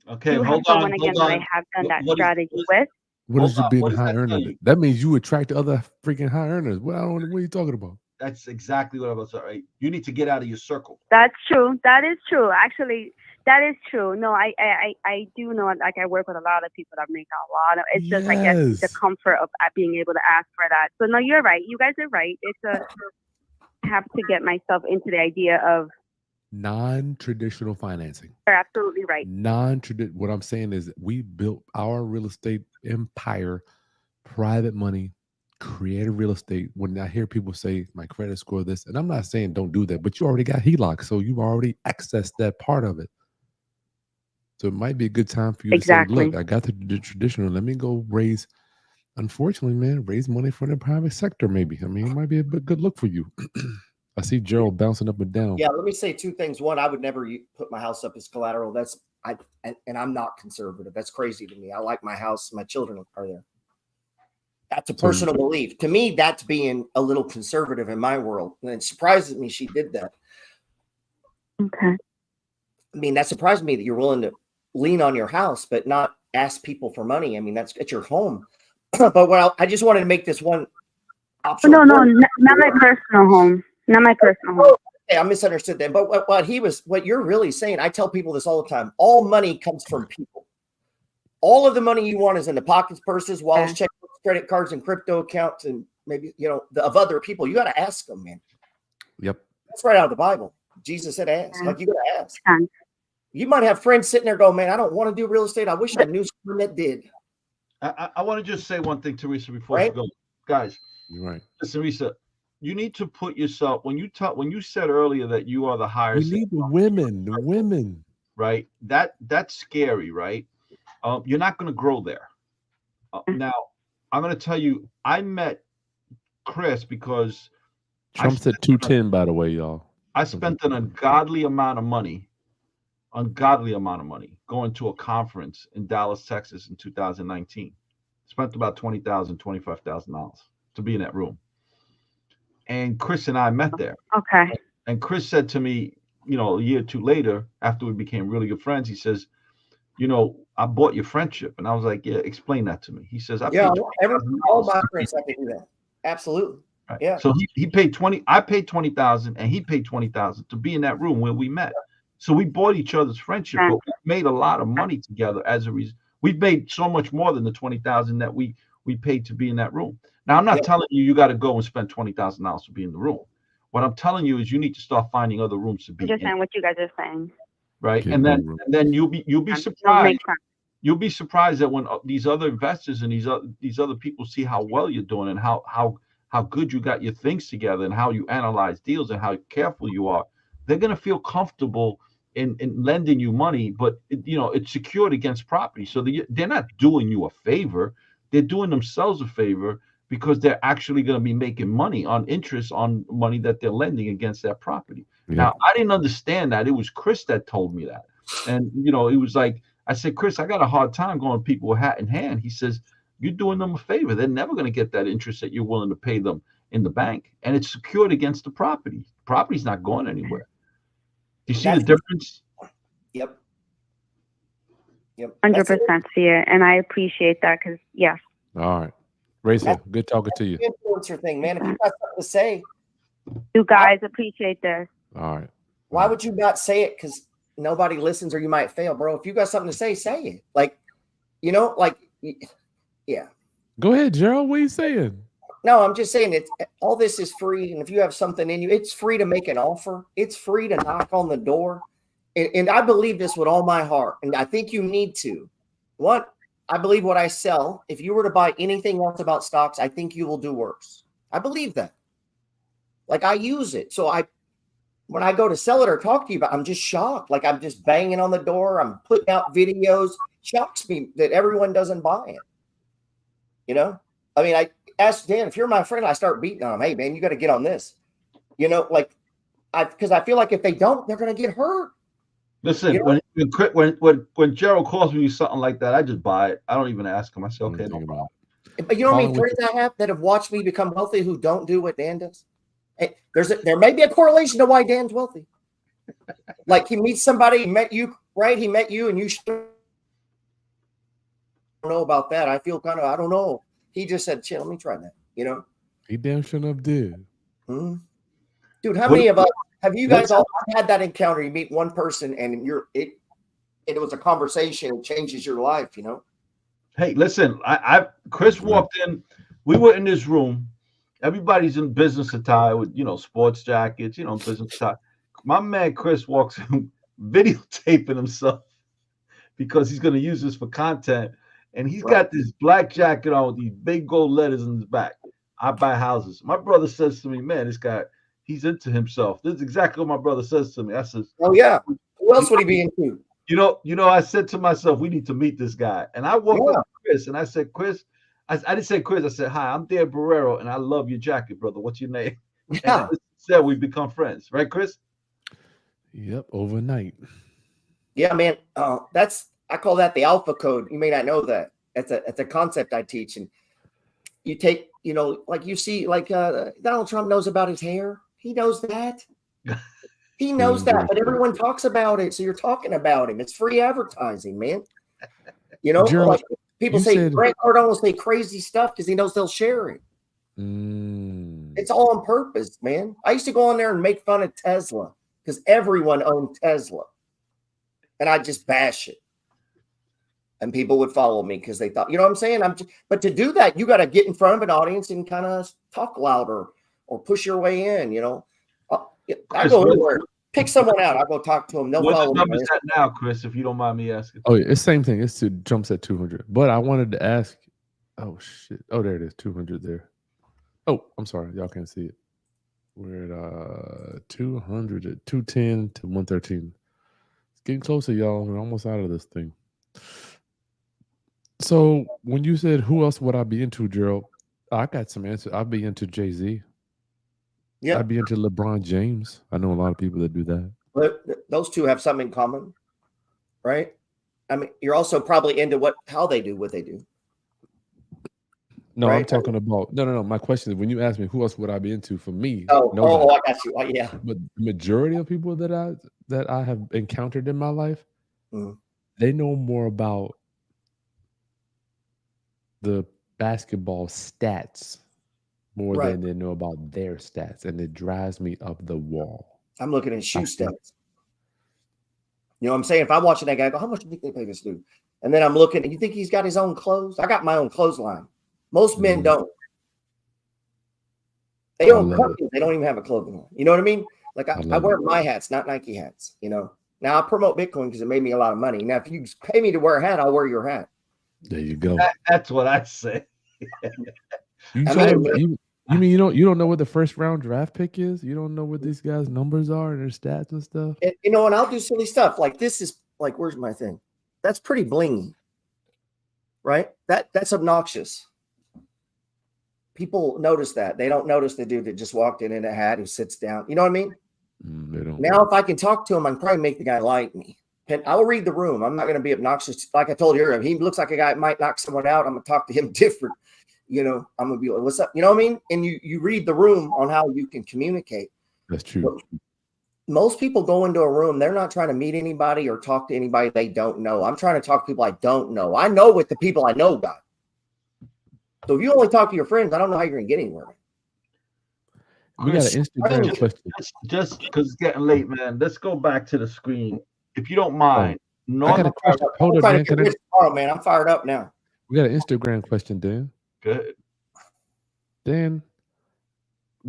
Okay, you have hold someone on, again hold that on. I have done that What is- strategy with. What Hold is you on, being what does high that earner? tell you? That means you attract other freaking high earners. What are you talking about? That's exactly what I was saying. Right? You need to get out of your circle. That's true. That is true. Actually, that is true. No, I do know. Like, I work with a lot of people that make a lot of. It's just, I guess, the Yes. comfort of being able to ask for that. So no, you're right. You guys are right. I have to get myself into the idea of. Non-traditional financing. You're absolutely right. What I'm saying is we built our real estate empire, private money, creative real estate. When I hear people say my credit score this, and I'm not saying don't do that, but you already got HELOC, so you've already accessed that part of it. So it might be a good time for you to say, look, I got the traditional, let me go raise, unfortunately, man, raise money from the private sector maybe. I mean, it might be a good look for you. I see Gerald bouncing up and down. Yeah, let me say two things. One, I would never put my house up as collateral. And I'm not conservative. That's crazy to me. I like my house. My children are there. That's a personal belief. To me, that's being a little conservative in my world. And it surprises me she did that. Okay. I mean, that surprised me that you're willing to lean on your house, but not ask people for money. I mean, that's at your home. But I just wanted to make this one option. No, not my personal home. Not my personal home. Okay, I misunderstood that. But what you're really saying, I tell people this all the time. All money comes from people. All of the money you want is in the pockets, purses, wallets, checkbooks, credit cards, and crypto accounts, and maybe, of other people. You got to ask them, man. Yep. That's right out of the Bible. Jesus said ask. Like, you got to ask. You might have friends sitting there going, man, I don't want to do real estate. I wish I knew someone that did. I want to just say one thing, Teresa, before you go. Guys, you're right. Listen, Teresa, you need to put yourself, when you said earlier that you are the highest. We need the women. Right? That's scary, right? You're not going to grow there. Now, I'm going to tell you, I met Chris because Trump's at 210, by the way, y'all. I spent an ungodly amount of money going to a conference in Dallas, Texas in 2019. Spent about $20,000, $25,000 to be in that room. And Chris and I met there. Okay. And Chris said to me, a year or two later, after we became really good friends, he says, I bought your friendship. And I was like, yeah, explain that to me. He says, all my friends have to do that. Absolutely. Right. Yeah. So he paid I paid $20,000 and he paid $20,000 to be in that room where we met. So we bought each other's friendship, but we made a lot of money together as a reason. We made so much more than the $20,000 that we paid to be in that room. Now, I'm not telling you got to go and spend $20,000 to be in the room. What I'm telling you is you need to start finding other rooms to be in. I'm just saying what you guys are saying. Right. And then you'll be surprised. You'll be surprised that when these other investors and these other people see how well you're doing and how good you got your things together and how you analyze deals and how careful you are, they're going to feel comfortable in lending you money, but it's secured against property. So they're not doing you a favor. They're doing themselves a favor because they're actually going to be making money on interest on money that they're lending against that property. Yeah. Now, I didn't understand that. It was Chris that told me that. And, it was like, I said, Chris, I got a hard time going to people with hat in hand. He says, you're doing them a favor. They're never going to get that interest that you're willing to pay them in the bank. And it's secured against the property. The property's not going anywhere. Do you see the difference? Yep. 100% see it. And I appreciate that because, yes. All right. Raisa, good talking to you. Influencer thing, man. If you got something to say. You guys appreciate this. All right. Why would you not say it? Because nobody listens or you might fail, bro. If you got something to say it. Yeah. Go ahead, Gerald. What are you saying? No, I'm just saying it's all this is free. And if you have something in you, it's free to make an offer. It's free to knock on the door. And I believe this with all my heart. And I think you need to. I believe what I sell, if you were to buy anything else about stocks, I think you will do worse. I believe that. Like I use it. So when I go to sell it or talk to you about, I'm just shocked. Like I'm just banging on the door. I'm putting out videos. Shocks me that everyone doesn't buy it. You know, I mean, I asked Dan, if you're my friend, I start beating on him. Hey man, you got to get on this. You know, like because I feel like if they don't, they're going to get hurt. Listen, You know? when Gerald calls me something like that, I just buy it. I don't even ask him. I say, okay, no problem. But you know how many friends I have that have watched me become wealthy who don't do what Dan does? Hey, there may be a correlation to why Dan's wealthy. Like he meets somebody, he met you, right? He met you and you should know about that. I feel kind of, I don't know. He just said, chill, let me try that. You know? He damn sure enough did. Hmm. Dude, how many of us have you guys all had that encounter? You meet one person and it was a conversation, it changes your life, you know? Hey, listen, Chris walked in, we were in this room. Everybody's in business attire with, sports jackets, business attire. My man Chris walks in videotaping himself because he's going to use this for content. And he's got this black jacket on with these big gold letters in his back. I buy houses. My brother says to me, man, this guy, he's into himself. This is exactly what my brother says to me. I says, oh, yeah. Who else would he be into? I said to myself, we need to meet this guy. And I walked up to Chris and I said, Chris, I didn't say Chris. I said, hi, I'm Dan Barrero, and I love your jacket, brother. What's your name? Yeah. And said we've become friends. Right, Chris? Yep, overnight. Yeah, man. I call that the alpha code. You may not know that. It's a concept I teach. And you take, like you see, like Donald Trump knows about his hair. He knows that. He knows that, but everyone talks about it. So you're talking about him. It's free advertising, man. Gerald, like people say Grant Cardone will say crazy stuff because he knows they'll share it. It's all on purpose, man. I used to go on there and make fun of Tesla because everyone owned Tesla. And I just bash it. And people would follow me because they thought, you know what I'm saying? But to do that, you got to get in front of an audience and kind of talk louder or push your way in, I go anywhere. Pick someone out. I'll go talk to them. They'll What's follow the number me. set now, Chris, if you don't mind me asking? Oh, yeah, it's the same thing. It's jumps at 200. But I wanted to ask, oh, shit. Oh, there it is, 200 there. Oh, I'm sorry. Y'all can't see it. We're at 200 at 210 to 113. It's getting closer, y'all. We're almost out of this thing. So when you said who else would I be into, Gerald, I got some answers. I'd be into Jay-Z. Yeah. I'd be into LeBron James. I know a lot of people that do that. But those two have something in common, right? I mean, you're also probably into how they do what they do. No, right? I'm talking about no. My question is, when you ask me who else would I be into, for me, I got you. Yeah. But the majority of people that I have encountered in my life, they know more about the basketball stats more than they know about their stats, and it drives me up the wall. I'm looking at shoe stats. You know what I'm saying? If I'm watching that guy, I go, how much do you think they pay this dude? And then I'm looking, and you think he's got his own clothes? I got my own clothesline. Most men don't. They own companies. They don't even have a clothing line. You know what I mean? Like I wear my hats, not Nike hats. Now I promote Bitcoin because it made me a lot of money. Now, if you pay me to wear a hat, I'll wear your hat. There you go. That's what I say. You mean you don't know what the first round draft pick is? You don't know what these guys' numbers are and their stats and stuff? And I'll do silly stuff. Like this is like, where's my thing? That's pretty blingy. Right? That's obnoxious. People notice that. They don't notice the dude that just walked in a hat who sits down. You know what I mean? They don't. Now, if I can talk to him, I can probably make the guy like me. And I'll read the room. I'm not going to be obnoxious. Like I told you earlier, he looks like a guy that might knock someone out. I'm going to talk to him different. I'm going to be like, what's up? You know what I mean? And you read the room on how you can communicate. That's true. But most people go into a room. They're not trying to meet anybody or talk to anybody they don't know. I'm trying to talk to people I don't know. I know what the people I know got. So if you only talk to your friends, I don't know how you're going to get anywhere. We got an Instagram question. Just because it's getting late, man. Let's go back to the screen, if you don't mind. I got a question. Hold on, Dan. Tomorrow, man. I'm fired up now. We got an Instagram question, Dan. Good. Dan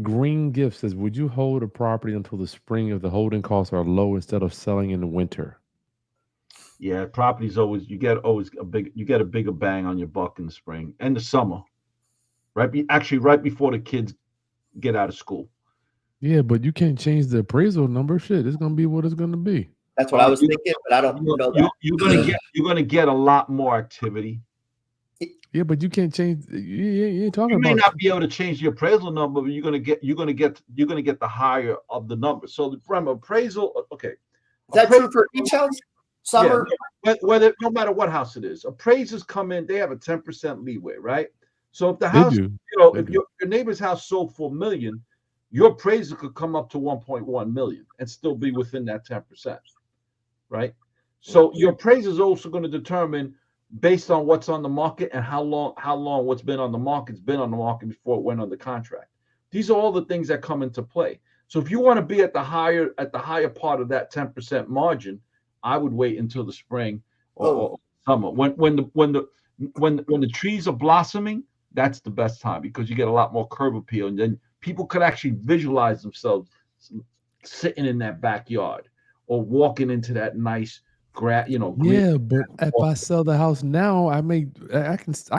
Green Gift says, would you hold a property until the spring if the holding costs are low instead of selling in the winter? Yeah, properties always you get a bigger bang on your buck in the spring and the summer, right? Actually, right before the kids get out of school. Yeah, but you can't change the appraisal number. Shit, it's gonna be what it's gonna be. That's what I was thinking, but I don't know that. You're gonna get a lot more activity. Yeah, but you can't change. You ain't talking You about. may not be able to change the appraisal number, but you're gonna get the higher of the number. So from appraisal, okay. Is that true for each house? Summer? Yeah, whether no matter what house it is, appraisers come in, they have a 10% leeway, right? So if the house, if your neighbor's house sold for $1 million, your appraiser could come up to 1.1 million and still be within that 10%, right? So your appraiser is also going to determine based on what's on the market and how long what's been on the market's been on the market before it went under contract. These are all the things that come into play. So if you want to be at the higher part of that 10% margin, I would wait until the spring or summer. When the trees are blossoming, that's the best time because you get a lot more curb appeal, and then people could actually visualize themselves sitting in that backyard or walking into that nice grass. Yeah, but if I sell the house now, I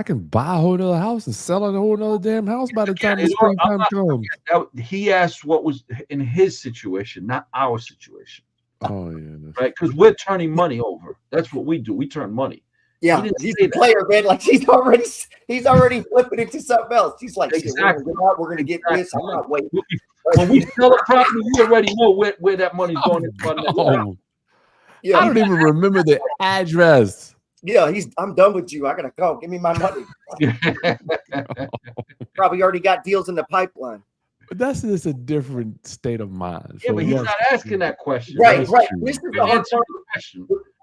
can buy a whole other house and sell a whole other damn house by the time the springtime comes. He asked what was in his situation, not our situation. Oh yeah, right. Because we're turning money over. That's what we do. We turn money. Yeah, he's a player, man. Like he's already flipping into something else. He's like, exactly. We're gonna get this. I'm not waiting. When we sell a property, we already know where that money's going. Yeah, I don't even remember the address. Yeah, I'm done with you. I gotta go. Give me my money. Probably already got deals in the pipeline. But that's just a different state of mind. Yeah, but he's not asking that question. Right. True. This is the hard part.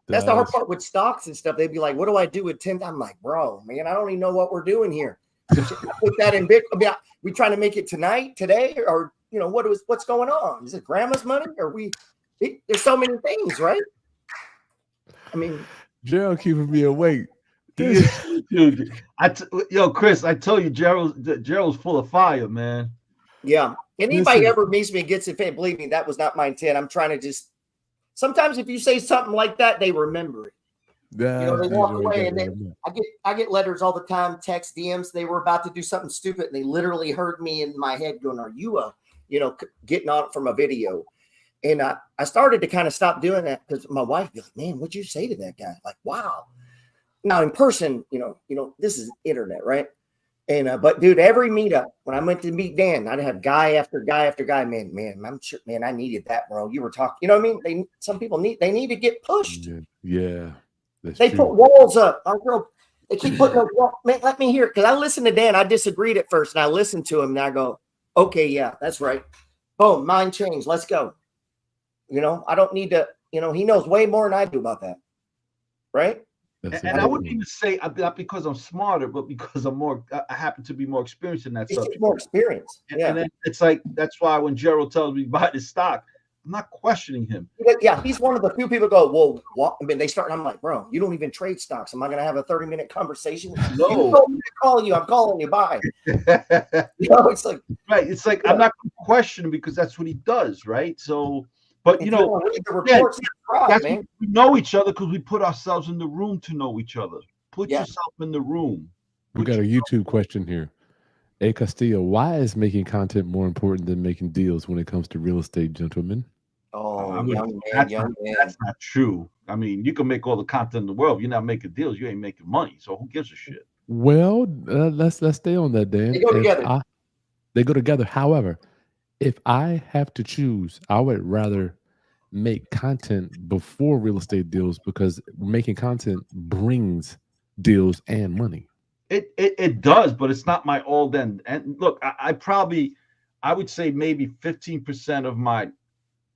That's the hard part with stocks and stuff. They'd be like, what do I do with 10? I'm like, bro, man, I don't even know what we're doing here. Put that in Bitcoin. I mean, we trying to make it today, or what's going on? Is it grandma's money? Or there's so many things, right? I mean, Gerald keeping me awake. Dude, Chris, I tell you, Gerald's full of fire, man. Yeah. Anybody ever meets me and gets it, believe me, that was not my intent. I'm trying to just. Sometimes if you say something like that, they remember it. They walk away, and then I get letters all the time, text, DMs. They were about to do something stupid, and they literally heard me in my head going, "Are you getting on it from a video?" And I started to kind of stop doing that because my wife would be like, "Man, what'd you say to that guy?" Like, wow. Now in person, this is internet, right? And but dude, every meetup when I went to meet Dan, I'd have guy after guy after guy. Man, I'm sure, man, I needed that, bro. You were talking, you know what I mean? Some people need to get pushed. Yeah, they put walls up. Our girl, they keep putting up walls. Man, let me hear it because I listened to Dan. I disagreed at first, and I listened to him, and I go, okay, yeah, that's right. Boom, mind change. Let's go. I don't need to. He knows way more than I do about that, right? And I wouldn't even say not because I'm smarter, but because I happen to be more experienced in that subject. More experience. Yeah. And then it's like, that's why when Gerald tells me buy this stock, I'm not questioning him. Yeah, he's one of the few people go, well, what? I mean, they start, and I'm like, bro, you don't even trade stocks. Am I going to have a 30-minute conversation? No. You told me to call you. I'm calling you. Bye. It's like. Right. It's like, I'm not going to question him because that's what he does, right? So. But we know each other because we put ourselves in the room to know each other. Put yourself in the room. We got a YouTube question here. Hey Castillo, why is making content more important than making deals when it comes to real estate, gentlemen? Oh, that's not true. I mean, you can make all the content in the world. If you're not making deals, you ain't making money. So who gives a shit? Well, let's stay on that, Dan. They go together. They go together. However, if I have to choose, I would rather make content before real estate deals because making content brings deals and money. It does, but it's not my all then. And look, I would say maybe 15% of my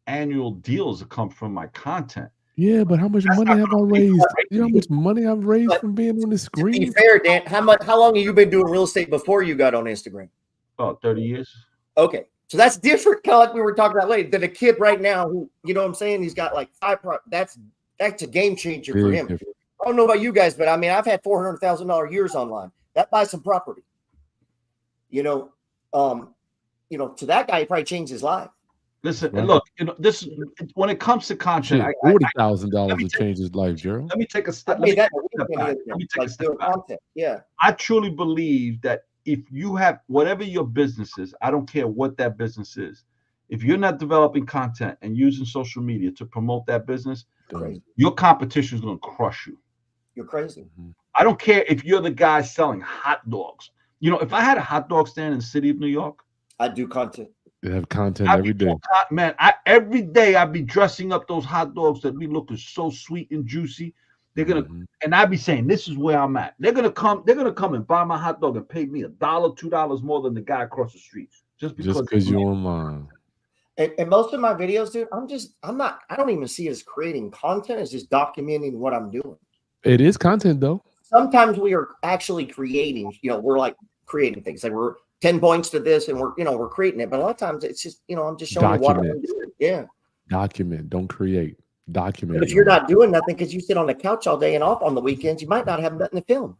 annual deals come from my content. Yeah, but how much money have I raised? You know how much money I've raised from being on the screen? To be fair, Dan, how long have you been doing real estate before you got on Instagram? Oh, 30 years. Okay. So that's different, kind of like we were talking about later, than a kid right now who, you know what I'm saying? He's got like 5 that's a game changer for him. Different. I don't know about you guys, but I mean, I've had $400,000 years online. That buys some property. you know, to that guy, he probably changed his life. Listen, Right. look, you know, this when it comes to content, Shit, I, $40,000 let me to take- change his life, Gerald. let me take a I step. made that step weekend back. the other Let me day, take a like step doing back. content. Yeah. I truly believe that if you have whatever your business is, I don't care what that business is, if you're not developing content and using social media to promote that business, Crazy. your competition is going to crush you. You're crazy. I don't care if you're the guy selling hot dogs. You know, if I had a hot dog stand in the city of New York, I do content. They have content I'd every be day. doing man, every day I'd be dressing up those hot dogs that be looking so sweet and juicy. They're gonna Mhm. and I'd be saying, this is where I'm at. They're gonna come and buy my hot dog and pay me $1, $2 more than the guy across the street. Just because you're online. And most of my videos, dude, I don't even see it as creating content. It's just documenting what I'm doing. It is content though. Sometimes we are actually creating, you know, we're like creating things. Like we're 10 points to this and we're creating it. But a lot of times it's just, you know, I'm just showing you what I'm Document. doing. Yeah. Document, don't create. Document. But if you're not doing nothing because you sit on the couch all day and off on the weekends, you might not have nothing to film.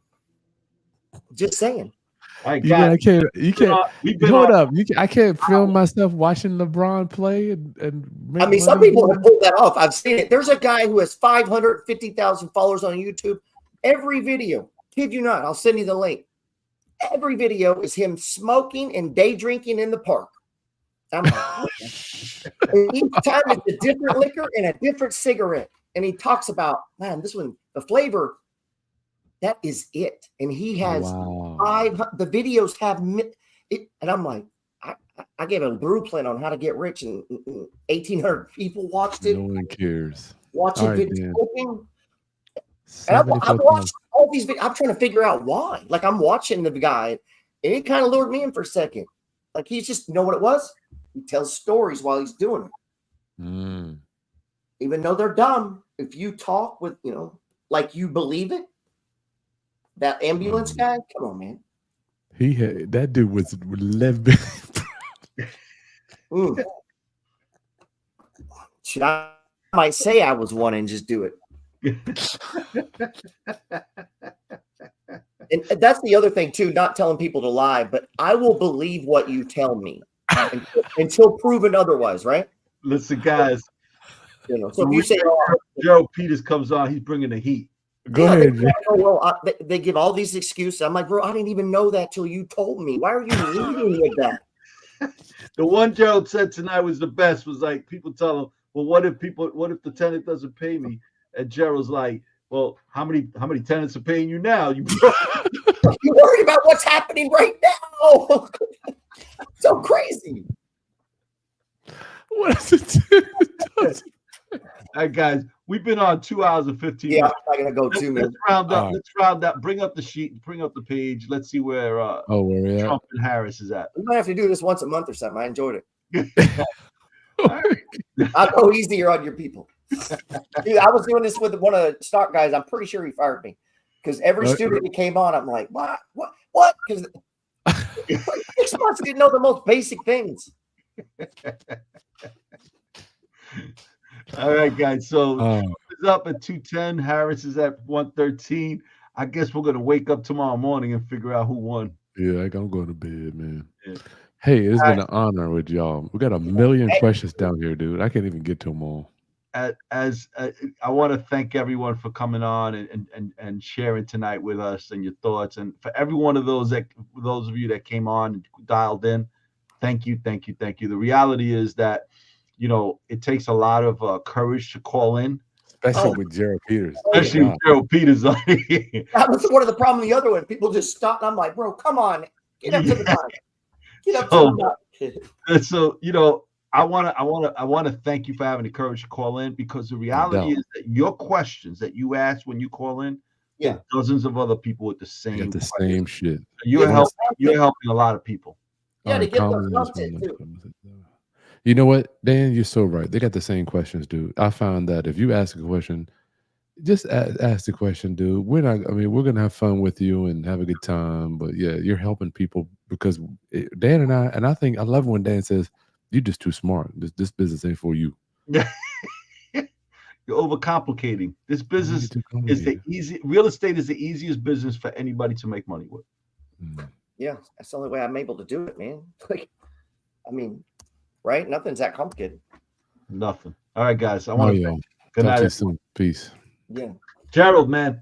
Just saying. All right, You know, guys, you can't. we've been Hold on- up. I can't film myself watching LeBron play and make I mean, some money people doing have pulled that off. I've seen it. There's a guy who has 550,000 followers on YouTube. Every video, kid you not, I'll send you the link. Every video is him smoking and day drinking in the park. I'm like, and each time it's a different liquor and a different cigarette. And he talks about, man, this one, the flavor, that is it. And he has Wow. the videos have it, and I'm like, I gave a blueprint on how to get rich, and 1,800 people watched it. No one cares. Watching All right, videos. Dan. And I 75 watched all these videos. I'm trying to figure out why. Like I'm watching the guy, and it kind of lured me in for a second. Like he's just, you know what it was? He tells stories while he's doing it. Mm. Even though they're dumb, if you talk with, you know, like you believe it, that ambulance guy, come on, man. He had that dude was living. Should I might say I was one and just do it. And that's the other thing too, not telling people to lie, but I will believe what you tell me until proven otherwise, right? Listen, guys. You know, so if you say, Gerald Peters comes on, he's bringing the heat. Go ahead. They give all these excuses. I'm like, bro, I didn't even know that till you told me. Why are you leading with that? The one Gerald said tonight was the best. Was like people tell him, well, what if the tenant doesn't pay me? And Gerald's like, well, how many tenants are paying you now? You You're worried about what's happening right now. So crazy. What is it? All right, guys, we've been on 2 hours and 15 Yeah, minutes. I'm not gonna go 2 minutes. Let's round up. All right. Let's round up. Bring up the sheet. Bring up the page. Let's see where Where we at? Trump and Harris is at. We might have to do this once a month or something. I enjoyed it. I'll go easier on your people. Dude, I was doing this with one of the stock guys. I'm pretty sure he fired me because every student that came on, I'm like, what? Because 6 months, I didn't know the most basic things. All right, guys. So Oh. it's up at 210. Harris is at 113. I guess we're gonna wake up tomorrow morning and figure out who won. Yeah, I'm going to bed, man. Yeah. Hey, it's All been an honor with y'all. We got a million questions down here, dude. I can't even get to them all. As I want to thank everyone for coming on and sharing tonight with us and your thoughts, and for every one of those of you that came on and dialed in, thank you. The reality is that, you know, it takes a lot of courage to call in, Especially with Gerald Peters. especially with Gerald Peters on here. That was one of the problem. The other one, people just stopped. And I'm like, bro, come on, get up to the mic. Get up to the mic. And so, you know, I want to thank you for having the courage to call in, because the reality is that your questions that you ask when you call in, Yeah, dozens of other people with the same Got the questions. same shit. You're helping a lot of people. Yeah, to Alright, get their comment on this content one. too. You know what, Dan? You're so right. They got the same questions, dude. I found that if you ask a question, just ask the question, dude. We're gonna have fun with you and have a good time. But yeah, you're helping people because Dan and I think I love when Dan says, "You're just too smart. This business ain't for you." You're overcomplicating. This business Too is the complicated. real estate is the easiest business for anybody to make money with. Mm. Yeah, that's the only way I'm able to do it, man. Like, I mean, right? Nothing's that complicated. Nothing. All right, guys. I Oh, want to yo. good Talk to you night. soon. Peace. Yeah. Gerald, man.